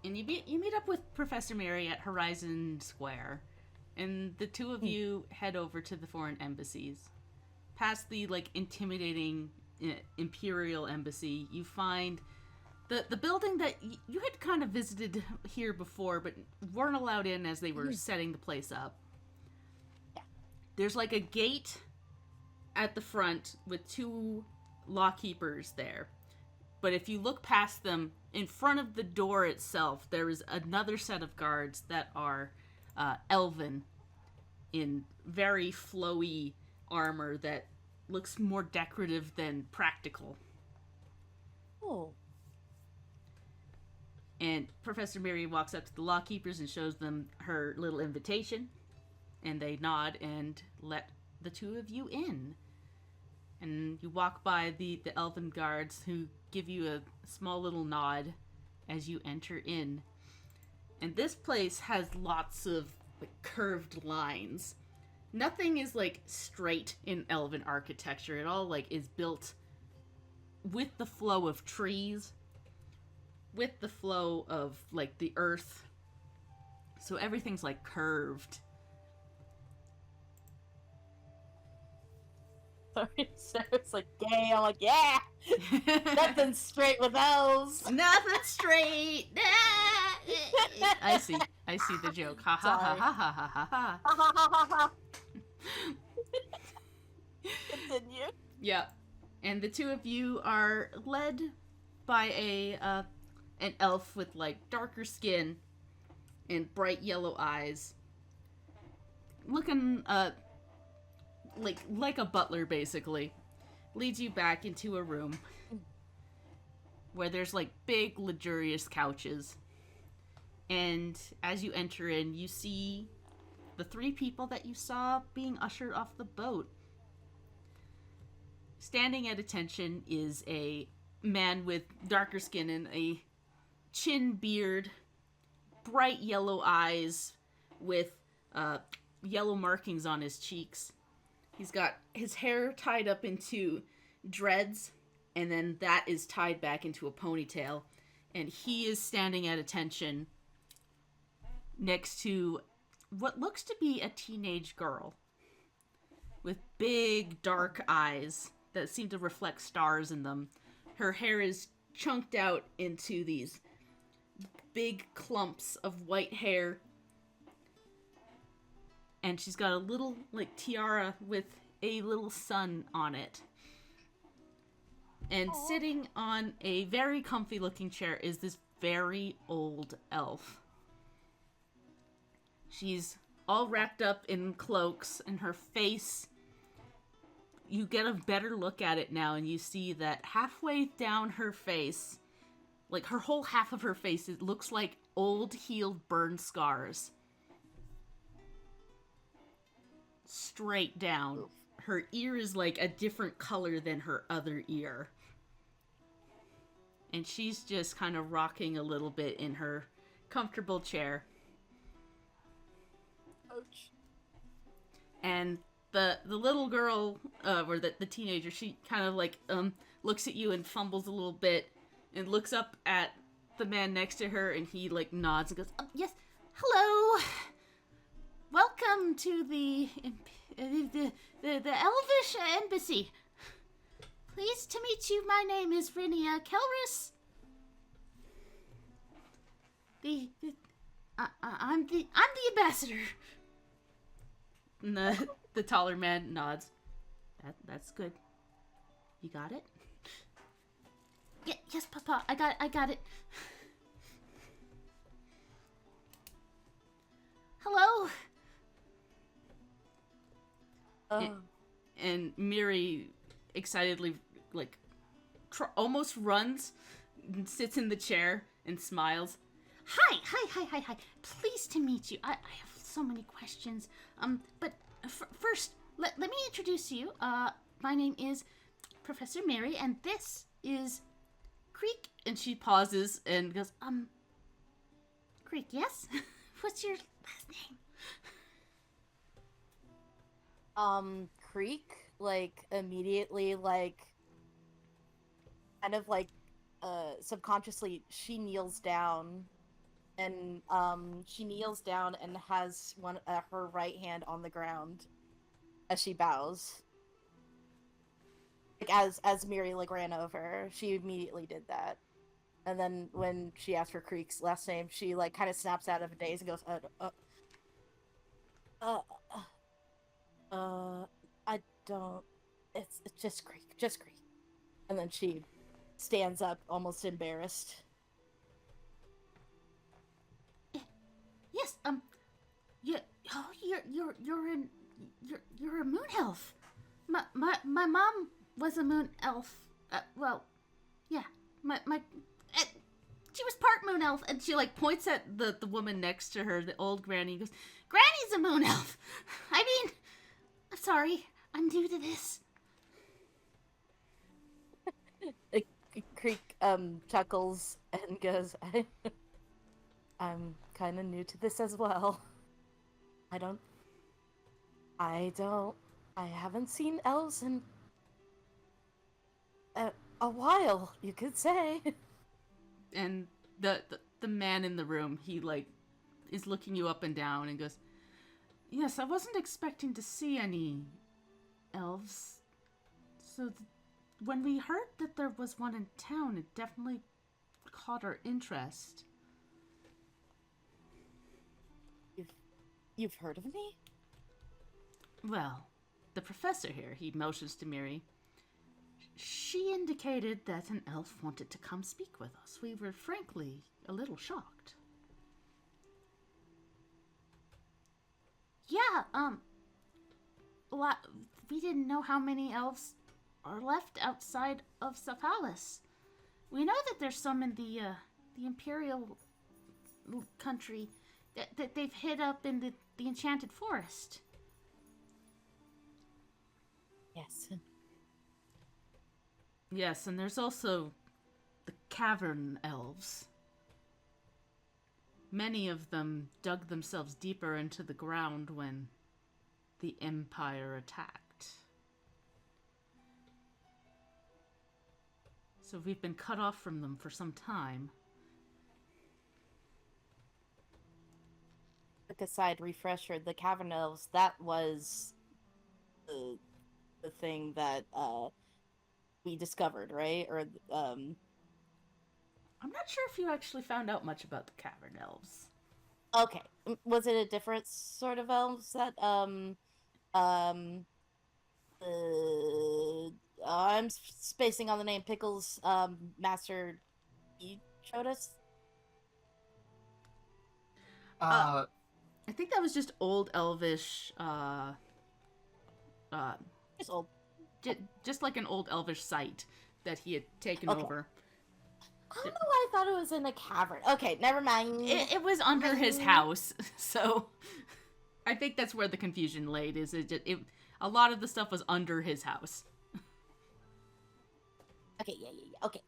[SPEAKER 1] And you meet up with Professor Mary at Horizon Square, and the two of you head over to the foreign embassies. Past the intimidating Imperial embassy, you find the building that you had kind of visited here before, but weren't allowed in as they were setting the place up.
[SPEAKER 3] Yeah.
[SPEAKER 1] There's a gate at the front with two lawkeepers there. But if you look past them, in front of the door itself, there is another set of guards that are elven in very flowy armor that looks more decorative than practical.
[SPEAKER 3] Oh.
[SPEAKER 1] And Professor Mary walks up to the lawkeepers and shows them her little invitation. And they nod and let the two of you in. And you walk by the elven guards who give you a small little nod as you enter in. And this place has lots of curved lines. Nothing is straight in elven architecture. It all is built with the flow of trees, with the flow of the earth. So everything's curved.
[SPEAKER 3] So it's gay. I'm yeah. Nothing's straight with those.
[SPEAKER 1] Nothing straight. I see the joke. Ha ha ha ha ha ha ha ha.
[SPEAKER 3] Continue.
[SPEAKER 1] Yeah, and the two of you are led by an elf with darker skin and bright yellow eyes, looking like a butler basically. Leads you back into a room where there's big luxurious couches, and as you enter in, you see the three people that you saw being ushered off the boat. Standing at attention is a man with darker skin and a chin beard, bright yellow eyes with yellow markings on his cheeks. He's got his hair tied up into dreads, and then that is tied back into a ponytail. And he is standing at attention next to what looks to be a teenage girl with big dark eyes that seem to reflect stars in them. Her hair is chunked out into these big clumps of white hair. And she's got a little, like, tiara with a little sun on it. And sitting on a very comfy looking chair is this very old elf. She's all wrapped up in cloaks, and her face, you get a better look at it now, and you see that halfway down her face, like her whole half of her face, it looks like old healed burn scars. Straight down. Her ear is like a different color than her other ear. And she's just kind of rocking a little bit in her comfortable chair.
[SPEAKER 6] Ouch.
[SPEAKER 1] And the little girl, or the teenager, she kind of like looks at you and fumbles a little bit and looks up at the man next to her, and he like nods and goes, yes, hello, welcome to the Elvish Embassy. Pleased to meet you. My name is Rinia Kelris. I'm the ambassador. And the taller man nods. That's good. You got it? Yes, Papa. I got it. Hello. And Miri excitedly, like, almost runs and sits in the chair and smiles. Hi. Pleased to meet you. I have so many questions. But first, let me introduce you. My name is Professor Mary, and this is Creek. And she pauses and goes, Creek, yes? What's your last name?
[SPEAKER 3] Creek, like, immediately, like, kind of, like, subconsciously, she kneels down, and, has her right hand on the ground as she bows. Like, as Miri, like, ran over, she immediately did that. And then when she asked for Creek's last name, she, like, kind of snaps out of a daze and goes, I don't, it's just Creek. And then she stands up, almost embarrassed.
[SPEAKER 1] Yes, you're a moon elf. My mom was a moon elf. Well, yeah, she was part moon elf, and she like points at the woman next to her, the old granny, and goes, Granny's a moon elf. I mean, I'm sorry, I'm new to this.
[SPEAKER 3] Creek chuckles and goes, I'm kind of new to this as well. I haven't seen elves in a while, you could say.
[SPEAKER 1] And the man in the room, he like is looking you up and down and goes, yes, I wasn't expecting to see any elves. So when we heard that there was one in town, it definitely caught our interest.
[SPEAKER 3] You've heard of me?
[SPEAKER 1] Well, the professor here, he motions to Miri. She indicated that an elf wanted to come speak with us. We were frankly a little shocked. Yeah, we didn't know how many elves are left outside of Sephalis. We know that there's some in the Imperial country that they've hid up in the Enchanted Forest.
[SPEAKER 3] Yes.
[SPEAKER 1] Yes, and there's also the Cavern Elves. Many of them dug themselves deeper into the ground when the Empire attacked. So we've been cut off from them for some time.
[SPEAKER 3] Quick aside, refresher, the Cavern Elves, that was the thing that we discovered, right? Or
[SPEAKER 1] I'm not sure if you actually found out much about the Cavern Elves.
[SPEAKER 3] okay. Was it a different sort of elves that I'm spacing on the name, Pickles Master E showed us?
[SPEAKER 1] I think that was just old Elvish,
[SPEAKER 3] It's old.
[SPEAKER 1] just like an old Elvish site that he had taken
[SPEAKER 3] Okay.
[SPEAKER 1] over.
[SPEAKER 3] I don't know why I thought it was in a cavern. Okay, never mind.
[SPEAKER 1] It was under his house, so I think that's where the confusion laid. Is a lot of the stuff was under his house.
[SPEAKER 3] Okay, yeah. Okay.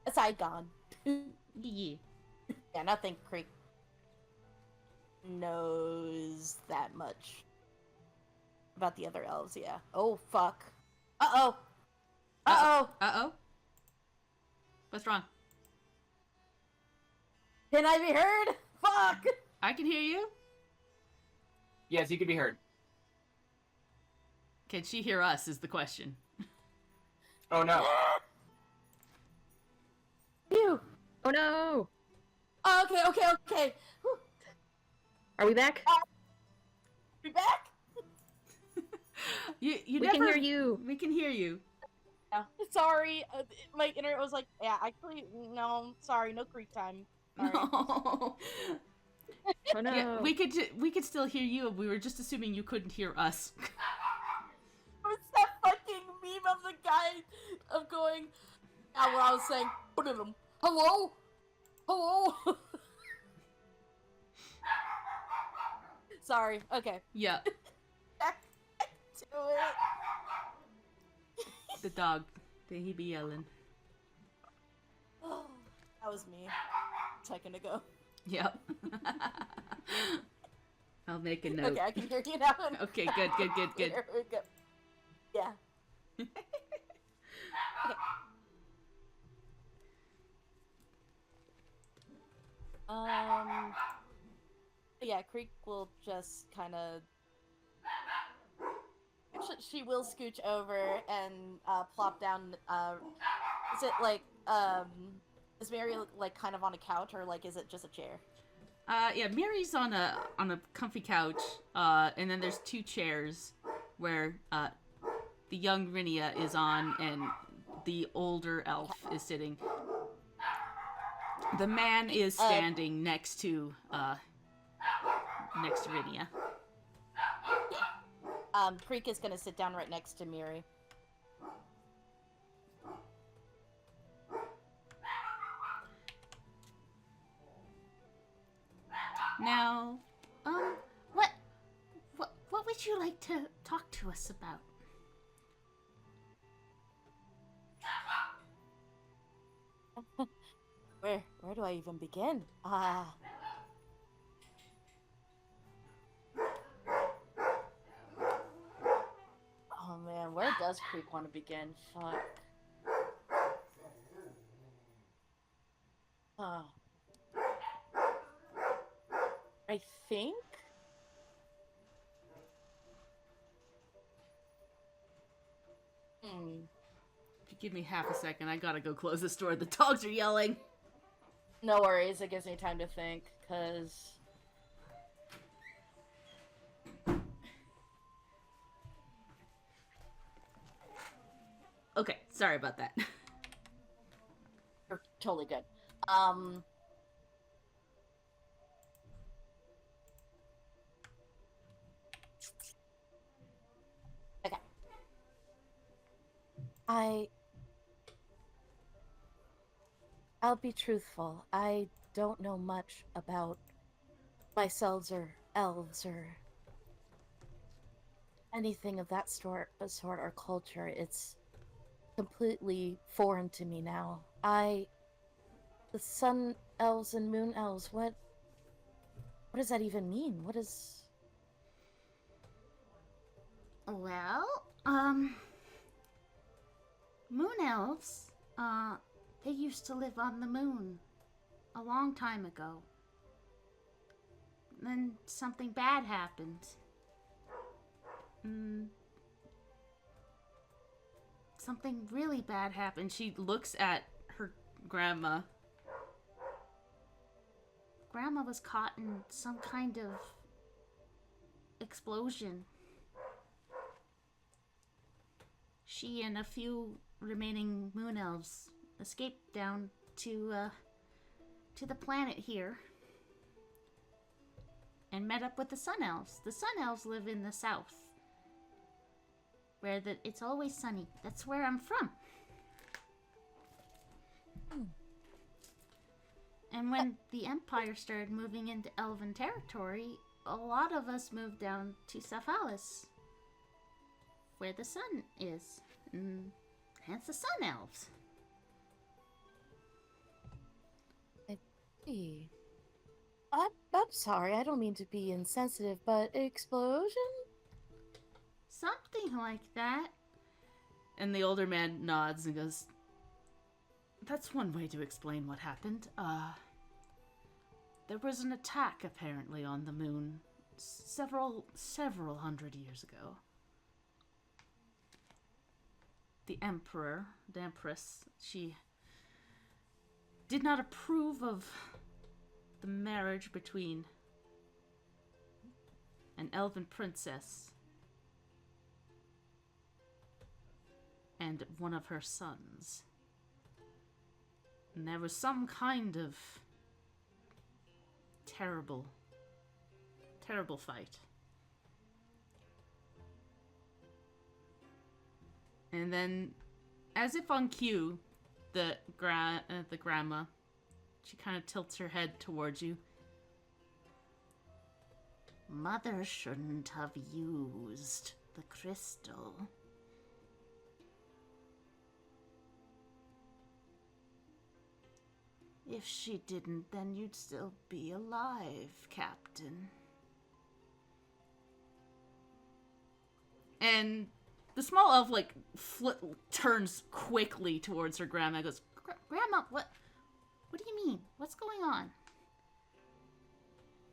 [SPEAKER 3] Aside gone.
[SPEAKER 1] Yeah.
[SPEAKER 3] Yeah, nothing Creek knows that much about the other elves, yeah. Oh, fuck. Uh-oh.
[SPEAKER 1] Uh-oh. What's wrong?
[SPEAKER 3] Can I be heard? Fuck!
[SPEAKER 1] I can hear you.
[SPEAKER 2] Yes, you can be heard.
[SPEAKER 1] Can she hear us is the question.
[SPEAKER 2] Oh no.
[SPEAKER 3] Phew.
[SPEAKER 5] Oh no!
[SPEAKER 3] Okay. Whew.
[SPEAKER 5] Are we back?
[SPEAKER 3] Be back?
[SPEAKER 1] You
[SPEAKER 5] We
[SPEAKER 1] never...
[SPEAKER 5] can hear you.
[SPEAKER 1] We can hear you.
[SPEAKER 3] Yeah. Sorry, my internet was like, yeah, actually, no, sorry, no Creek time. Sorry.
[SPEAKER 1] No.
[SPEAKER 5] Oh no!
[SPEAKER 1] Yeah, we could still hear you. We were just assuming you couldn't hear us.
[SPEAKER 3] It's that fucking meme of the guy of going, where I was saying, hello? Sorry, okay.
[SPEAKER 1] Yeah.
[SPEAKER 3] Back to it.
[SPEAKER 1] The dog. He be yelling.
[SPEAKER 3] That was me. A second ago.
[SPEAKER 1] Yep. I'll make a note.
[SPEAKER 3] Okay, I can hear you now.
[SPEAKER 1] Okay, good.
[SPEAKER 3] There we go. Yeah. Okay. Yeah, Creek will just kind of. Actually, she will scooch over and plop down. Is it like is Mary like kind of on a couch, or like is it just a chair?
[SPEAKER 1] Yeah, Mary's on a comfy couch, and then there's two chairs where the young Rinia is on, and the older elf is sitting. The man is standing next to Rinia.
[SPEAKER 3] Creek is gonna sit down right next to Miri.
[SPEAKER 1] Now, what would you like to talk to us about?
[SPEAKER 3] Where do I even begin? Oh man, where does Creek want to begin? Fuck. I think.
[SPEAKER 1] If you give me half a second, I gotta go close this door. The dogs are yelling.
[SPEAKER 3] No worries, it gives me time to think, cause.
[SPEAKER 1] Okay, sorry about that.
[SPEAKER 3] You're totally good. Okay. I'll be truthful. I don't know much about myself or elves or anything of that sort or culture. It's completely foreign to me now. The sun elves and moon elves, what does that even mean? What is...
[SPEAKER 1] Well, moon elves, They used to live on the moon a long time ago. Then something bad happened. Something really bad happened. She looks at her grandma. Grandma was caught in some kind of explosion. She and a few remaining moon elves escaped down to the planet here and met up with the sun elves. The sun elves live in the south, where it's always sunny. That's where I'm from. And when the Empire started moving into Elven territory, a lot of us moved down to Cephalus, where the sun is, and hence the sun elves.
[SPEAKER 3] Hey. I'm sorry, I don't mean to be insensitive, but explosion?
[SPEAKER 1] Something like that. And the older man nods and goes, that's one way to explain what happened. There was an attack apparently on the moon several hundred years ago. The Empress, she did not approve of the marriage between an elven princess and one of her sons. And there was some kind of terrible fight. And then, as if on cue, the grandma, she kind of tilts her head towards you. Mother shouldn't have used the crystal. If she didn't, then you'd still be alive, Captain. And the small elf, turns quickly towards her grandma and goes, Grandma, what do you mean? What's going on?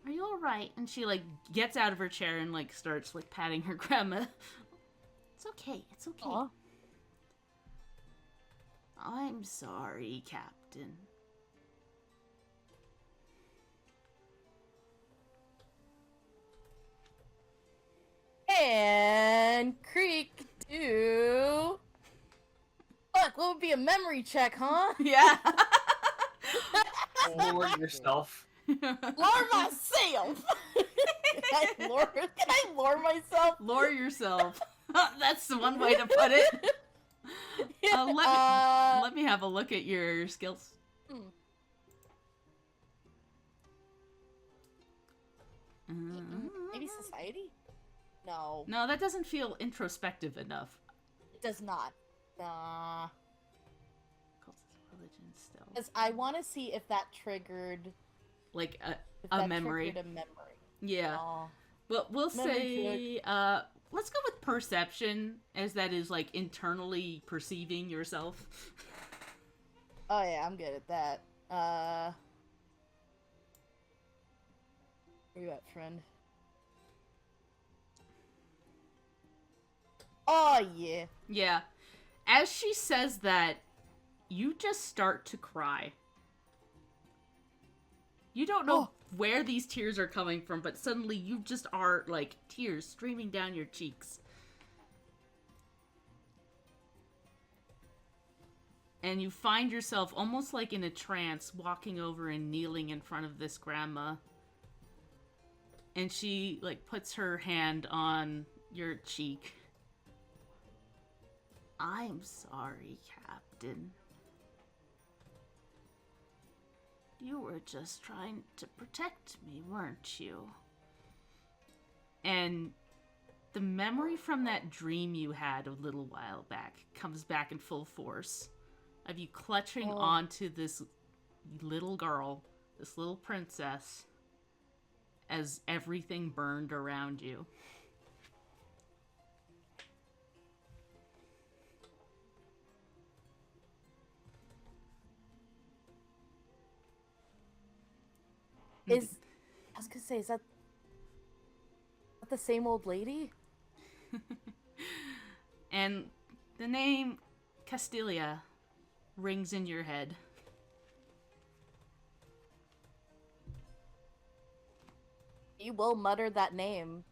[SPEAKER 1] Are you alright? And she, gets out of her chair and, starts, patting her grandma. It's okay.
[SPEAKER 3] Aw.
[SPEAKER 1] I'm sorry, Captain.
[SPEAKER 3] And Creek do... Fuck, what would be a memory check, huh?
[SPEAKER 1] Yeah.
[SPEAKER 2] Lure yourself.
[SPEAKER 3] Lure myself! Can I lure myself?
[SPEAKER 1] Lure yourself. That's the one way to put it. Let me have a look at your skills.
[SPEAKER 3] Maybe society? No.
[SPEAKER 1] No, that doesn't feel introspective enough.
[SPEAKER 3] It does not. Nah.
[SPEAKER 1] Religion still.
[SPEAKER 3] Because I want to see if that triggered...
[SPEAKER 1] a memory.
[SPEAKER 3] Triggered a memory.
[SPEAKER 1] Yeah.
[SPEAKER 3] Aw.
[SPEAKER 1] Well, we'll
[SPEAKER 3] Memory
[SPEAKER 1] say, let's go with perception, as that is, internally perceiving yourself.
[SPEAKER 3] Oh yeah, I'm good at that. Where you at, friend? Oh yeah.
[SPEAKER 1] Yeah. As she says that, you just start to cry. You don't know where these tears are coming from, but suddenly you just are, tears streaming down your cheeks. And you find yourself almost in a trance, walking over and kneeling in front of this grandma. And she, puts her hand on your cheek. I'm sorry, Captain. You were just trying to protect me, weren't you? And the memory from that dream you had a little while back comes back in full force. Of you clutching onto this little girl, this little princess, as everything burned around you.
[SPEAKER 3] Is I was gonna say, is that the same old lady?
[SPEAKER 1] And the name Castilia rings in your head.
[SPEAKER 3] You will mutter that name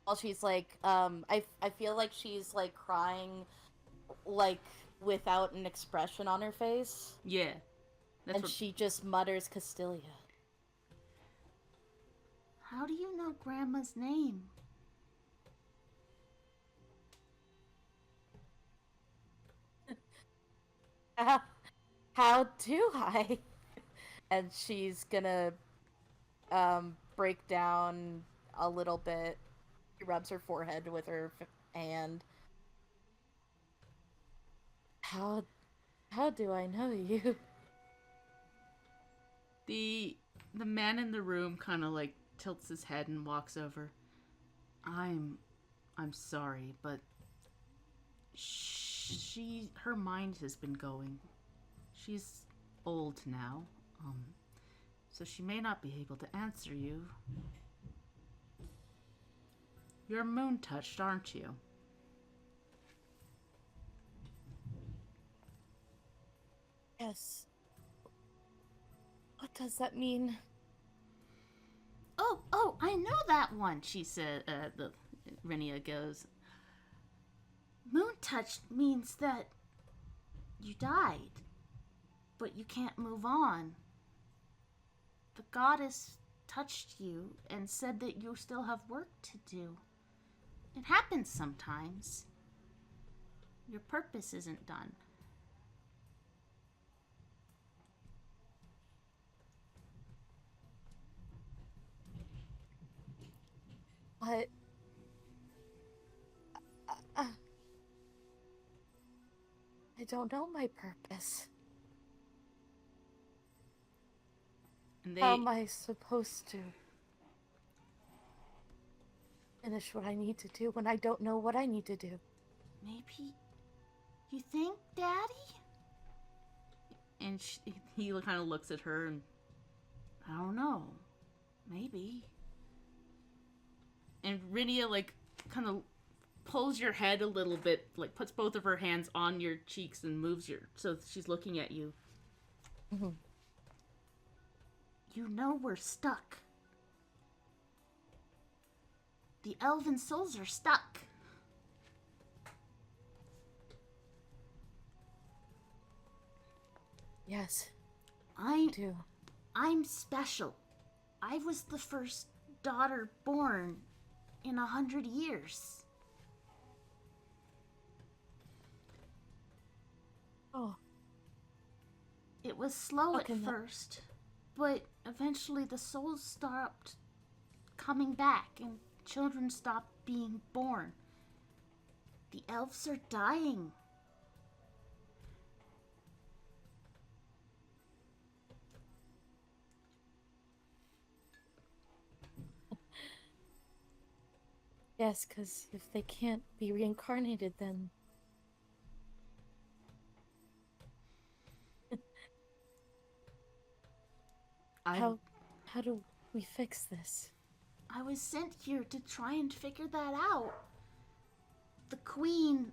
[SPEAKER 3] while she's like, I feel like she's like crying, like without an expression on her face,
[SPEAKER 1] Yeah. That's
[SPEAKER 3] and
[SPEAKER 1] what.
[SPEAKER 3] she just mutters Castilia.
[SPEAKER 1] How do you know Grandma's name?
[SPEAKER 3] How do I? And she's gonna break down a little bit. She rubs her forehead with her hand. How do I know you?
[SPEAKER 1] The man in the room kind of like tilts his head and walks over. I'm sorry, but her mind has been going. She's old now, so she may not be able to answer you. You're moon touched, aren't you?
[SPEAKER 3] Yes. What does that mean?
[SPEAKER 1] Oh, I know that one, she said. Renia goes, moon touched means that you died, but you can't move on. The goddess touched you and said that you still have work to do. It happens sometimes. Your purpose isn't done.
[SPEAKER 3] What? I don't know my purpose.
[SPEAKER 1] And
[SPEAKER 3] How am I supposed to finish what I need to do when I don't know what I need to do?
[SPEAKER 1] maybe you think, Daddy? And he kind of looks at her and, I don't know, maybe. And Renia like kind of pulls your head a little bit, like puts both of her hands on your cheeks and moves so she's looking at you.
[SPEAKER 3] Mm-hmm.
[SPEAKER 1] You know we're stuck. The elven souls are stuck.
[SPEAKER 3] Yes, I do.
[SPEAKER 1] I'm special. I was the first daughter born in 100 years.
[SPEAKER 3] Oh,
[SPEAKER 1] It was slow
[SPEAKER 3] How
[SPEAKER 1] at
[SPEAKER 3] can that-
[SPEAKER 1] first, but eventually the souls stopped coming back and children stopped being born. The elves are dying.
[SPEAKER 3] yes, because if they can't be reincarnated, then how do we fix this?
[SPEAKER 1] I was sent here to try and figure that out. The queen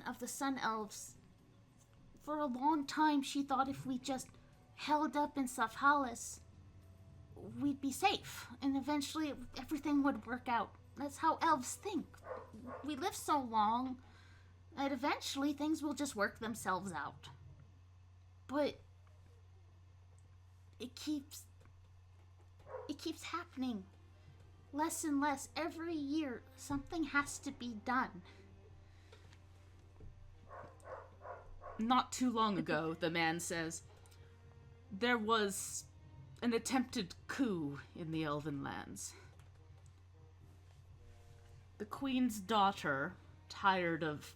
[SPEAKER 1] of the Sun Elves, for a long time she thought if we just held up in Safhalis, we'd be safe, and eventually everything would work out. That's how elves think. We live so long that eventually things will just work themselves out. But it keeps happening. Less and less. Every year, something has to be done. Not too long ago, the man says, there was an attempted coup in the Elven lands. The queen's daughter, tired of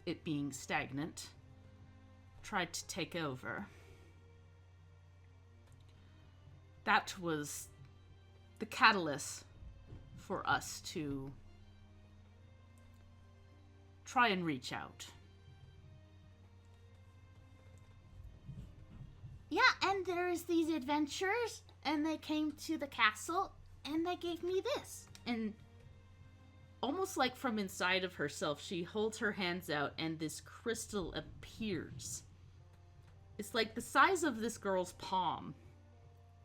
[SPEAKER 1] it being stagnant, tried to take over. That was the catalyst for us to try and reach out. Yeah, and there's these adventurers, and they came to the castle, and they gave me this. And almost like from inside of herself, she holds her hands out, and this crystal appears. It's like the size of this girl's palm,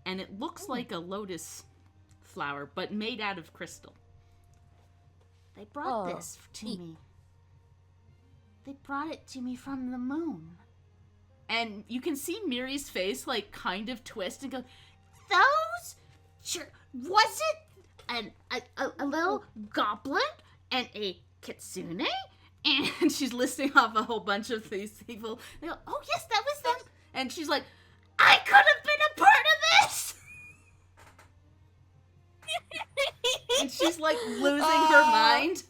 [SPEAKER 1] and it looks like a lotus flower, but made out of crystal. They brought this to me. They brought it to me from the moon. And you can see Miri's face, like, kind of twist and go, those? Sure. Was it a little goblin and a kitsune? And she's listing off a whole bunch of these people. They go, oh, yes, that was them. And she's like, I could have been a part of this! And she's, like, losing her mind.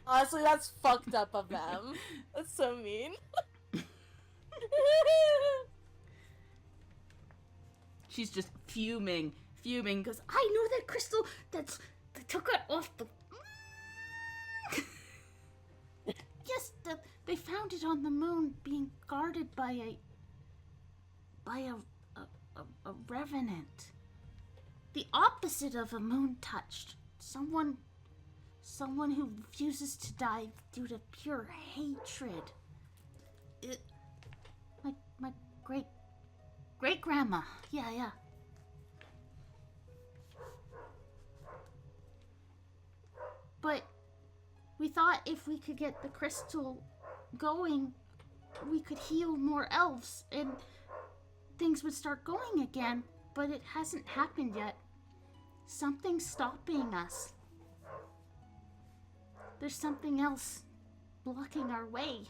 [SPEAKER 3] Honestly, that's fucked up of them. That's so mean.
[SPEAKER 1] She's just fuming, because I know that crystal they took it off the... Yes, they found it on the moon being guarded by a revenant. The opposite of a moon touched. Someone who refuses to die due to pure hatred. My great grandma. Yeah. But we thought if we could get the crystal going, we could heal more elves and things would start going again. But it hasn't happened yet. Something's stopping us. There's something else blocking our way.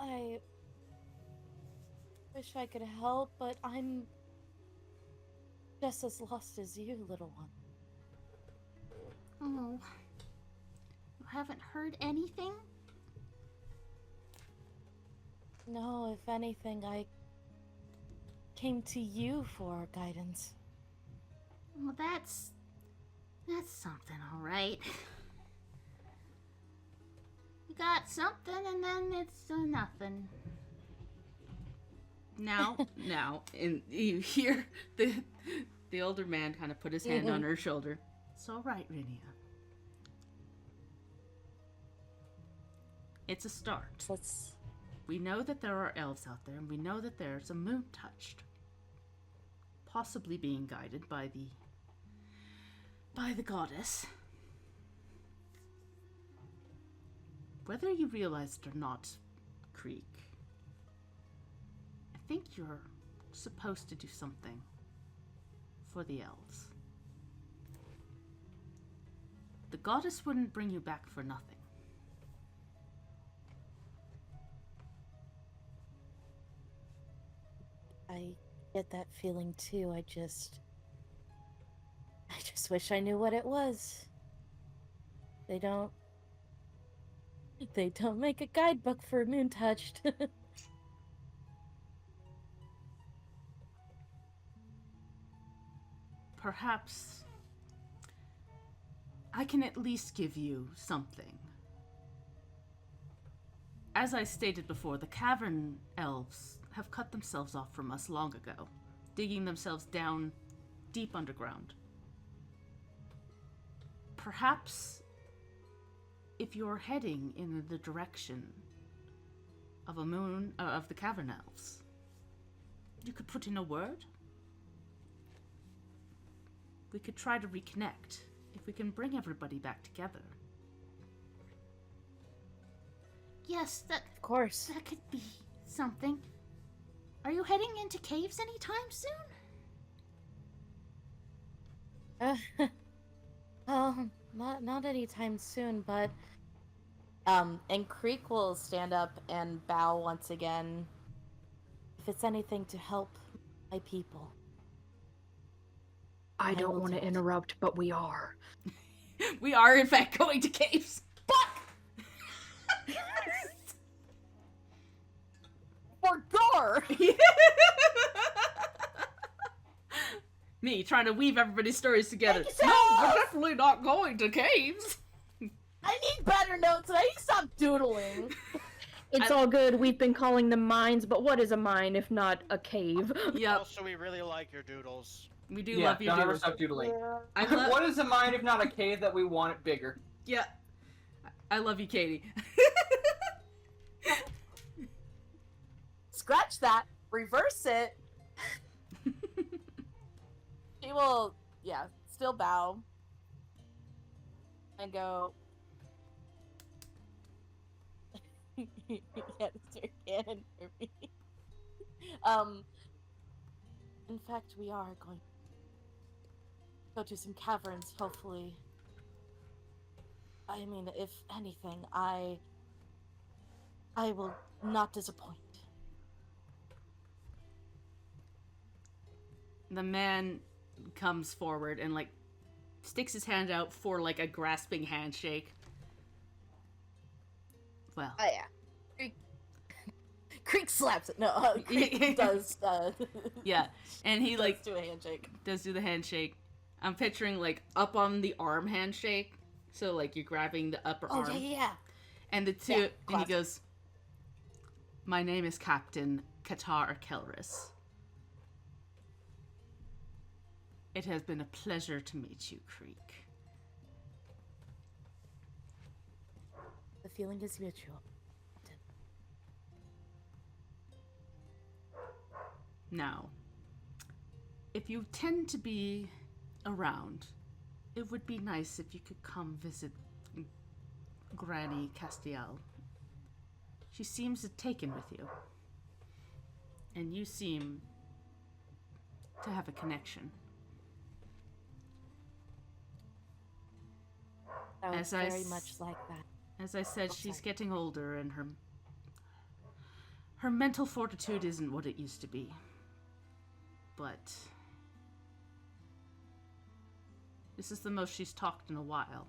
[SPEAKER 3] I wish I could help, but I'm just as lost as you, little one.
[SPEAKER 1] Oh. You haven't heard anything?
[SPEAKER 3] No, if anything, I came to you for guidance.
[SPEAKER 1] Well, that's something, all right. You got something, and then it's nothing. Now, and you hear the older man kind of put his hand on her shoulder. It's all right, Rinia. It's a start. We know that there are elves out there, and we know that there's a moon touched. Possibly being guided by the goddess. Whether you realize it or not, Creek, I think you're supposed to do something for the elves. The goddess wouldn't bring you back for nothing.
[SPEAKER 3] I get that feeling too. I just wish I knew what it was. They don't make a guidebook for moon touched.
[SPEAKER 1] Perhaps I can at least give you something. As I stated before, the cavern elves have cut themselves off from us long ago, digging themselves down deep underground. Perhaps if you're heading in the direction of of the cavern elves, you could put in a word. We could try to reconnect if we can bring everybody back together. Yes,
[SPEAKER 3] of course.
[SPEAKER 1] That could be something. Are you heading into caves anytime soon?
[SPEAKER 3] Not anytime soon, but and Creek will stand up and bow once again. If it's anything to help my people.
[SPEAKER 5] I don't want to interrupt, but we are.
[SPEAKER 1] We are, in fact, going to caves. Fuck!
[SPEAKER 3] For gore!
[SPEAKER 1] Me trying to weave everybody's stories together.
[SPEAKER 3] Thank you,
[SPEAKER 1] No,
[SPEAKER 3] Sam!
[SPEAKER 1] we're definitely not going to caves.
[SPEAKER 3] I need better notes. I need to stop doodling.
[SPEAKER 5] It's all good. We've been calling them mines, but what is a mine if not a cave?
[SPEAKER 1] Yep,
[SPEAKER 4] Also, we really like your doodles.
[SPEAKER 1] we do
[SPEAKER 2] Yeah,
[SPEAKER 1] love your
[SPEAKER 2] don't ever
[SPEAKER 1] doodles.
[SPEAKER 2] stop doodling.
[SPEAKER 1] I love.
[SPEAKER 2] What is a mine if not a cave that we want it bigger?
[SPEAKER 1] Yeah, I love you, Katie.
[SPEAKER 3] Scratch that. Reverse it. She will, still bow. And go. Mr. Cannon for me. In fact, we are going to go to some caverns, hopefully. I mean, if anything, I will not disappoint.
[SPEAKER 1] The man comes forward and, like, sticks his hand out for, like, a grasping handshake. Well.
[SPEAKER 3] Oh yeah. Creek slaps it. No, Creek does.
[SPEAKER 1] Yeah, and he, like,
[SPEAKER 3] do a handshake.
[SPEAKER 1] does do the handshake. I'm picturing, like, up on the arm handshake. So, like, you're grabbing the upper arm.
[SPEAKER 3] Oh, yeah.
[SPEAKER 1] And the two,
[SPEAKER 3] Yeah,
[SPEAKER 1] and he
[SPEAKER 3] classic.
[SPEAKER 1] goes, "My name is Captain Qatar Kelris. It has been a pleasure to meet you, Creek."
[SPEAKER 3] The feeling is mutual.
[SPEAKER 1] Now, if you tend to be around, it would be nice if you could come visit Granny Castiel. She seems taken with you. And you seem to have a connection.
[SPEAKER 3] Sounds
[SPEAKER 1] As I
[SPEAKER 3] very
[SPEAKER 1] s-
[SPEAKER 3] much like that.
[SPEAKER 1] As I said,
[SPEAKER 3] Oh,
[SPEAKER 1] she's
[SPEAKER 3] sorry.
[SPEAKER 1] getting older and her mental fortitude isn't what it used to be. But this is the most she's talked in a while.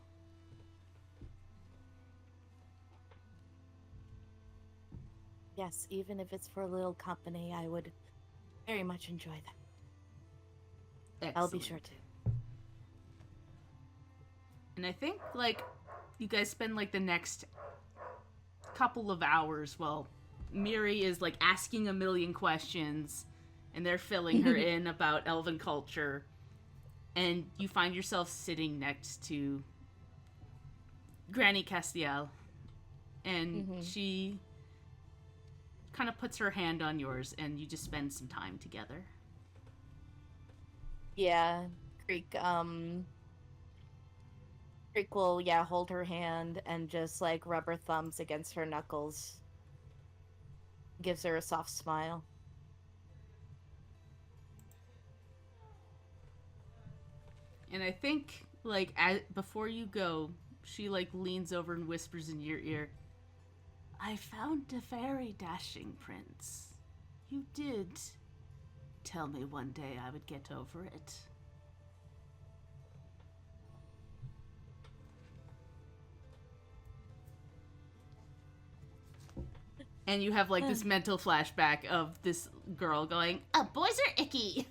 [SPEAKER 3] Yes, even if it's for a little company, I would very much enjoy that. I'll be
[SPEAKER 1] Excellent.
[SPEAKER 3] sure to.
[SPEAKER 1] And I think, like, you guys spend, like, the next couple of hours while Miri is, like, asking a million questions, and they're filling her in about elven culture, and you find yourself sitting next to Granny Castiel, and she kind of puts her hand on yours, and you just spend some time together.
[SPEAKER 3] Yeah, Creek will, hold her hand and just, like, rub her thumbs against her knuckles. Gives her a soft smile.
[SPEAKER 1] And I think, like, before you go, she, like, leans over and whispers in your ear, "I found a very dashing prince. You did tell me one day I would get over it." And you have, like, this mental flashback of this girl going, "Oh, boys are icky."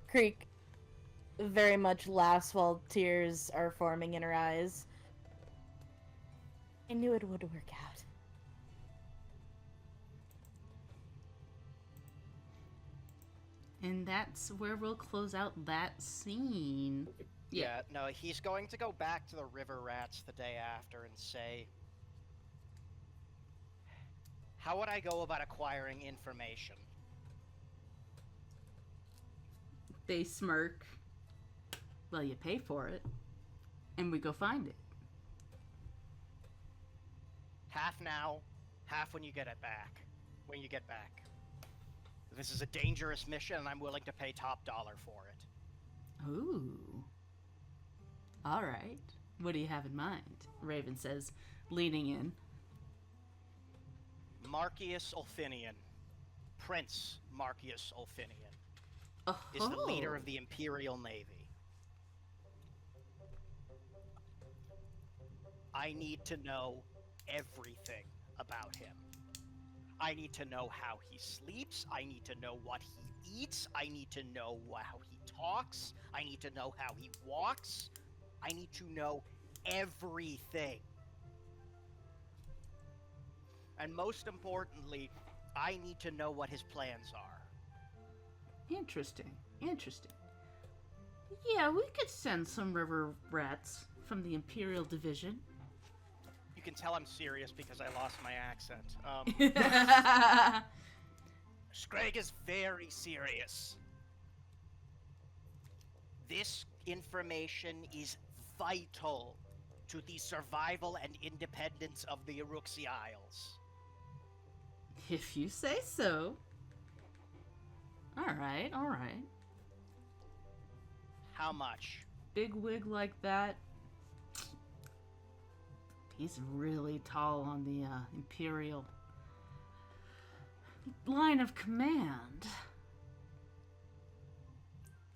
[SPEAKER 3] Creek very much laughs while tears are forming in her eyes. I knew it would work out.
[SPEAKER 1] And that's where we'll close out that scene.
[SPEAKER 4] Yeah, no, he's going to go back to the river rats the day after and say, "How would I go about acquiring information?"
[SPEAKER 1] They smirk. "Well, you pay for it, and we go find it."
[SPEAKER 4] Half now, half when you get it back. When you get back. This is a dangerous mission, and I'm willing to pay top dollar for it.
[SPEAKER 1] Ooh. All right. What do you have in mind? Raven says, leaning in.
[SPEAKER 4] Marcius Ulfinian, Prince Marcius Ulfinian,
[SPEAKER 1] Oh.
[SPEAKER 4] is the leader of the Imperial Navy. I need to know everything about him. I need to know how he sleeps. I need to know what he eats. I need to know how he talks. I need to know how he walks. I need to know everything. And most importantly, I need to know what his plans are.
[SPEAKER 1] Interesting. Yeah, we could send some river rats from the Imperial Division.
[SPEAKER 4] You can tell I'm serious because I lost my accent. Scrag is very serious. This information is vital to the survival and independence of the Uruxi Isles.
[SPEAKER 1] If you say so. All right.
[SPEAKER 4] How much?
[SPEAKER 1] Big wig like that. He's really tall on the Imperial line of command.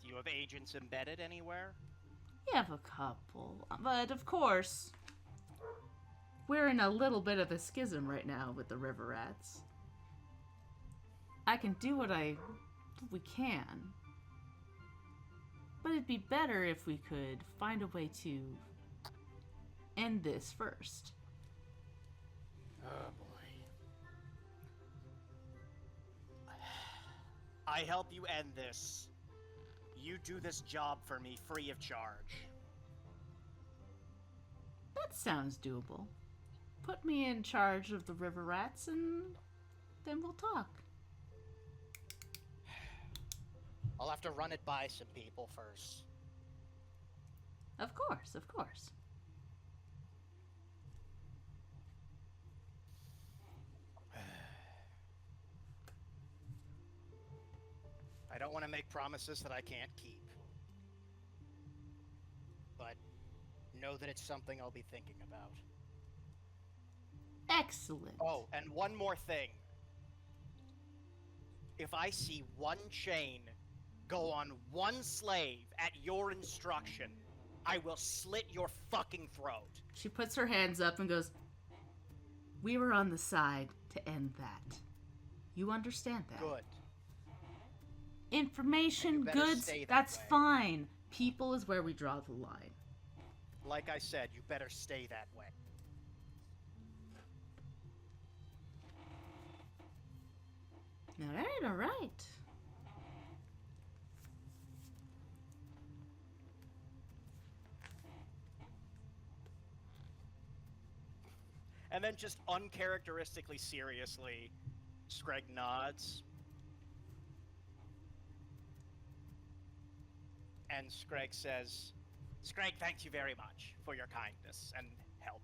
[SPEAKER 4] Do you have agents embedded anywhere?
[SPEAKER 1] We have a couple, but of course, we're in a little bit of a schism right now with the river rats. I can do what we can, but it'd be better if we could find a way to end this first.
[SPEAKER 4] Oh boy. I help you end this. You do this job for me free of charge.
[SPEAKER 1] That sounds doable. Put me in charge of the river rats and then we'll talk.
[SPEAKER 4] I'll have to run it by some people first.
[SPEAKER 1] Of course.
[SPEAKER 4] I don't want to make promises that I can't keep. But know that it's something I'll be thinking about.
[SPEAKER 1] Excellent.
[SPEAKER 4] Oh, and one more thing. If I see one chain go on one slave at your instruction, I will slit your fucking throat.
[SPEAKER 1] She puts her hands up and goes, "We were on the side to end that. You understand that?"
[SPEAKER 4] Good.
[SPEAKER 1] Information,
[SPEAKER 4] And you better
[SPEAKER 1] goods,
[SPEAKER 4] stay that
[SPEAKER 1] that's
[SPEAKER 4] way.
[SPEAKER 1] fine. People is where we draw the line.
[SPEAKER 4] Like I said, you better stay that way.
[SPEAKER 1] All right.
[SPEAKER 4] And then just uncharacteristically seriously, Screg nods. And Screg says, Screg, thank you very much for your kindness and help.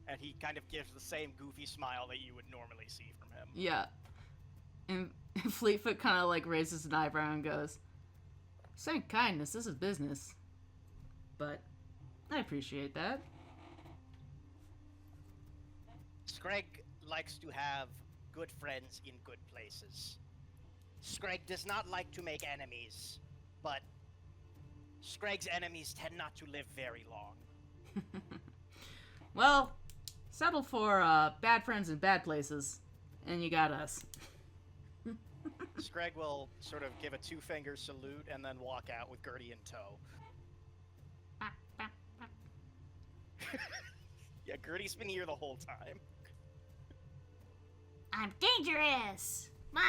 [SPEAKER 4] And he kind of gives the same goofy smile that you would normally see from him.
[SPEAKER 1] Yeah. And Fleetfoot kind of like raises an eyebrow and goes, "Saying kindness, this is business. But I appreciate that."
[SPEAKER 4] Screg likes to have good friends in good places. Screg does not like to make enemies, but Screg's enemies tend not to live very long.
[SPEAKER 1] Well, settle for bad friends in bad places, and you got us.
[SPEAKER 4] Screg will sort of give a two-finger salute and then walk out with Gertie in tow. Yeah, Gertie's been here the whole time.
[SPEAKER 1] I'm dangerous! Mom!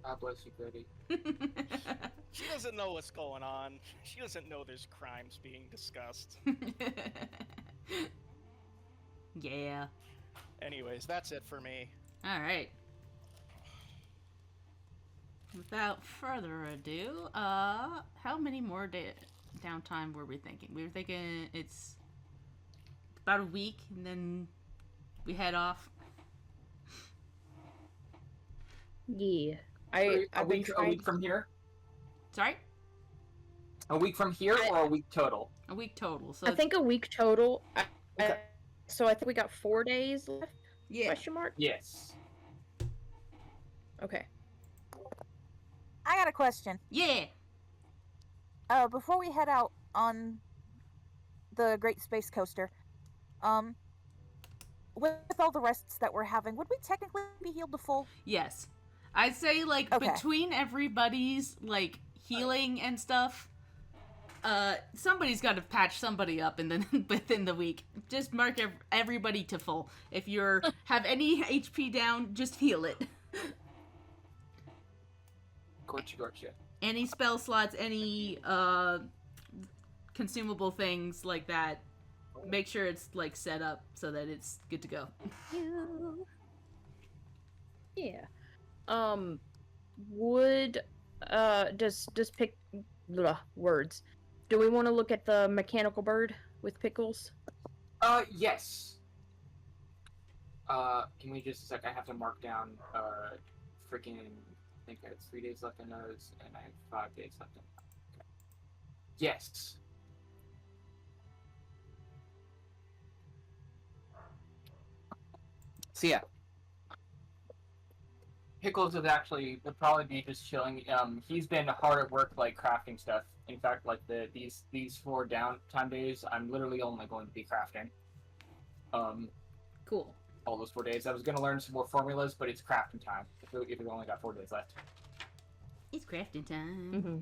[SPEAKER 2] God bless you, Gertie.
[SPEAKER 4] She doesn't know what's going on. She doesn't know there's crimes being discussed.
[SPEAKER 1] Yeah.
[SPEAKER 4] Anyways, that's it for me.
[SPEAKER 1] Alright. Without further ado, how many more downtime were we thinking? We were thinking it's about a week, and then we head off.
[SPEAKER 5] Yeah.
[SPEAKER 2] A week from here?
[SPEAKER 1] Sorry?
[SPEAKER 2] A week from here or a week total?
[SPEAKER 1] A week total. So
[SPEAKER 5] I think a week total.
[SPEAKER 2] Okay.
[SPEAKER 5] So I think we got 4 days left?
[SPEAKER 1] yeah.
[SPEAKER 5] Question mark?
[SPEAKER 2] Yes.
[SPEAKER 5] Okay.
[SPEAKER 6] I got a question.
[SPEAKER 1] Yeah.
[SPEAKER 6] Before we head out on the Great Space Coaster, with all the rests that we're having, would we technically be healed to full?
[SPEAKER 1] Yes. I'd say, like,
[SPEAKER 6] Okay.
[SPEAKER 1] between everybody's, like, healing and stuff, somebody's got to patch somebody up within the week. Just mark everybody to full. If you're have any HP down, just heal it.
[SPEAKER 2] Gotcha.
[SPEAKER 1] Any spell slots, any consumable things like that, make sure it's like set up so that it's good to go.
[SPEAKER 5] Yeah. Would does pick words? Do we want to look at the mechanical bird with Pickles?
[SPEAKER 2] Yes. Give me just a sec. I have to mark down freaking. I think I have 3 days left in those, and I have 5 days left in. Okay. Yes. So yeah, Pickles would probably be just chilling. He's been hard at work, like crafting stuff. In fact, like these 4 downtime days, I'm literally only going to be crafting.
[SPEAKER 1] Cool.
[SPEAKER 2] All those 4 days. I was gonna learn some more formulas, but it's crafting time. If we only got 4 days left.
[SPEAKER 1] It's crafting time.
[SPEAKER 5] Mm-hmm.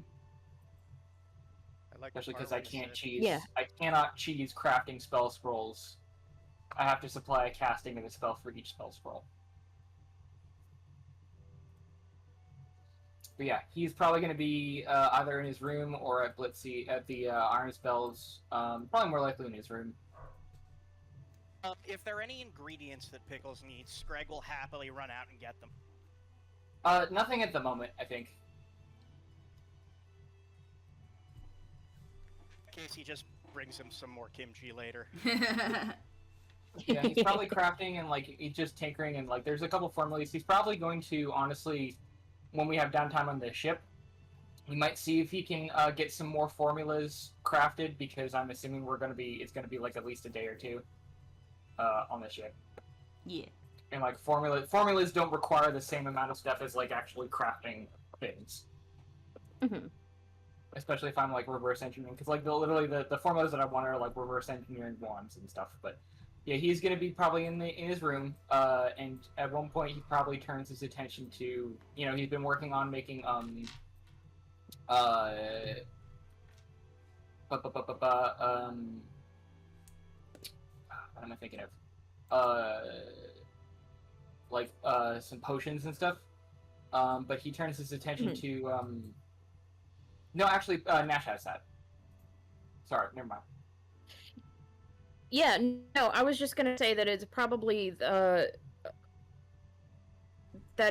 [SPEAKER 4] I like
[SPEAKER 2] Especially
[SPEAKER 4] the
[SPEAKER 2] because
[SPEAKER 4] part
[SPEAKER 2] I
[SPEAKER 4] where you
[SPEAKER 2] can't
[SPEAKER 4] said-
[SPEAKER 2] cheese.
[SPEAKER 5] Yeah.
[SPEAKER 2] I cannot cheese crafting spell scrolls. I have to supply a casting and a spell for each spell scroll. But yeah, he's probably going to be either in his room or at Blitzy at the Iron Spells. Probably more likely in his room.
[SPEAKER 4] If there are any ingredients that Pickles needs, Scrag will happily run out and get them.
[SPEAKER 2] Nothing at the moment, I think.
[SPEAKER 4] In case he just brings him some more kimchi later.
[SPEAKER 2] Yeah, he's probably crafting and like he's just tinkering and like there's a couple formulas. He's probably going to honestly, when we have downtime on the ship, we might see if he can get some more formulas crafted because I'm assuming it's gonna be like at least a day or two on the ship.
[SPEAKER 1] Yeah.
[SPEAKER 2] And like formulas don't require the same amount of stuff as like actually crafting things.
[SPEAKER 5] Mm-hmm.
[SPEAKER 2] Especially if I'm like reverse engineering, because like literally the formulas that I want are like reverse engineering wands and stuff. But yeah, he's gonna be probably in his room, and at one point he probably turns his attention to, you know, he's been working on making what am I thinking of? Like some potions and stuff. But he turns his attention to no, actually, Nash has that. Sorry, never mind.
[SPEAKER 5] Yeah, no, I was just gonna say that it's probably that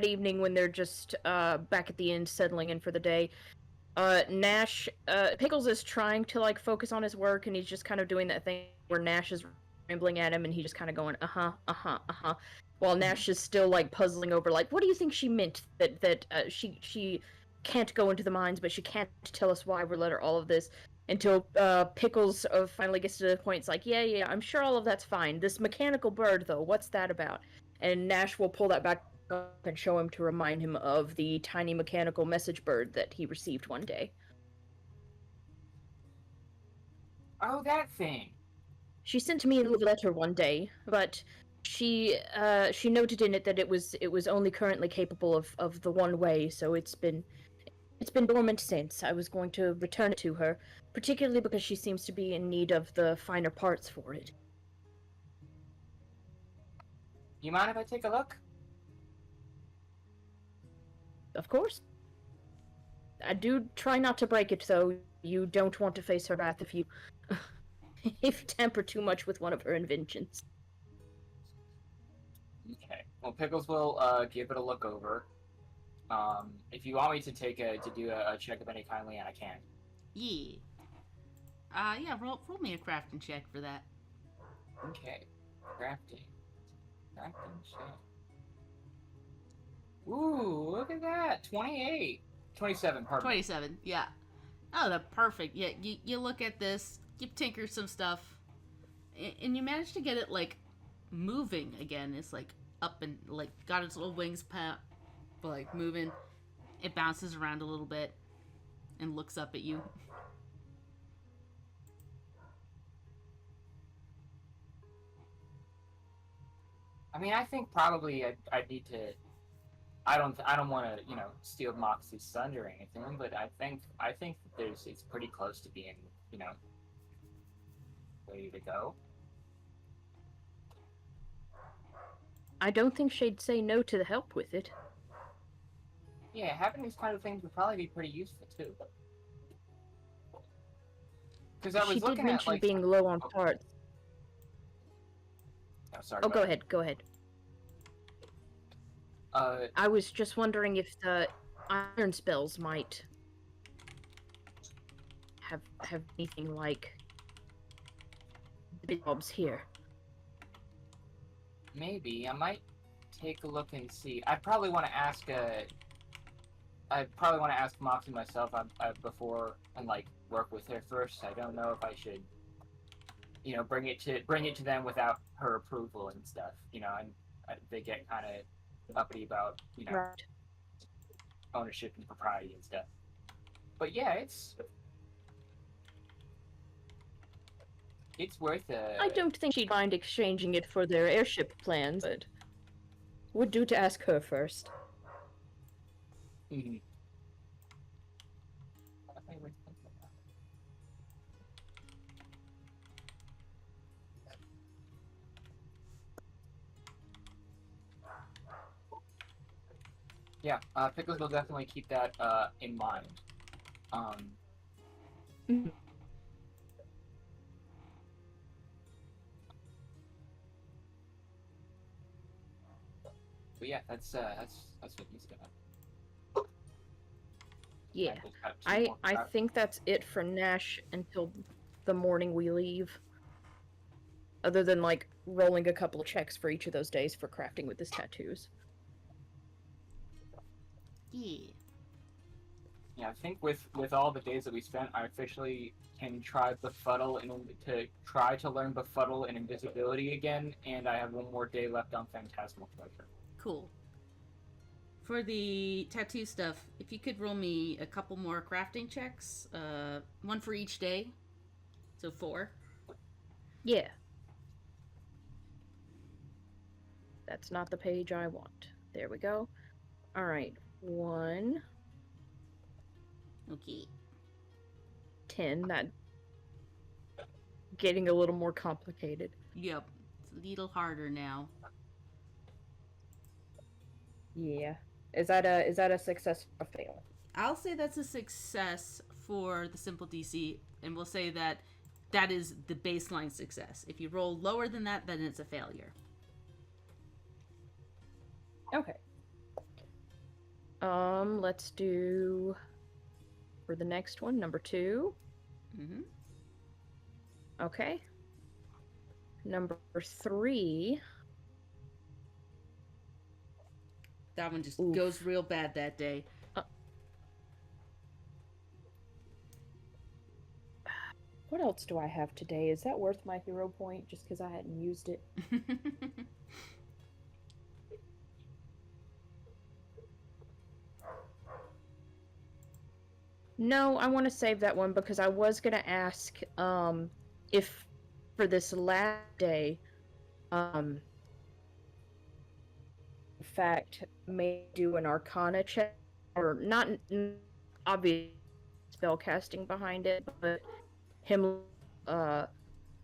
[SPEAKER 5] evening when they're just back at the inn settling in for the day. Nash, Pickles is trying to like focus on his work, and he's just kind of doing that thing where Nash is rambling at him, and he just kind of going while Nash is still like puzzling over like, what do you think she meant that she can't go into the mines, but she can't tell us why we're let her all of this. Until Pickles finally gets to the point, it's like, yeah, I'm sure all of that's fine. This mechanical bird, though, what's that about? And Nash will pull that back up and show him to remind him of the tiny mechanical message bird that he received one day.
[SPEAKER 2] Oh, that thing.
[SPEAKER 5] She sent me a little letter one day, but she noted in it that it was only currently capable of the one way, so it's been dormant since. I was going to return it to her, particularly because she seems to be in need of the finer parts for it.
[SPEAKER 2] You mind if I take a look?
[SPEAKER 5] Of course. I do try not to break it, though. You don't want to face her wrath if you if you tamper too much with one of her inventions.
[SPEAKER 2] Okay. Well, Pickles will give it a look over. If you want me to do a check of any kind, Leanne, I can.
[SPEAKER 1] Yeah. Yeah, roll me a crafting check for that.
[SPEAKER 2] Okay. Crafting check. Ooh, look at that. 28. 27, pardon.
[SPEAKER 1] 27, yeah. Oh, that's perfect. Yeah, you look at this, you tinker some stuff, and you manage to get it, like, moving again. It's, like, up and, like, got its little wings like, moving. It bounces around a little bit and looks up at you.
[SPEAKER 2] I mean, I think probably I need to. I don't want to steal Moxie's thunder or anything, but I think it's pretty close to being ready to go.
[SPEAKER 5] I don't think she'd say no to the help with it.
[SPEAKER 2] Yeah, having these kind of things would probably be pretty useful too. Because I was
[SPEAKER 5] She did
[SPEAKER 2] looking
[SPEAKER 5] mention
[SPEAKER 2] at
[SPEAKER 5] being low on
[SPEAKER 2] oh,
[SPEAKER 5] parts.
[SPEAKER 2] oh, sorry.
[SPEAKER 5] Oh, go ahead, go ahead. I was just wondering if the iron spells might have anything like the big mobs here.
[SPEAKER 2] Maybe I might take a look and see. I probably want to ask. I probably want to ask Moxie myself before and work with her first. I don't know if I should, bring it to them without her approval and stuff. And they get kind of uppity about
[SPEAKER 5] Right.
[SPEAKER 2] ownership and propriety and stuff. But yeah, it's worth a.
[SPEAKER 5] I don't think she'd mind exchanging it for their airship plans, but would do to ask her first.
[SPEAKER 2] Mhm. Yeah, Pickles will definitely keep that in mind.
[SPEAKER 5] Mhm.
[SPEAKER 2] But yeah, that's what he's got.
[SPEAKER 5] Yeah,
[SPEAKER 2] I've got two
[SPEAKER 5] I
[SPEAKER 2] more
[SPEAKER 5] think that's it for Nash until the morning we leave. Other than rolling a couple of checks for each of those days for crafting with his tattoos.
[SPEAKER 1] Yeah.
[SPEAKER 2] Yeah, I think with all the days that we spent, I officially can try befuddle to learn befuddle and invisibility again, and I have one more day left on phantasmal pleasure.
[SPEAKER 1] Cool. For the tattoo stuff, if you could roll me a couple more crafting checks, one for each day, so 4.
[SPEAKER 5] Yeah. That's not the page I want. There we go. Alright. 1,
[SPEAKER 1] Okay.
[SPEAKER 5] 10. That getting a little more complicated.
[SPEAKER 1] Yep. It's a little harder now.
[SPEAKER 5] Yeah. Is that a success or a fail?
[SPEAKER 1] I'll say that's a success for the simple DC, and we'll say that is the baseline success. If you roll lower than that, then it's a failure.
[SPEAKER 5] Okay. Let's do for the next one, number 2.
[SPEAKER 1] Mm-hmm.
[SPEAKER 5] Okay. Number 3.
[SPEAKER 1] That one just
[SPEAKER 5] Oof.
[SPEAKER 1] goes real bad that day.
[SPEAKER 5] What else do I have today? Is that worth my hero point just because I hadn't used it? No, I want to save that one because I was going to ask if for this last day, in fact, may do an Arcana check, or not obvious spell casting behind it, but him,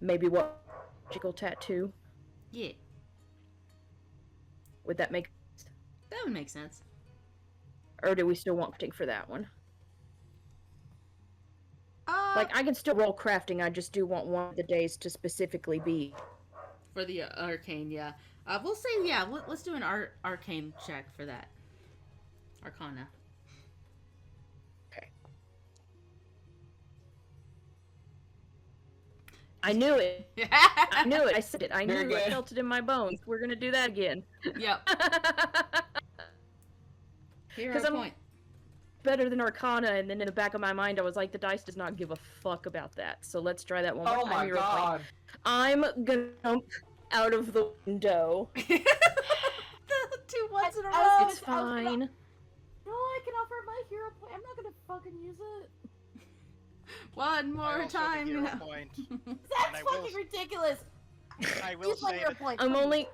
[SPEAKER 5] maybe what magical tattoo?
[SPEAKER 1] Yeah,
[SPEAKER 5] Would that make sense?
[SPEAKER 1] that would make sense.
[SPEAKER 5] Or do we still want crafting for that one?
[SPEAKER 1] Uh,
[SPEAKER 5] I can still roll crafting, I just do want one of the days to specifically be.
[SPEAKER 1] for the arcane, yeah. We'll say, yeah, let's do an arcane check for that. Arcana.
[SPEAKER 5] Okay. I knew it. I knew it. I said it. I
[SPEAKER 2] Very
[SPEAKER 5] knew it. I
[SPEAKER 2] good.
[SPEAKER 5] felt it in my bones. We're gonna do that again.
[SPEAKER 1] Yep. Hero
[SPEAKER 5] 'Cause I'm-
[SPEAKER 1] point.
[SPEAKER 5] Better than Arcana, and then in the back of my mind, I was like, the dice does not give a fuck about that. So let's try that one more
[SPEAKER 2] Oh
[SPEAKER 5] time.
[SPEAKER 2] my
[SPEAKER 5] Hero point.
[SPEAKER 2] god!
[SPEAKER 5] I'm gonna jump out of the window.
[SPEAKER 1] The 2 ones in a
[SPEAKER 3] I
[SPEAKER 1] row.
[SPEAKER 3] was
[SPEAKER 5] It's fine.
[SPEAKER 3] No, I can offer my hero point. I'm not gonna fucking use it.
[SPEAKER 1] One
[SPEAKER 4] I
[SPEAKER 1] more
[SPEAKER 4] also
[SPEAKER 1] time.
[SPEAKER 4] Hero
[SPEAKER 1] now.
[SPEAKER 4] point.
[SPEAKER 3] That's
[SPEAKER 4] I will
[SPEAKER 3] fucking ridiculous.
[SPEAKER 4] I will
[SPEAKER 3] Use my
[SPEAKER 4] say
[SPEAKER 3] hero
[SPEAKER 4] that
[SPEAKER 3] point.
[SPEAKER 5] I'm only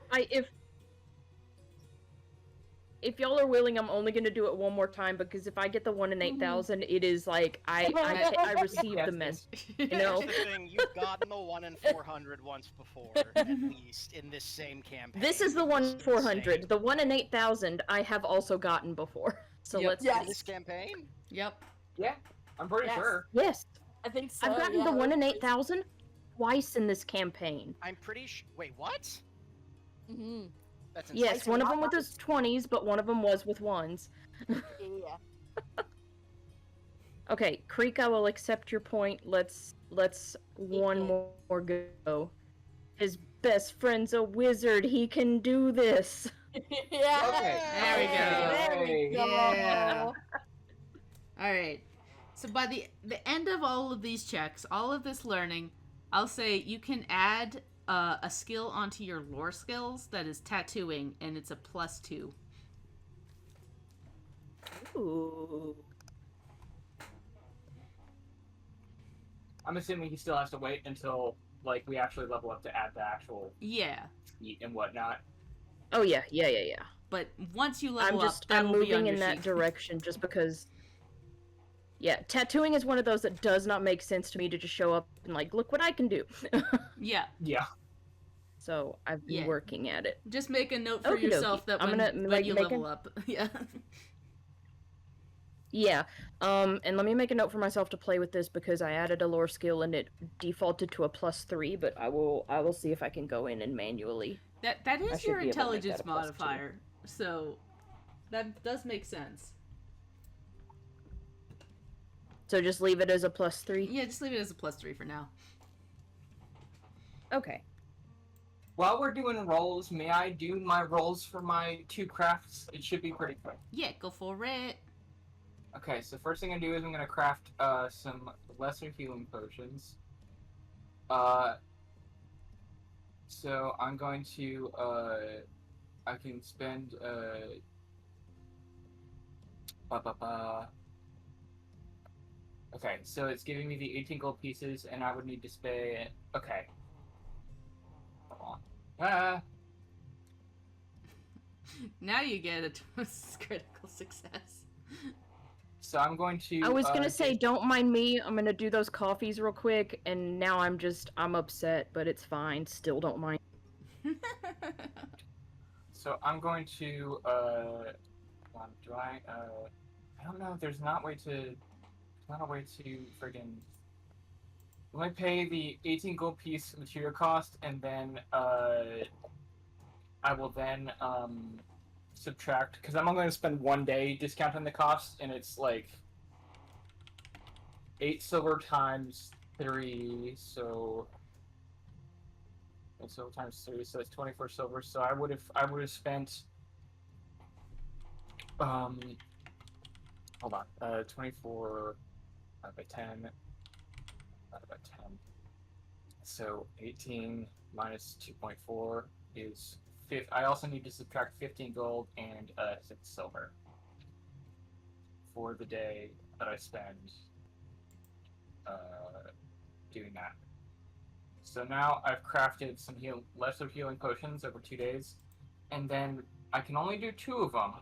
[SPEAKER 5] if y'all are willing, I'm only gonna do it one more time because if I get the 1 in 8,000, it is like I received the message. You know,
[SPEAKER 4] Here's the thing, you've gotten the 1 in 400 once before, at least, in this same campaign.
[SPEAKER 5] this is the
[SPEAKER 4] with
[SPEAKER 5] 1
[SPEAKER 4] this
[SPEAKER 5] in 400.
[SPEAKER 4] insane-
[SPEAKER 5] The 1 in 8,000 I have also gotten before. So
[SPEAKER 1] Yep.
[SPEAKER 5] let's.
[SPEAKER 6] Yes.
[SPEAKER 4] In this campaign?
[SPEAKER 1] Yep.
[SPEAKER 2] Yeah, I'm pretty
[SPEAKER 3] Yes.
[SPEAKER 2] sure.
[SPEAKER 5] Yes,
[SPEAKER 3] I think so.
[SPEAKER 5] I've gotten
[SPEAKER 3] yeah,
[SPEAKER 5] the 1 in
[SPEAKER 3] that's
[SPEAKER 5] 8,000 twice in this campaign.
[SPEAKER 4] I'm pretty wait, what?
[SPEAKER 3] Mhm.
[SPEAKER 4] That's insane.
[SPEAKER 5] Yes, one of them with his 20s, but one of them was with ones.
[SPEAKER 3] Yeah.
[SPEAKER 5] Okay, Creek, I will accept your point. Let's one more go. His best friend's a wizard. He can do this.
[SPEAKER 3] Yeah.
[SPEAKER 2] Okay.
[SPEAKER 1] There we go.
[SPEAKER 3] There we go.
[SPEAKER 1] Yeah. All right. So by the end of all of these checks, all of this learning, I'll say you can add a skill onto your lore skills that is tattooing, and it's a +2.
[SPEAKER 5] Ooh.
[SPEAKER 2] I'm assuming he still has to wait until like we actually level up to add the actual
[SPEAKER 1] Yeah,
[SPEAKER 2] feat and whatnot.
[SPEAKER 5] Oh yeah.
[SPEAKER 1] but once you level
[SPEAKER 5] I'm
[SPEAKER 1] up, that will be
[SPEAKER 5] moving
[SPEAKER 1] on
[SPEAKER 5] in
[SPEAKER 1] your
[SPEAKER 5] that
[SPEAKER 1] sheet.
[SPEAKER 5] direction just because. Yeah, tattooing is one of those that does not make sense to me to just show up and like, look what I can do.
[SPEAKER 1] Yeah,
[SPEAKER 2] Yeah.
[SPEAKER 5] So I've been
[SPEAKER 1] Yeah.
[SPEAKER 5] working at it.
[SPEAKER 1] just make a note for
[SPEAKER 5] Okie dokie.
[SPEAKER 1] yourself that
[SPEAKER 5] I'm
[SPEAKER 1] when,
[SPEAKER 5] gonna,
[SPEAKER 1] when
[SPEAKER 5] like,
[SPEAKER 1] you
[SPEAKER 5] make
[SPEAKER 1] level
[SPEAKER 5] a-
[SPEAKER 1] up, yeah.
[SPEAKER 5] Yeah, and let me make a note for myself to play with this because I added a lore skill and it defaulted to a +3, but I will see if I can go in and manually.
[SPEAKER 1] That
[SPEAKER 5] I
[SPEAKER 1] is
[SPEAKER 5] should
[SPEAKER 1] your
[SPEAKER 5] be able to make
[SPEAKER 1] intelligence
[SPEAKER 5] that a +2.
[SPEAKER 1] modifier, so that does make sense.
[SPEAKER 5] So just leave it as a +3?
[SPEAKER 1] Yeah, just leave it as a +3 for now.
[SPEAKER 5] Okay.
[SPEAKER 2] While we're doing rolls, may I do my rolls for my 2 crafts? It should be pretty quick.
[SPEAKER 1] Yeah, go for it.
[SPEAKER 2] Okay, so first thing I do is I'm gonna craft some lesser healing potions. So I'm going to I can spend Okay, so it's giving me the 18 gold pieces, and I would need to spend. Okay. Come on.
[SPEAKER 1] Now you get a critical success.
[SPEAKER 2] So I'm going to.
[SPEAKER 5] I was gonna say, don't mind me. I'm gonna do those coffees real quick, and now I'm upset, but it's fine. Still don't mind.
[SPEAKER 2] So I'm going to. Do I? I don't know if there's not a way to friggin'. Let me pay the 18 gold piece material cost, and then I will then subtract, because I'm only going to spend 1 day discounting the cost, and it's like 8 silver times 3, so 8 silver times 3, so it's 24 silver. So I would have spent hold on, 24 divided by 10 divided by 10. So 18 minus 2.4 is 5. I also need to subtract 15 gold and 6 silver for the day that I spend doing that. So now I've crafted some lesser healing potions over 2 days, and then I can only do 2 of them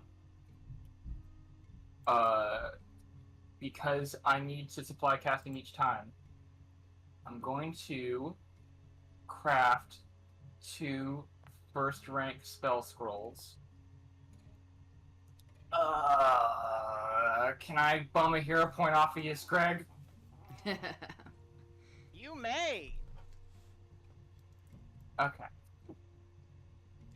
[SPEAKER 2] because I need to supply casting each time. I'm going to craft 2 first rank spell scrolls. Can I bum a hero point off of you, Greg?
[SPEAKER 4] You may!
[SPEAKER 2] Okay.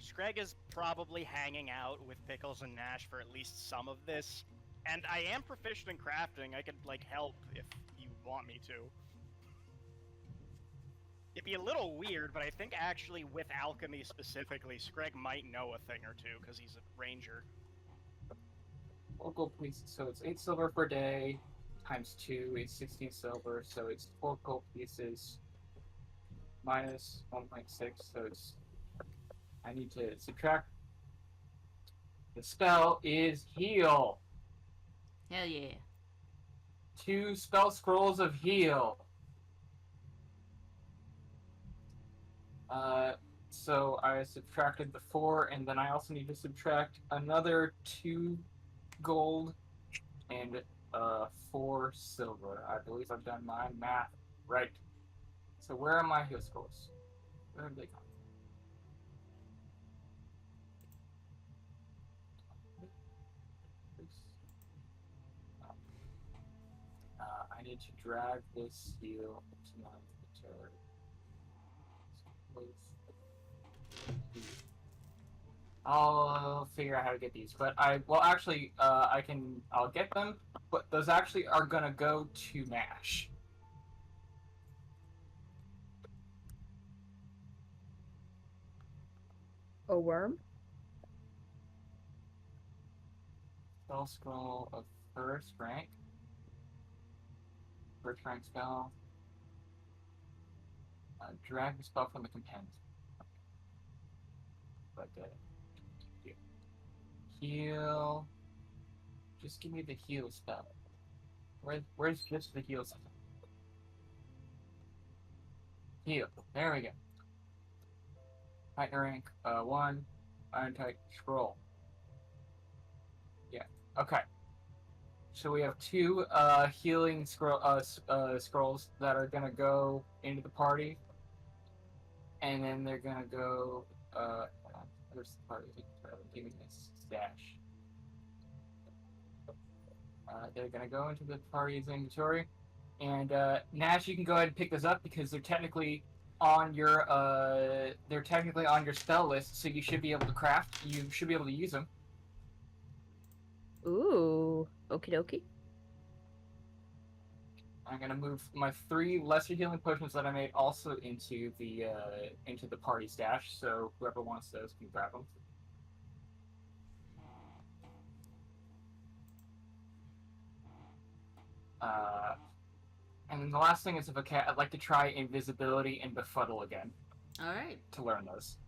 [SPEAKER 4] Screg is probably hanging out with Pickles and Nash for at least some of this. And I am proficient in crafting. I could, like, help if you want me to. It'd be a little weird, but I think actually with alchemy specifically, Screg might know a thing or two, because he's a ranger.
[SPEAKER 2] 4 gold pieces, so it's 8 silver per day, times 2 is 16 silver, so it's 4 gold pieces, minus 1.6, so it's... I need to subtract... The spell is Heal!
[SPEAKER 1] Hell yeah.
[SPEAKER 2] 2 spell scrolls of Heal. So I subtracted the 4, and then I also need to subtract another 2 gold and 4 silver. I believe I've done my math right. So where are my heal scrolls? Where have they gone? I need to drag this heal to my inventory. I'll figure out how to get these, but I'll get them, but those actually are gonna go to Nash.
[SPEAKER 5] A worm?
[SPEAKER 2] Spell scroll of first rank. First rank spell. Drag the spell from the companion. But heal. Just give me the heal spell. Where's just the heal spell? Heal. There we go. Titan rank 1. Iron Titan scroll. Yeah. Okay. So we have 2 healing scrolls that are gonna go into the party, and then they're gonna go. Where's the party? Give me this stash. They're gonna go into the party's inventory, and Nash, you can go ahead and pick this up because they're technically on your spell list, so you should be able to craft. You should be able to use them.
[SPEAKER 5] Ooh, okie dokie.
[SPEAKER 2] I'm gonna move my 3 lesser healing potions that I made also into the party stash, so whoever wants those can grab them. And then the last thing is, I'd like to try invisibility and befuddle again.
[SPEAKER 1] All right.
[SPEAKER 2] To learn those.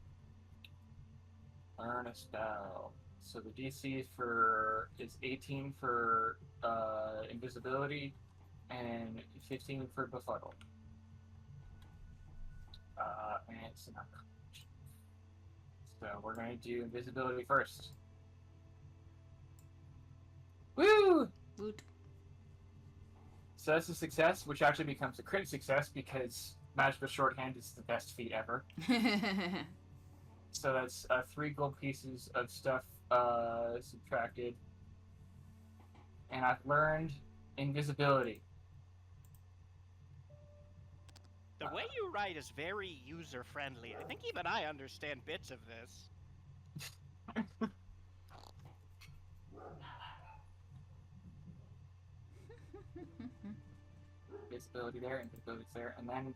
[SPEAKER 2] Learn a spell. So the DC is 18 for invisibility and 15 for befuddle. And it's not. So we're going to do invisibility first. Woo!
[SPEAKER 1] Woot.
[SPEAKER 2] So that's a success, which actually becomes a crit success because magical shorthand is the best feat ever. So that's 3 gold pieces of stuff subtracted. And I've learned invisibility.
[SPEAKER 4] The way you write is very user-friendly. I think even I understand bits of this.
[SPEAKER 2] Invisibility there, invisibility there, and then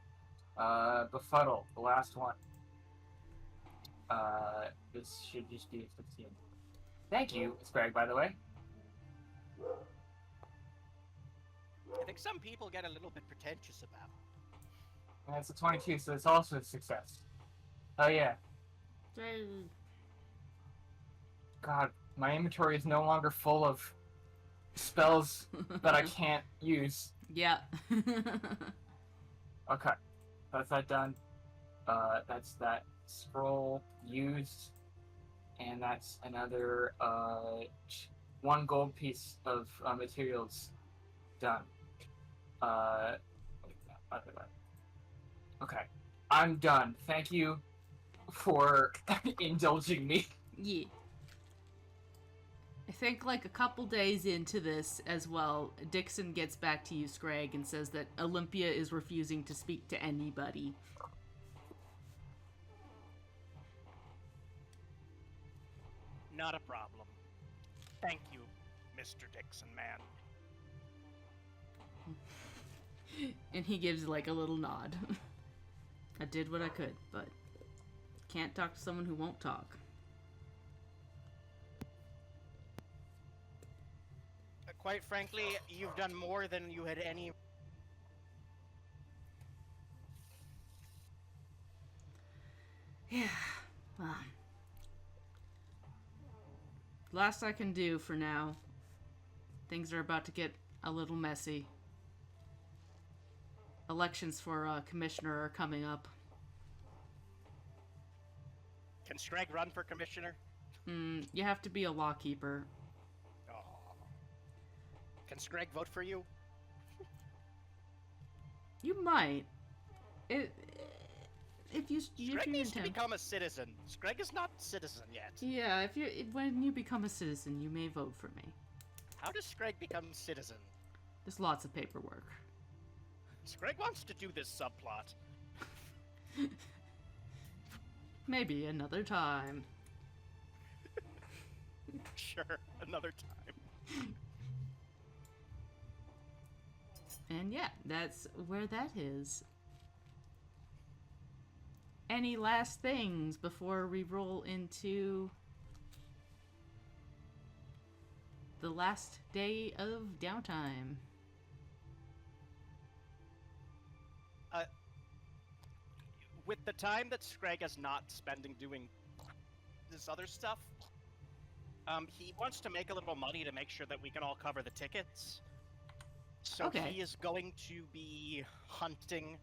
[SPEAKER 2] befuddle, the last one. This should just be a 15. Thank you, Sprague, by the way.
[SPEAKER 4] I think some people get a little bit pretentious about it.
[SPEAKER 2] And that's a 22, so it's also a success. Oh yeah. God, my inventory is no longer full of spells that I can't use.
[SPEAKER 1] Yeah.
[SPEAKER 2] Okay, that's that done. That's that scroll used, and that's another 1 gold piece of materials done. Okay, I'm done. Thank you for indulging me.
[SPEAKER 1] Yeah. I think like a couple days into this as well, Dixon gets back to you, Scrag, and says that Olympia is refusing to speak to anybody.
[SPEAKER 4] Not a problem. Thank you, Mr. Dixon, man.
[SPEAKER 1] And he gives like a little nod. I did what I could, but can't talk to someone who won't talk.
[SPEAKER 4] Quite frankly, you've done more than you had any...
[SPEAKER 1] Yeah. Well, last I can do for now. Things are about to get a little messy. Elections for commissioner are coming up.
[SPEAKER 4] Can Scrag run for commissioner?
[SPEAKER 1] You have to be a lawkeeper.
[SPEAKER 4] Oh. Can Scrag vote for you?
[SPEAKER 1] You might. If you
[SPEAKER 4] Scrag needs to become a citizen. Scrag is not citizen yet.
[SPEAKER 1] Yeah, when you become a citizen, you may vote for me.
[SPEAKER 4] How does Scrag become citizen?
[SPEAKER 1] There's lots of paperwork.
[SPEAKER 4] Scrag wants to do this subplot.
[SPEAKER 1] Maybe another time.
[SPEAKER 4] Sure, another time.
[SPEAKER 1] And yeah, that's where that is. Any last things before we roll into the last day of downtime?
[SPEAKER 4] With the time that Scrag is not spending doing this other stuff, he wants to make a little money to make sure that we can all cover the tickets. So
[SPEAKER 1] Okay.
[SPEAKER 4] he is going to be hunting,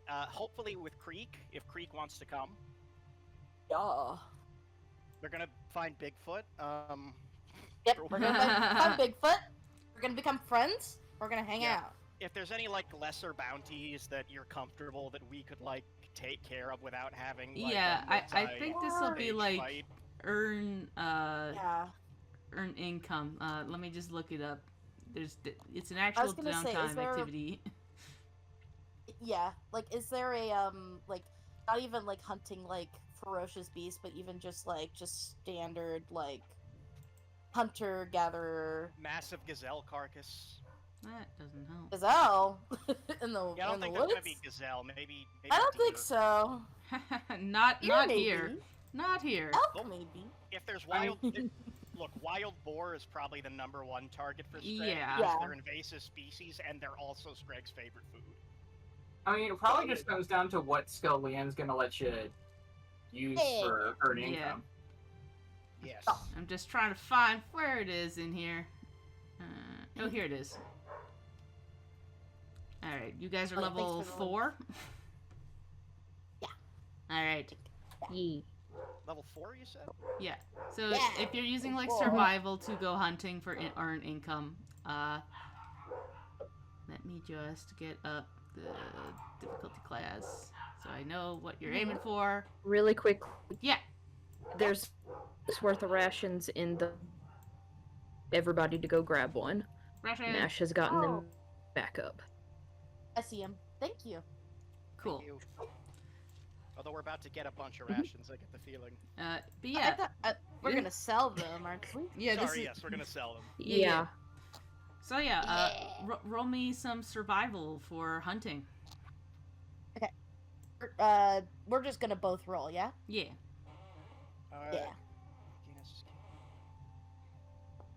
[SPEAKER 4] hopefully with Creek, if Creek wants to come.
[SPEAKER 3] Yeah.
[SPEAKER 4] They're gonna find Bigfoot.
[SPEAKER 3] Yep, we're gonna find Bigfoot. We're gonna become friends. We're gonna hang
[SPEAKER 4] Yeah.
[SPEAKER 3] out.
[SPEAKER 4] If there's any like lesser bounties that you're comfortable that we could like take care of without having like,
[SPEAKER 1] Yeah,
[SPEAKER 4] a
[SPEAKER 1] I think this will be
[SPEAKER 4] multi-page
[SPEAKER 1] like
[SPEAKER 4] fight.
[SPEAKER 1] earn
[SPEAKER 3] Yeah.
[SPEAKER 1] earn income. Let me just look it up. It's an
[SPEAKER 3] I
[SPEAKER 1] actual
[SPEAKER 3] was gonna say, is
[SPEAKER 1] downtime
[SPEAKER 3] there-
[SPEAKER 1] activity.
[SPEAKER 3] Yeah. Like, is there a like, not even like hunting like ferocious beasts, but even just standard like hunter gatherer
[SPEAKER 4] Massive gazelle carcass.
[SPEAKER 1] That doesn't help.
[SPEAKER 3] gazelle in the
[SPEAKER 4] Yeah, I don't
[SPEAKER 3] in
[SPEAKER 4] think
[SPEAKER 3] the
[SPEAKER 4] that's
[SPEAKER 3] woods?
[SPEAKER 4] gonna be gazelle. Maybe
[SPEAKER 3] I don't
[SPEAKER 4] deer.
[SPEAKER 3] think so.
[SPEAKER 1] not
[SPEAKER 3] Deer
[SPEAKER 1] here.
[SPEAKER 3] maybe.
[SPEAKER 1] Not here.
[SPEAKER 3] Elk maybe.
[SPEAKER 4] If there's
[SPEAKER 3] I
[SPEAKER 4] wild,
[SPEAKER 3] mean-
[SPEAKER 4] look, wild boar is probably the #1 target for Scrag.
[SPEAKER 1] Yeah.
[SPEAKER 4] because
[SPEAKER 3] Yeah.
[SPEAKER 4] They're invasive species, and they're also Scrag's favorite food.
[SPEAKER 2] I mean, it probably just comes down to what skill Leanne's gonna let you use for earning
[SPEAKER 1] Yeah.
[SPEAKER 2] income.
[SPEAKER 4] Yes.
[SPEAKER 1] I'm just trying to find where it is in here. Oh, here it is. Alright, you guys are
[SPEAKER 3] Oh, thanks
[SPEAKER 1] level
[SPEAKER 3] for the
[SPEAKER 1] 4?
[SPEAKER 3] Yeah.
[SPEAKER 1] Alright,
[SPEAKER 5] Ye.
[SPEAKER 4] Level 4, you said?
[SPEAKER 1] yeah. So
[SPEAKER 3] Yeah,
[SPEAKER 1] if you're using like
[SPEAKER 3] level 4.
[SPEAKER 1] survival to go hunting for earn income, let me just get up the difficulty class so I know what you're aiming for.
[SPEAKER 5] Really quick,
[SPEAKER 1] Yeah.
[SPEAKER 5] there's worth of rations in the. Everybody to go grab one.
[SPEAKER 1] Ration.
[SPEAKER 5] Nash has gotten
[SPEAKER 3] Oh.
[SPEAKER 5] them back up.
[SPEAKER 3] I see him. Thank you.
[SPEAKER 1] Cool.
[SPEAKER 4] Thank you. Although we're about to get a bunch of
[SPEAKER 3] Mm-hmm.
[SPEAKER 4] rations, I get the feeling.
[SPEAKER 1] But
[SPEAKER 3] I
[SPEAKER 1] yeah.
[SPEAKER 3] thought, we're
[SPEAKER 1] Yeah.
[SPEAKER 3] gonna sell them, aren't we?
[SPEAKER 1] Yeah, this
[SPEAKER 4] Sorry,
[SPEAKER 1] is...
[SPEAKER 4] yes, we're gonna sell them.
[SPEAKER 1] Yeah,
[SPEAKER 5] Yeah.
[SPEAKER 1] yeah. So yeah,
[SPEAKER 3] Yeah.
[SPEAKER 1] roll me some survival for hunting.
[SPEAKER 3] We're just gonna both roll, yeah?
[SPEAKER 1] Yeah.
[SPEAKER 3] Yeah.
[SPEAKER 4] Genus-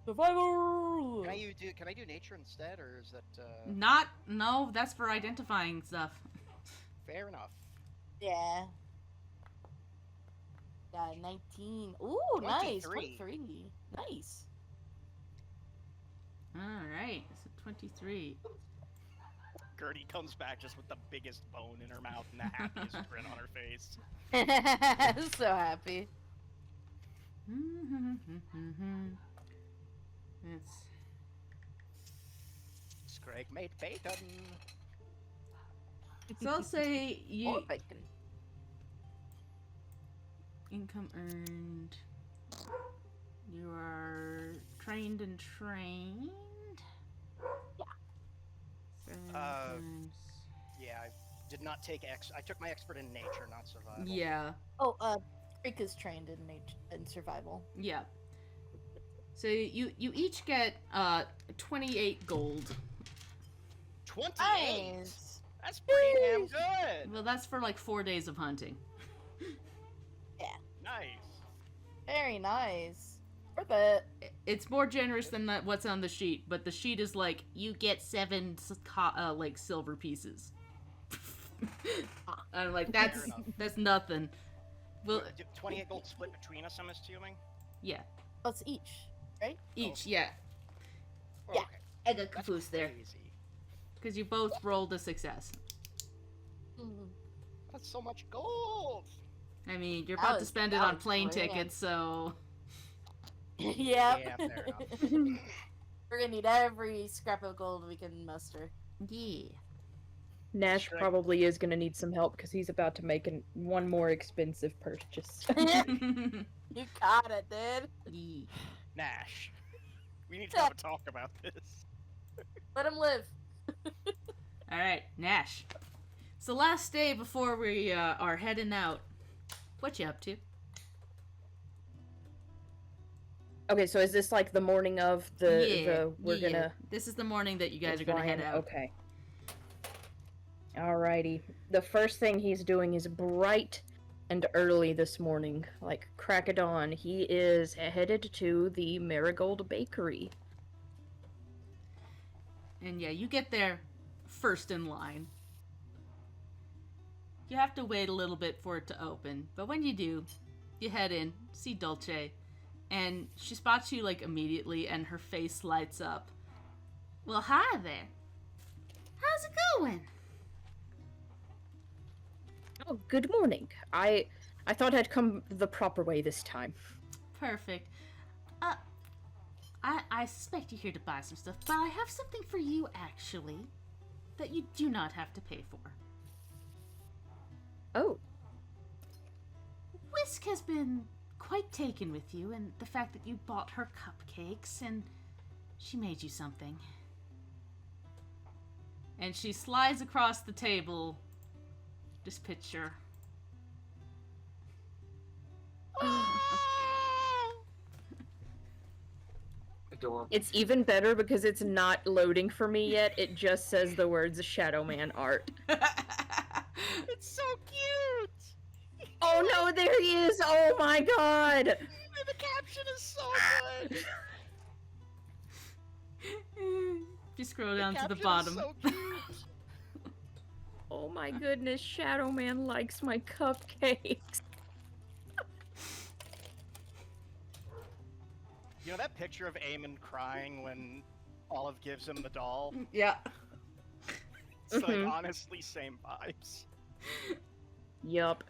[SPEAKER 3] Survival.
[SPEAKER 4] Can I do nature instead, or is that
[SPEAKER 1] No, that's for identifying stuff.
[SPEAKER 4] fair enough?
[SPEAKER 3] Yeah. Yeah, 19. Ooh, nice.
[SPEAKER 4] 23.
[SPEAKER 3] 23. Nice.
[SPEAKER 1] Alright, so 23.
[SPEAKER 4] Gertie comes back just with the biggest bone in her mouth and the happiest grin on her face.
[SPEAKER 3] So happy.
[SPEAKER 1] It's
[SPEAKER 4] Scrag made bacon.
[SPEAKER 1] so I'll say
[SPEAKER 3] More
[SPEAKER 1] you
[SPEAKER 3] bacon.
[SPEAKER 1] income earned. You are trained and trained.
[SPEAKER 3] Yeah.
[SPEAKER 1] Seven
[SPEAKER 4] Uh,
[SPEAKER 1] times-
[SPEAKER 4] Yeah, I did not take I took my expert in nature, not survival.
[SPEAKER 1] Yeah,
[SPEAKER 3] Oh, Freak is trained in nature in survival.
[SPEAKER 1] yeah. So you each get 28 gold.
[SPEAKER 4] 28.
[SPEAKER 3] Nice.
[SPEAKER 4] That's pretty damn good.
[SPEAKER 1] Well, that's for like 4 days of hunting.
[SPEAKER 4] Nice.
[SPEAKER 3] Very nice. Worth it.
[SPEAKER 1] It's more generous than what's on the sheet, but the sheet is like you get 7 like silver pieces. I'm like
[SPEAKER 4] Fair enough.
[SPEAKER 1] that's nothing. Well,
[SPEAKER 4] 28 gold split between us, I'm assuming.
[SPEAKER 1] yeah,
[SPEAKER 3] Oh, it's each, right?
[SPEAKER 1] each, yeah.
[SPEAKER 4] Oh,
[SPEAKER 3] Yeah.
[SPEAKER 4] okay.
[SPEAKER 1] I got
[SPEAKER 4] That's
[SPEAKER 1] confused there
[SPEAKER 4] crazy.
[SPEAKER 1] because you both rolled a success.
[SPEAKER 3] Mm.
[SPEAKER 4] That's so much gold.
[SPEAKER 1] I mean, you're
[SPEAKER 3] That
[SPEAKER 1] about to
[SPEAKER 3] was-
[SPEAKER 1] spend it
[SPEAKER 3] that
[SPEAKER 1] on
[SPEAKER 3] was
[SPEAKER 1] plane
[SPEAKER 3] grand.
[SPEAKER 1] tickets, so...
[SPEAKER 3] Yep.
[SPEAKER 4] Yeah, fair enough.
[SPEAKER 3] We're gonna need every scrap of gold we can muster.
[SPEAKER 1] Yeah.
[SPEAKER 5] Nash
[SPEAKER 4] Shrek.
[SPEAKER 5] probably is going to need some help because he's about to make one more expensive purchase.
[SPEAKER 3] You got it, dude.
[SPEAKER 1] Yeah.
[SPEAKER 4] Nash, we need to have a talk about this.
[SPEAKER 3] Let him live.
[SPEAKER 1] Alright, Nash. It's the last day before we are heading out. What you up to?
[SPEAKER 5] Okay, so is this like the morning of we're
[SPEAKER 1] yeah.
[SPEAKER 5] gonna
[SPEAKER 1] This is the morning that you guys are gonna
[SPEAKER 5] fly
[SPEAKER 1] head
[SPEAKER 5] in?
[SPEAKER 1] out.
[SPEAKER 5] Okay. Alrighty. The first thing he's doing is bright and early this morning, like crack of dawn. He is headed to the Marigold Bakery.
[SPEAKER 1] And yeah, you get there first in line. You have to wait a little bit for it to open, but when you do, you head in, see Dulce, and she spots you like immediately and her face lights up. Well, hi there. How's it going?
[SPEAKER 5] Oh, good morning. I thought I'd come the proper way this time.
[SPEAKER 1] Perfect. I suspect you're here to buy some stuff, but I have something for you actually that you do not have to pay for.
[SPEAKER 5] Oh,
[SPEAKER 1] Whisk has been quite taken with you and the fact that you bought her cupcakes and she made you something. And she slides across the table this picture.
[SPEAKER 2] Adorable.
[SPEAKER 5] it's even better because it's not loading for me yet. It just says the words Shadow Man art.
[SPEAKER 4] It's so cute.
[SPEAKER 5] Oh no, there he is! Oh my god!
[SPEAKER 4] The caption is so good.
[SPEAKER 1] Just scroll down to the
[SPEAKER 4] caption is
[SPEAKER 1] bottom.
[SPEAKER 4] so cute.
[SPEAKER 5] Oh my goodness, Shadow Man likes my cupcakes.
[SPEAKER 4] You know that picture of Eamon crying when Olive gives him the doll?
[SPEAKER 1] Yeah.
[SPEAKER 4] It's like
[SPEAKER 5] Mhm.
[SPEAKER 4] honestly same vibes.
[SPEAKER 5] Yup.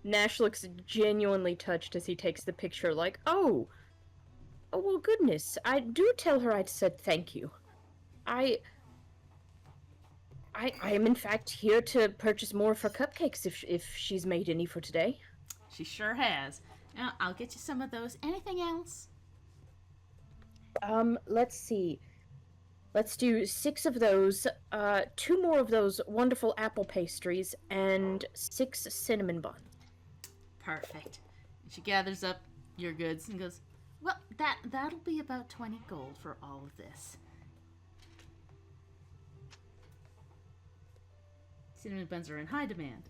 [SPEAKER 5] Nash looks genuinely touched as he takes the picture, like, oh, well, goodness, I do tell her I said thank you. I am in fact here to purchase more of her cupcakes if she's made any for today.
[SPEAKER 1] She sure has. Now, I'll get you some of those. Anything else?
[SPEAKER 5] Let's see. Let's do 6 of those, 2 more of those wonderful apple pastries, and 6 cinnamon buns.
[SPEAKER 1] Perfect. She gathers up your goods and goes, well, that'll be about 20 gold for all of this. Cinnamon buns are in high demand.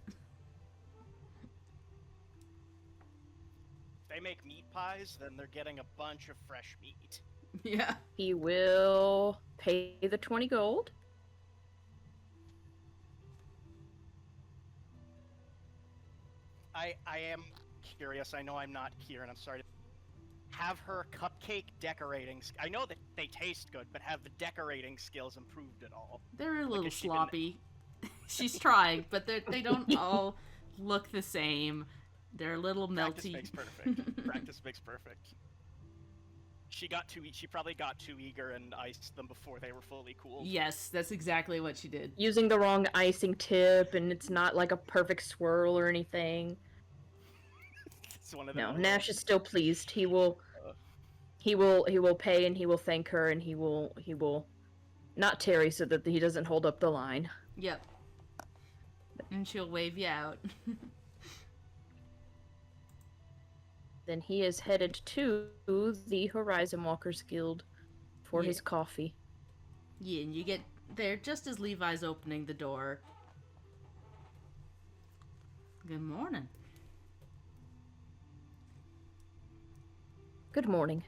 [SPEAKER 4] If they make meat pies, then they're getting a bunch of fresh meat.
[SPEAKER 1] Yeah.
[SPEAKER 5] He will pay the 20 gold.
[SPEAKER 4] I am curious. I know I'm not here, and I'm sorry. Have her cupcake decorating. I know that they taste good, but have the decorating skills improved at all?
[SPEAKER 1] They're a little
[SPEAKER 4] has she been-
[SPEAKER 1] sloppy. She's trying, but they don't all look the same. They're a little
[SPEAKER 4] Practice
[SPEAKER 1] melty.
[SPEAKER 4] makes perfect. Practice makes perfect. She probably got too eager and iced them before they were fully cooled.
[SPEAKER 1] Yes, that's exactly what she did.
[SPEAKER 5] Using the wrong icing tip, and it's not like a perfect swirl or anything.
[SPEAKER 4] It's one of
[SPEAKER 5] No,
[SPEAKER 4] them.
[SPEAKER 5] Nash is still pleased. He will pay, and he will thank her, and he will not tarry so that he doesn't hold up the line.
[SPEAKER 1] Yep. And she'll wave you out.
[SPEAKER 5] Then he is headed to the Horizon Walkers Guild for
[SPEAKER 1] Yeah.
[SPEAKER 5] his coffee.
[SPEAKER 1] Yeah, and you get there just as Levi's opening the door. Good morning.
[SPEAKER 5] Good morning.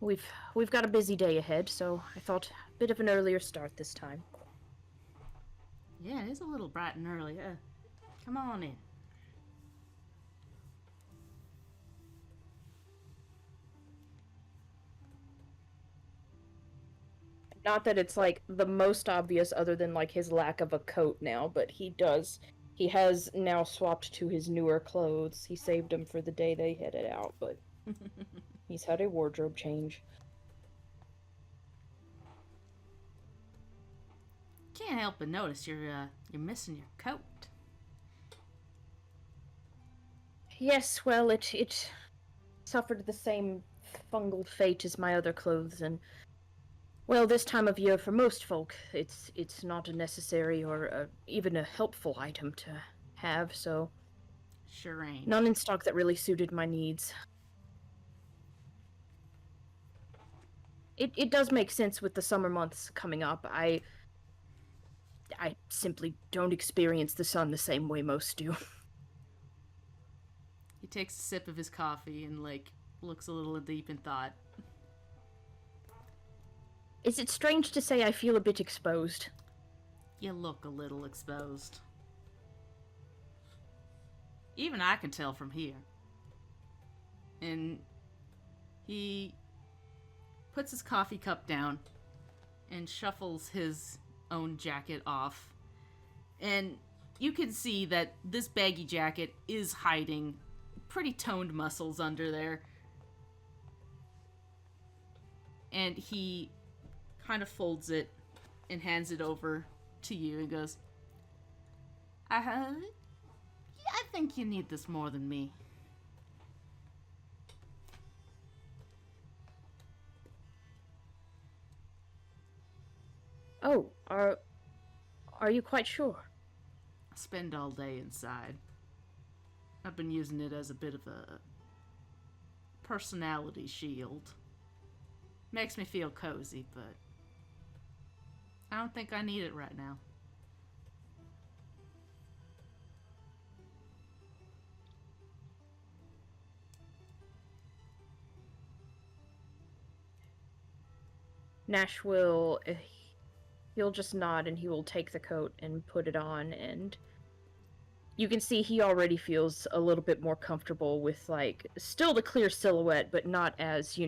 [SPEAKER 5] We've got a busy day ahead, so I thought a bit of an earlier start this time.
[SPEAKER 1] Yeah, it is a little bright and early. Come on in.
[SPEAKER 5] Not that it's like the most obvious other than like his lack of a coat now, but he has now swapped to his newer clothes. He saved them for the day they headed out, but he's had a wardrobe change.
[SPEAKER 1] Can't help but notice you're missing your coat.
[SPEAKER 5] Yes, well, it suffered the same fungal fate as my other clothes, and well, this time of year for most folk, it's not a necessary or even a helpful item to have, so
[SPEAKER 1] Sure ain't.
[SPEAKER 5] none in stock that really suited my needs. It does make sense with the summer months coming up. I simply don't experience the sun the same way most do.
[SPEAKER 1] He takes a sip of his coffee and, like, looks a little deep in thought.
[SPEAKER 5] Is it strange to say I feel a bit exposed?
[SPEAKER 1] You look a little exposed. Even I can tell from here. And he puts his coffee cup down and shuffles his own jacket off. And you can see that this baggy jacket is hiding pretty toned muscles under there. And he kind of folds it and hands it over to you and goes, I think you need this more than me.
[SPEAKER 5] Oh, are you quite sure?
[SPEAKER 1] I spend all day inside. I've been using it as a bit of a personality shield. Makes me feel cozy, but I don't think I need it right now.
[SPEAKER 5] Nash he'll just nod and he will take the coat and put it on, and you can see he already feels a little bit more comfortable with, like, still the clear silhouette, but not as,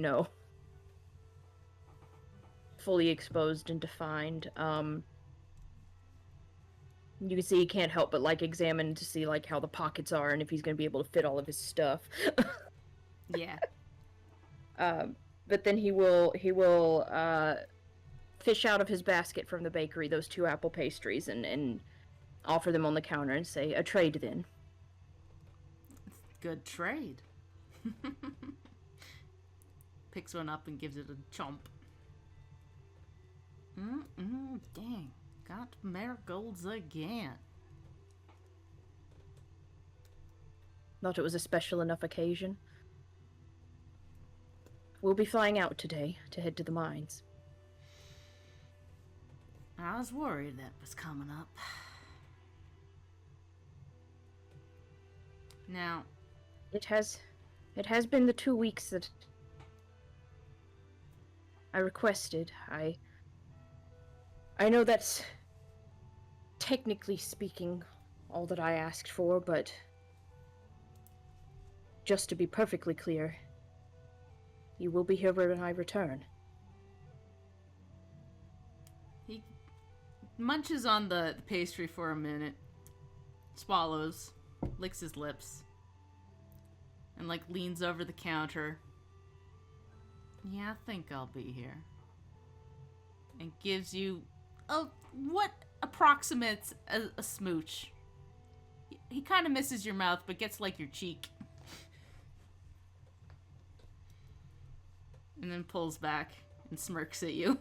[SPEAKER 5] fully exposed and defined. You can see he can't help but, like, examine to see, like, how the pockets are and if he's going to be able to fit all of his stuff.
[SPEAKER 1] Yeah.
[SPEAKER 5] But then he will fish out of his basket from the bakery those 2 apple pastries and offer them on the counter and say, "A trade, then."
[SPEAKER 1] Good trade. Picks one up and gives it a chomp. Dang. Got marigolds again.
[SPEAKER 5] Thought it was a special enough occasion. We'll be flying out today to head to the mines.
[SPEAKER 1] I was worried that was coming up. Now,
[SPEAKER 5] It has been the 2 weeks that I requested. I know that's technically speaking all that I asked for, but just to be perfectly clear, you will be here when I return.
[SPEAKER 1] he munches on the pastry for a minute, swallows, licks his lips, and, like, leans over the counter. Yeah, I think I'll be here. And gives you what approximates a smooch. He kind of misses your mouth, but gets, like, your cheek. And then pulls back and smirks at you.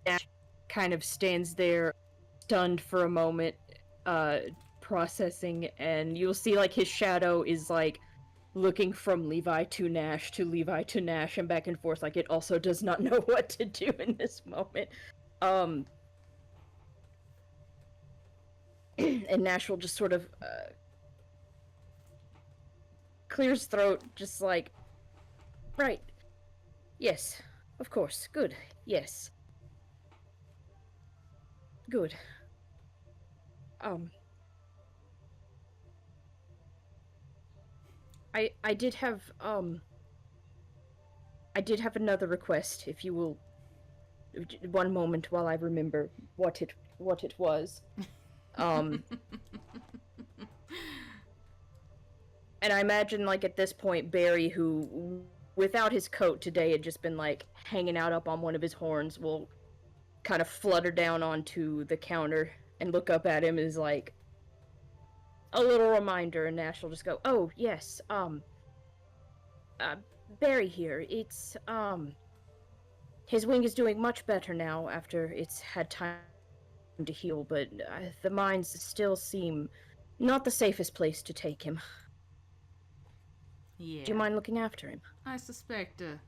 [SPEAKER 5] Nash kind of stands there, stunned for a moment, processing, and you'll see, like, his shadow is, like, looking from Levi to Nash to Levi to Nash and back and forth, like it also does not know what to do in this moment. And Nash will just sort of clear his throat, just like, right, yes, of course, good, yes, good. I did have another request, if you will. One moment while I remember what it was. And I imagine, like, at this point, Barry, who, without his coat today, had just been, like, hanging out up on one of his horns, will kind of flutter down onto the counter and look up at him as, like, a little reminder, and Nash will just go, "Oh, yes, Barry here. It's, his wing is doing much better now after it's had time to heal, but the mines still seem not the safest place to take him.
[SPEAKER 1] Yeah.
[SPEAKER 5] Do you mind looking after him?"
[SPEAKER 1] I suspect a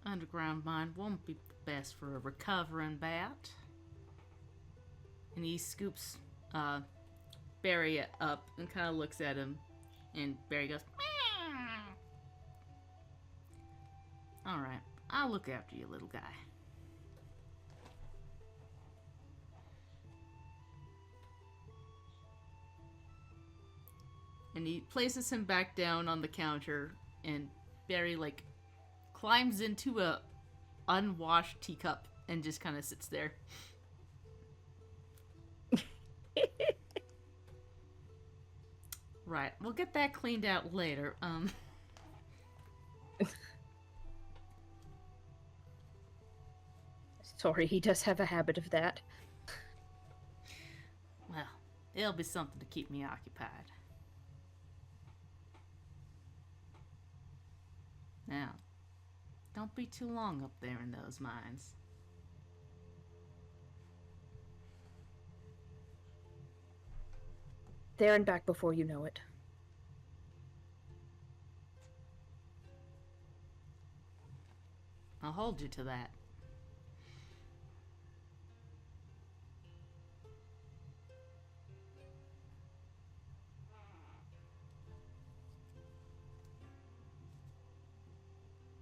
[SPEAKER 1] underground mine won't be best for a recovering bat. And he scoops Barry up and kind of looks at him, and Barry goes, "Meow." All right, I'll look after you, little guy. And he places him back down on the counter, and Barry, like, climbs into a unwashed teacup and just kind of sits there. Right, we'll get that cleaned out later.
[SPEAKER 5] Sorry, he does have a habit of that.
[SPEAKER 1] Well, it'll be something to keep me occupied. Now, don't be too long up there in those mines.
[SPEAKER 5] There and back before you know it.
[SPEAKER 1] I'll hold you to that.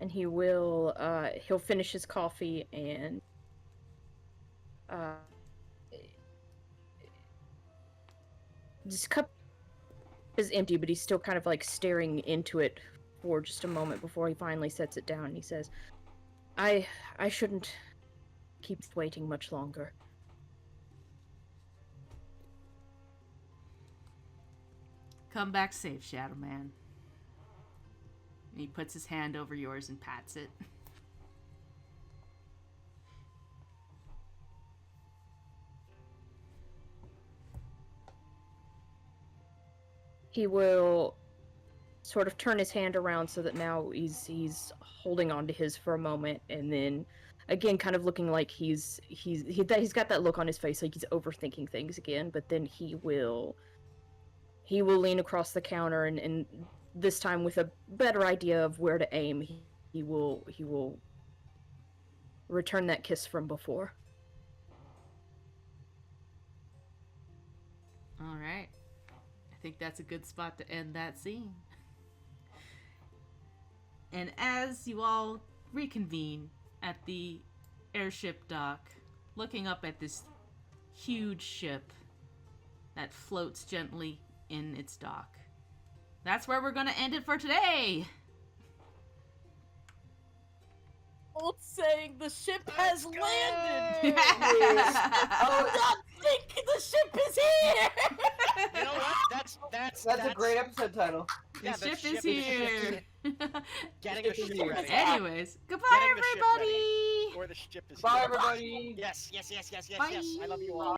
[SPEAKER 5] And he will, he'll finish his coffee and, his cup is empty, but he's still kind of, like, staring into it for just a moment before he finally sets it down, and he says, I shouldn't keep waiting much longer.
[SPEAKER 1] Come back safe, Shadow Man. And he puts his hand over yours and pats it.
[SPEAKER 5] He will sort of turn his hand around so that now he's holding on to his for a moment, and then again kind of looking like he's got that look on his face like he's overthinking things again, but then he will lean across the counter and this time with a better idea of where to aim, he will return that kiss from before.
[SPEAKER 1] All right. I think that's a good spot to end that scene. And as you all reconvene at the airship dock, looking up at this huge ship that floats gently in its dock, that's where we're going to end it for today.
[SPEAKER 3] Old saying the ship has landed.
[SPEAKER 1] Oh,
[SPEAKER 3] not think the ship is here.
[SPEAKER 4] You know what? That's
[SPEAKER 7] a great episode title.
[SPEAKER 1] The ship is here.
[SPEAKER 4] Getting a ship ready.
[SPEAKER 1] Anyways, goodbye,
[SPEAKER 4] Getting the ship
[SPEAKER 1] everybody.
[SPEAKER 4] Or the ship is
[SPEAKER 7] Bye,
[SPEAKER 4] here.
[SPEAKER 7] everybody.
[SPEAKER 4] Yes.
[SPEAKER 1] Bye.
[SPEAKER 4] I love you all.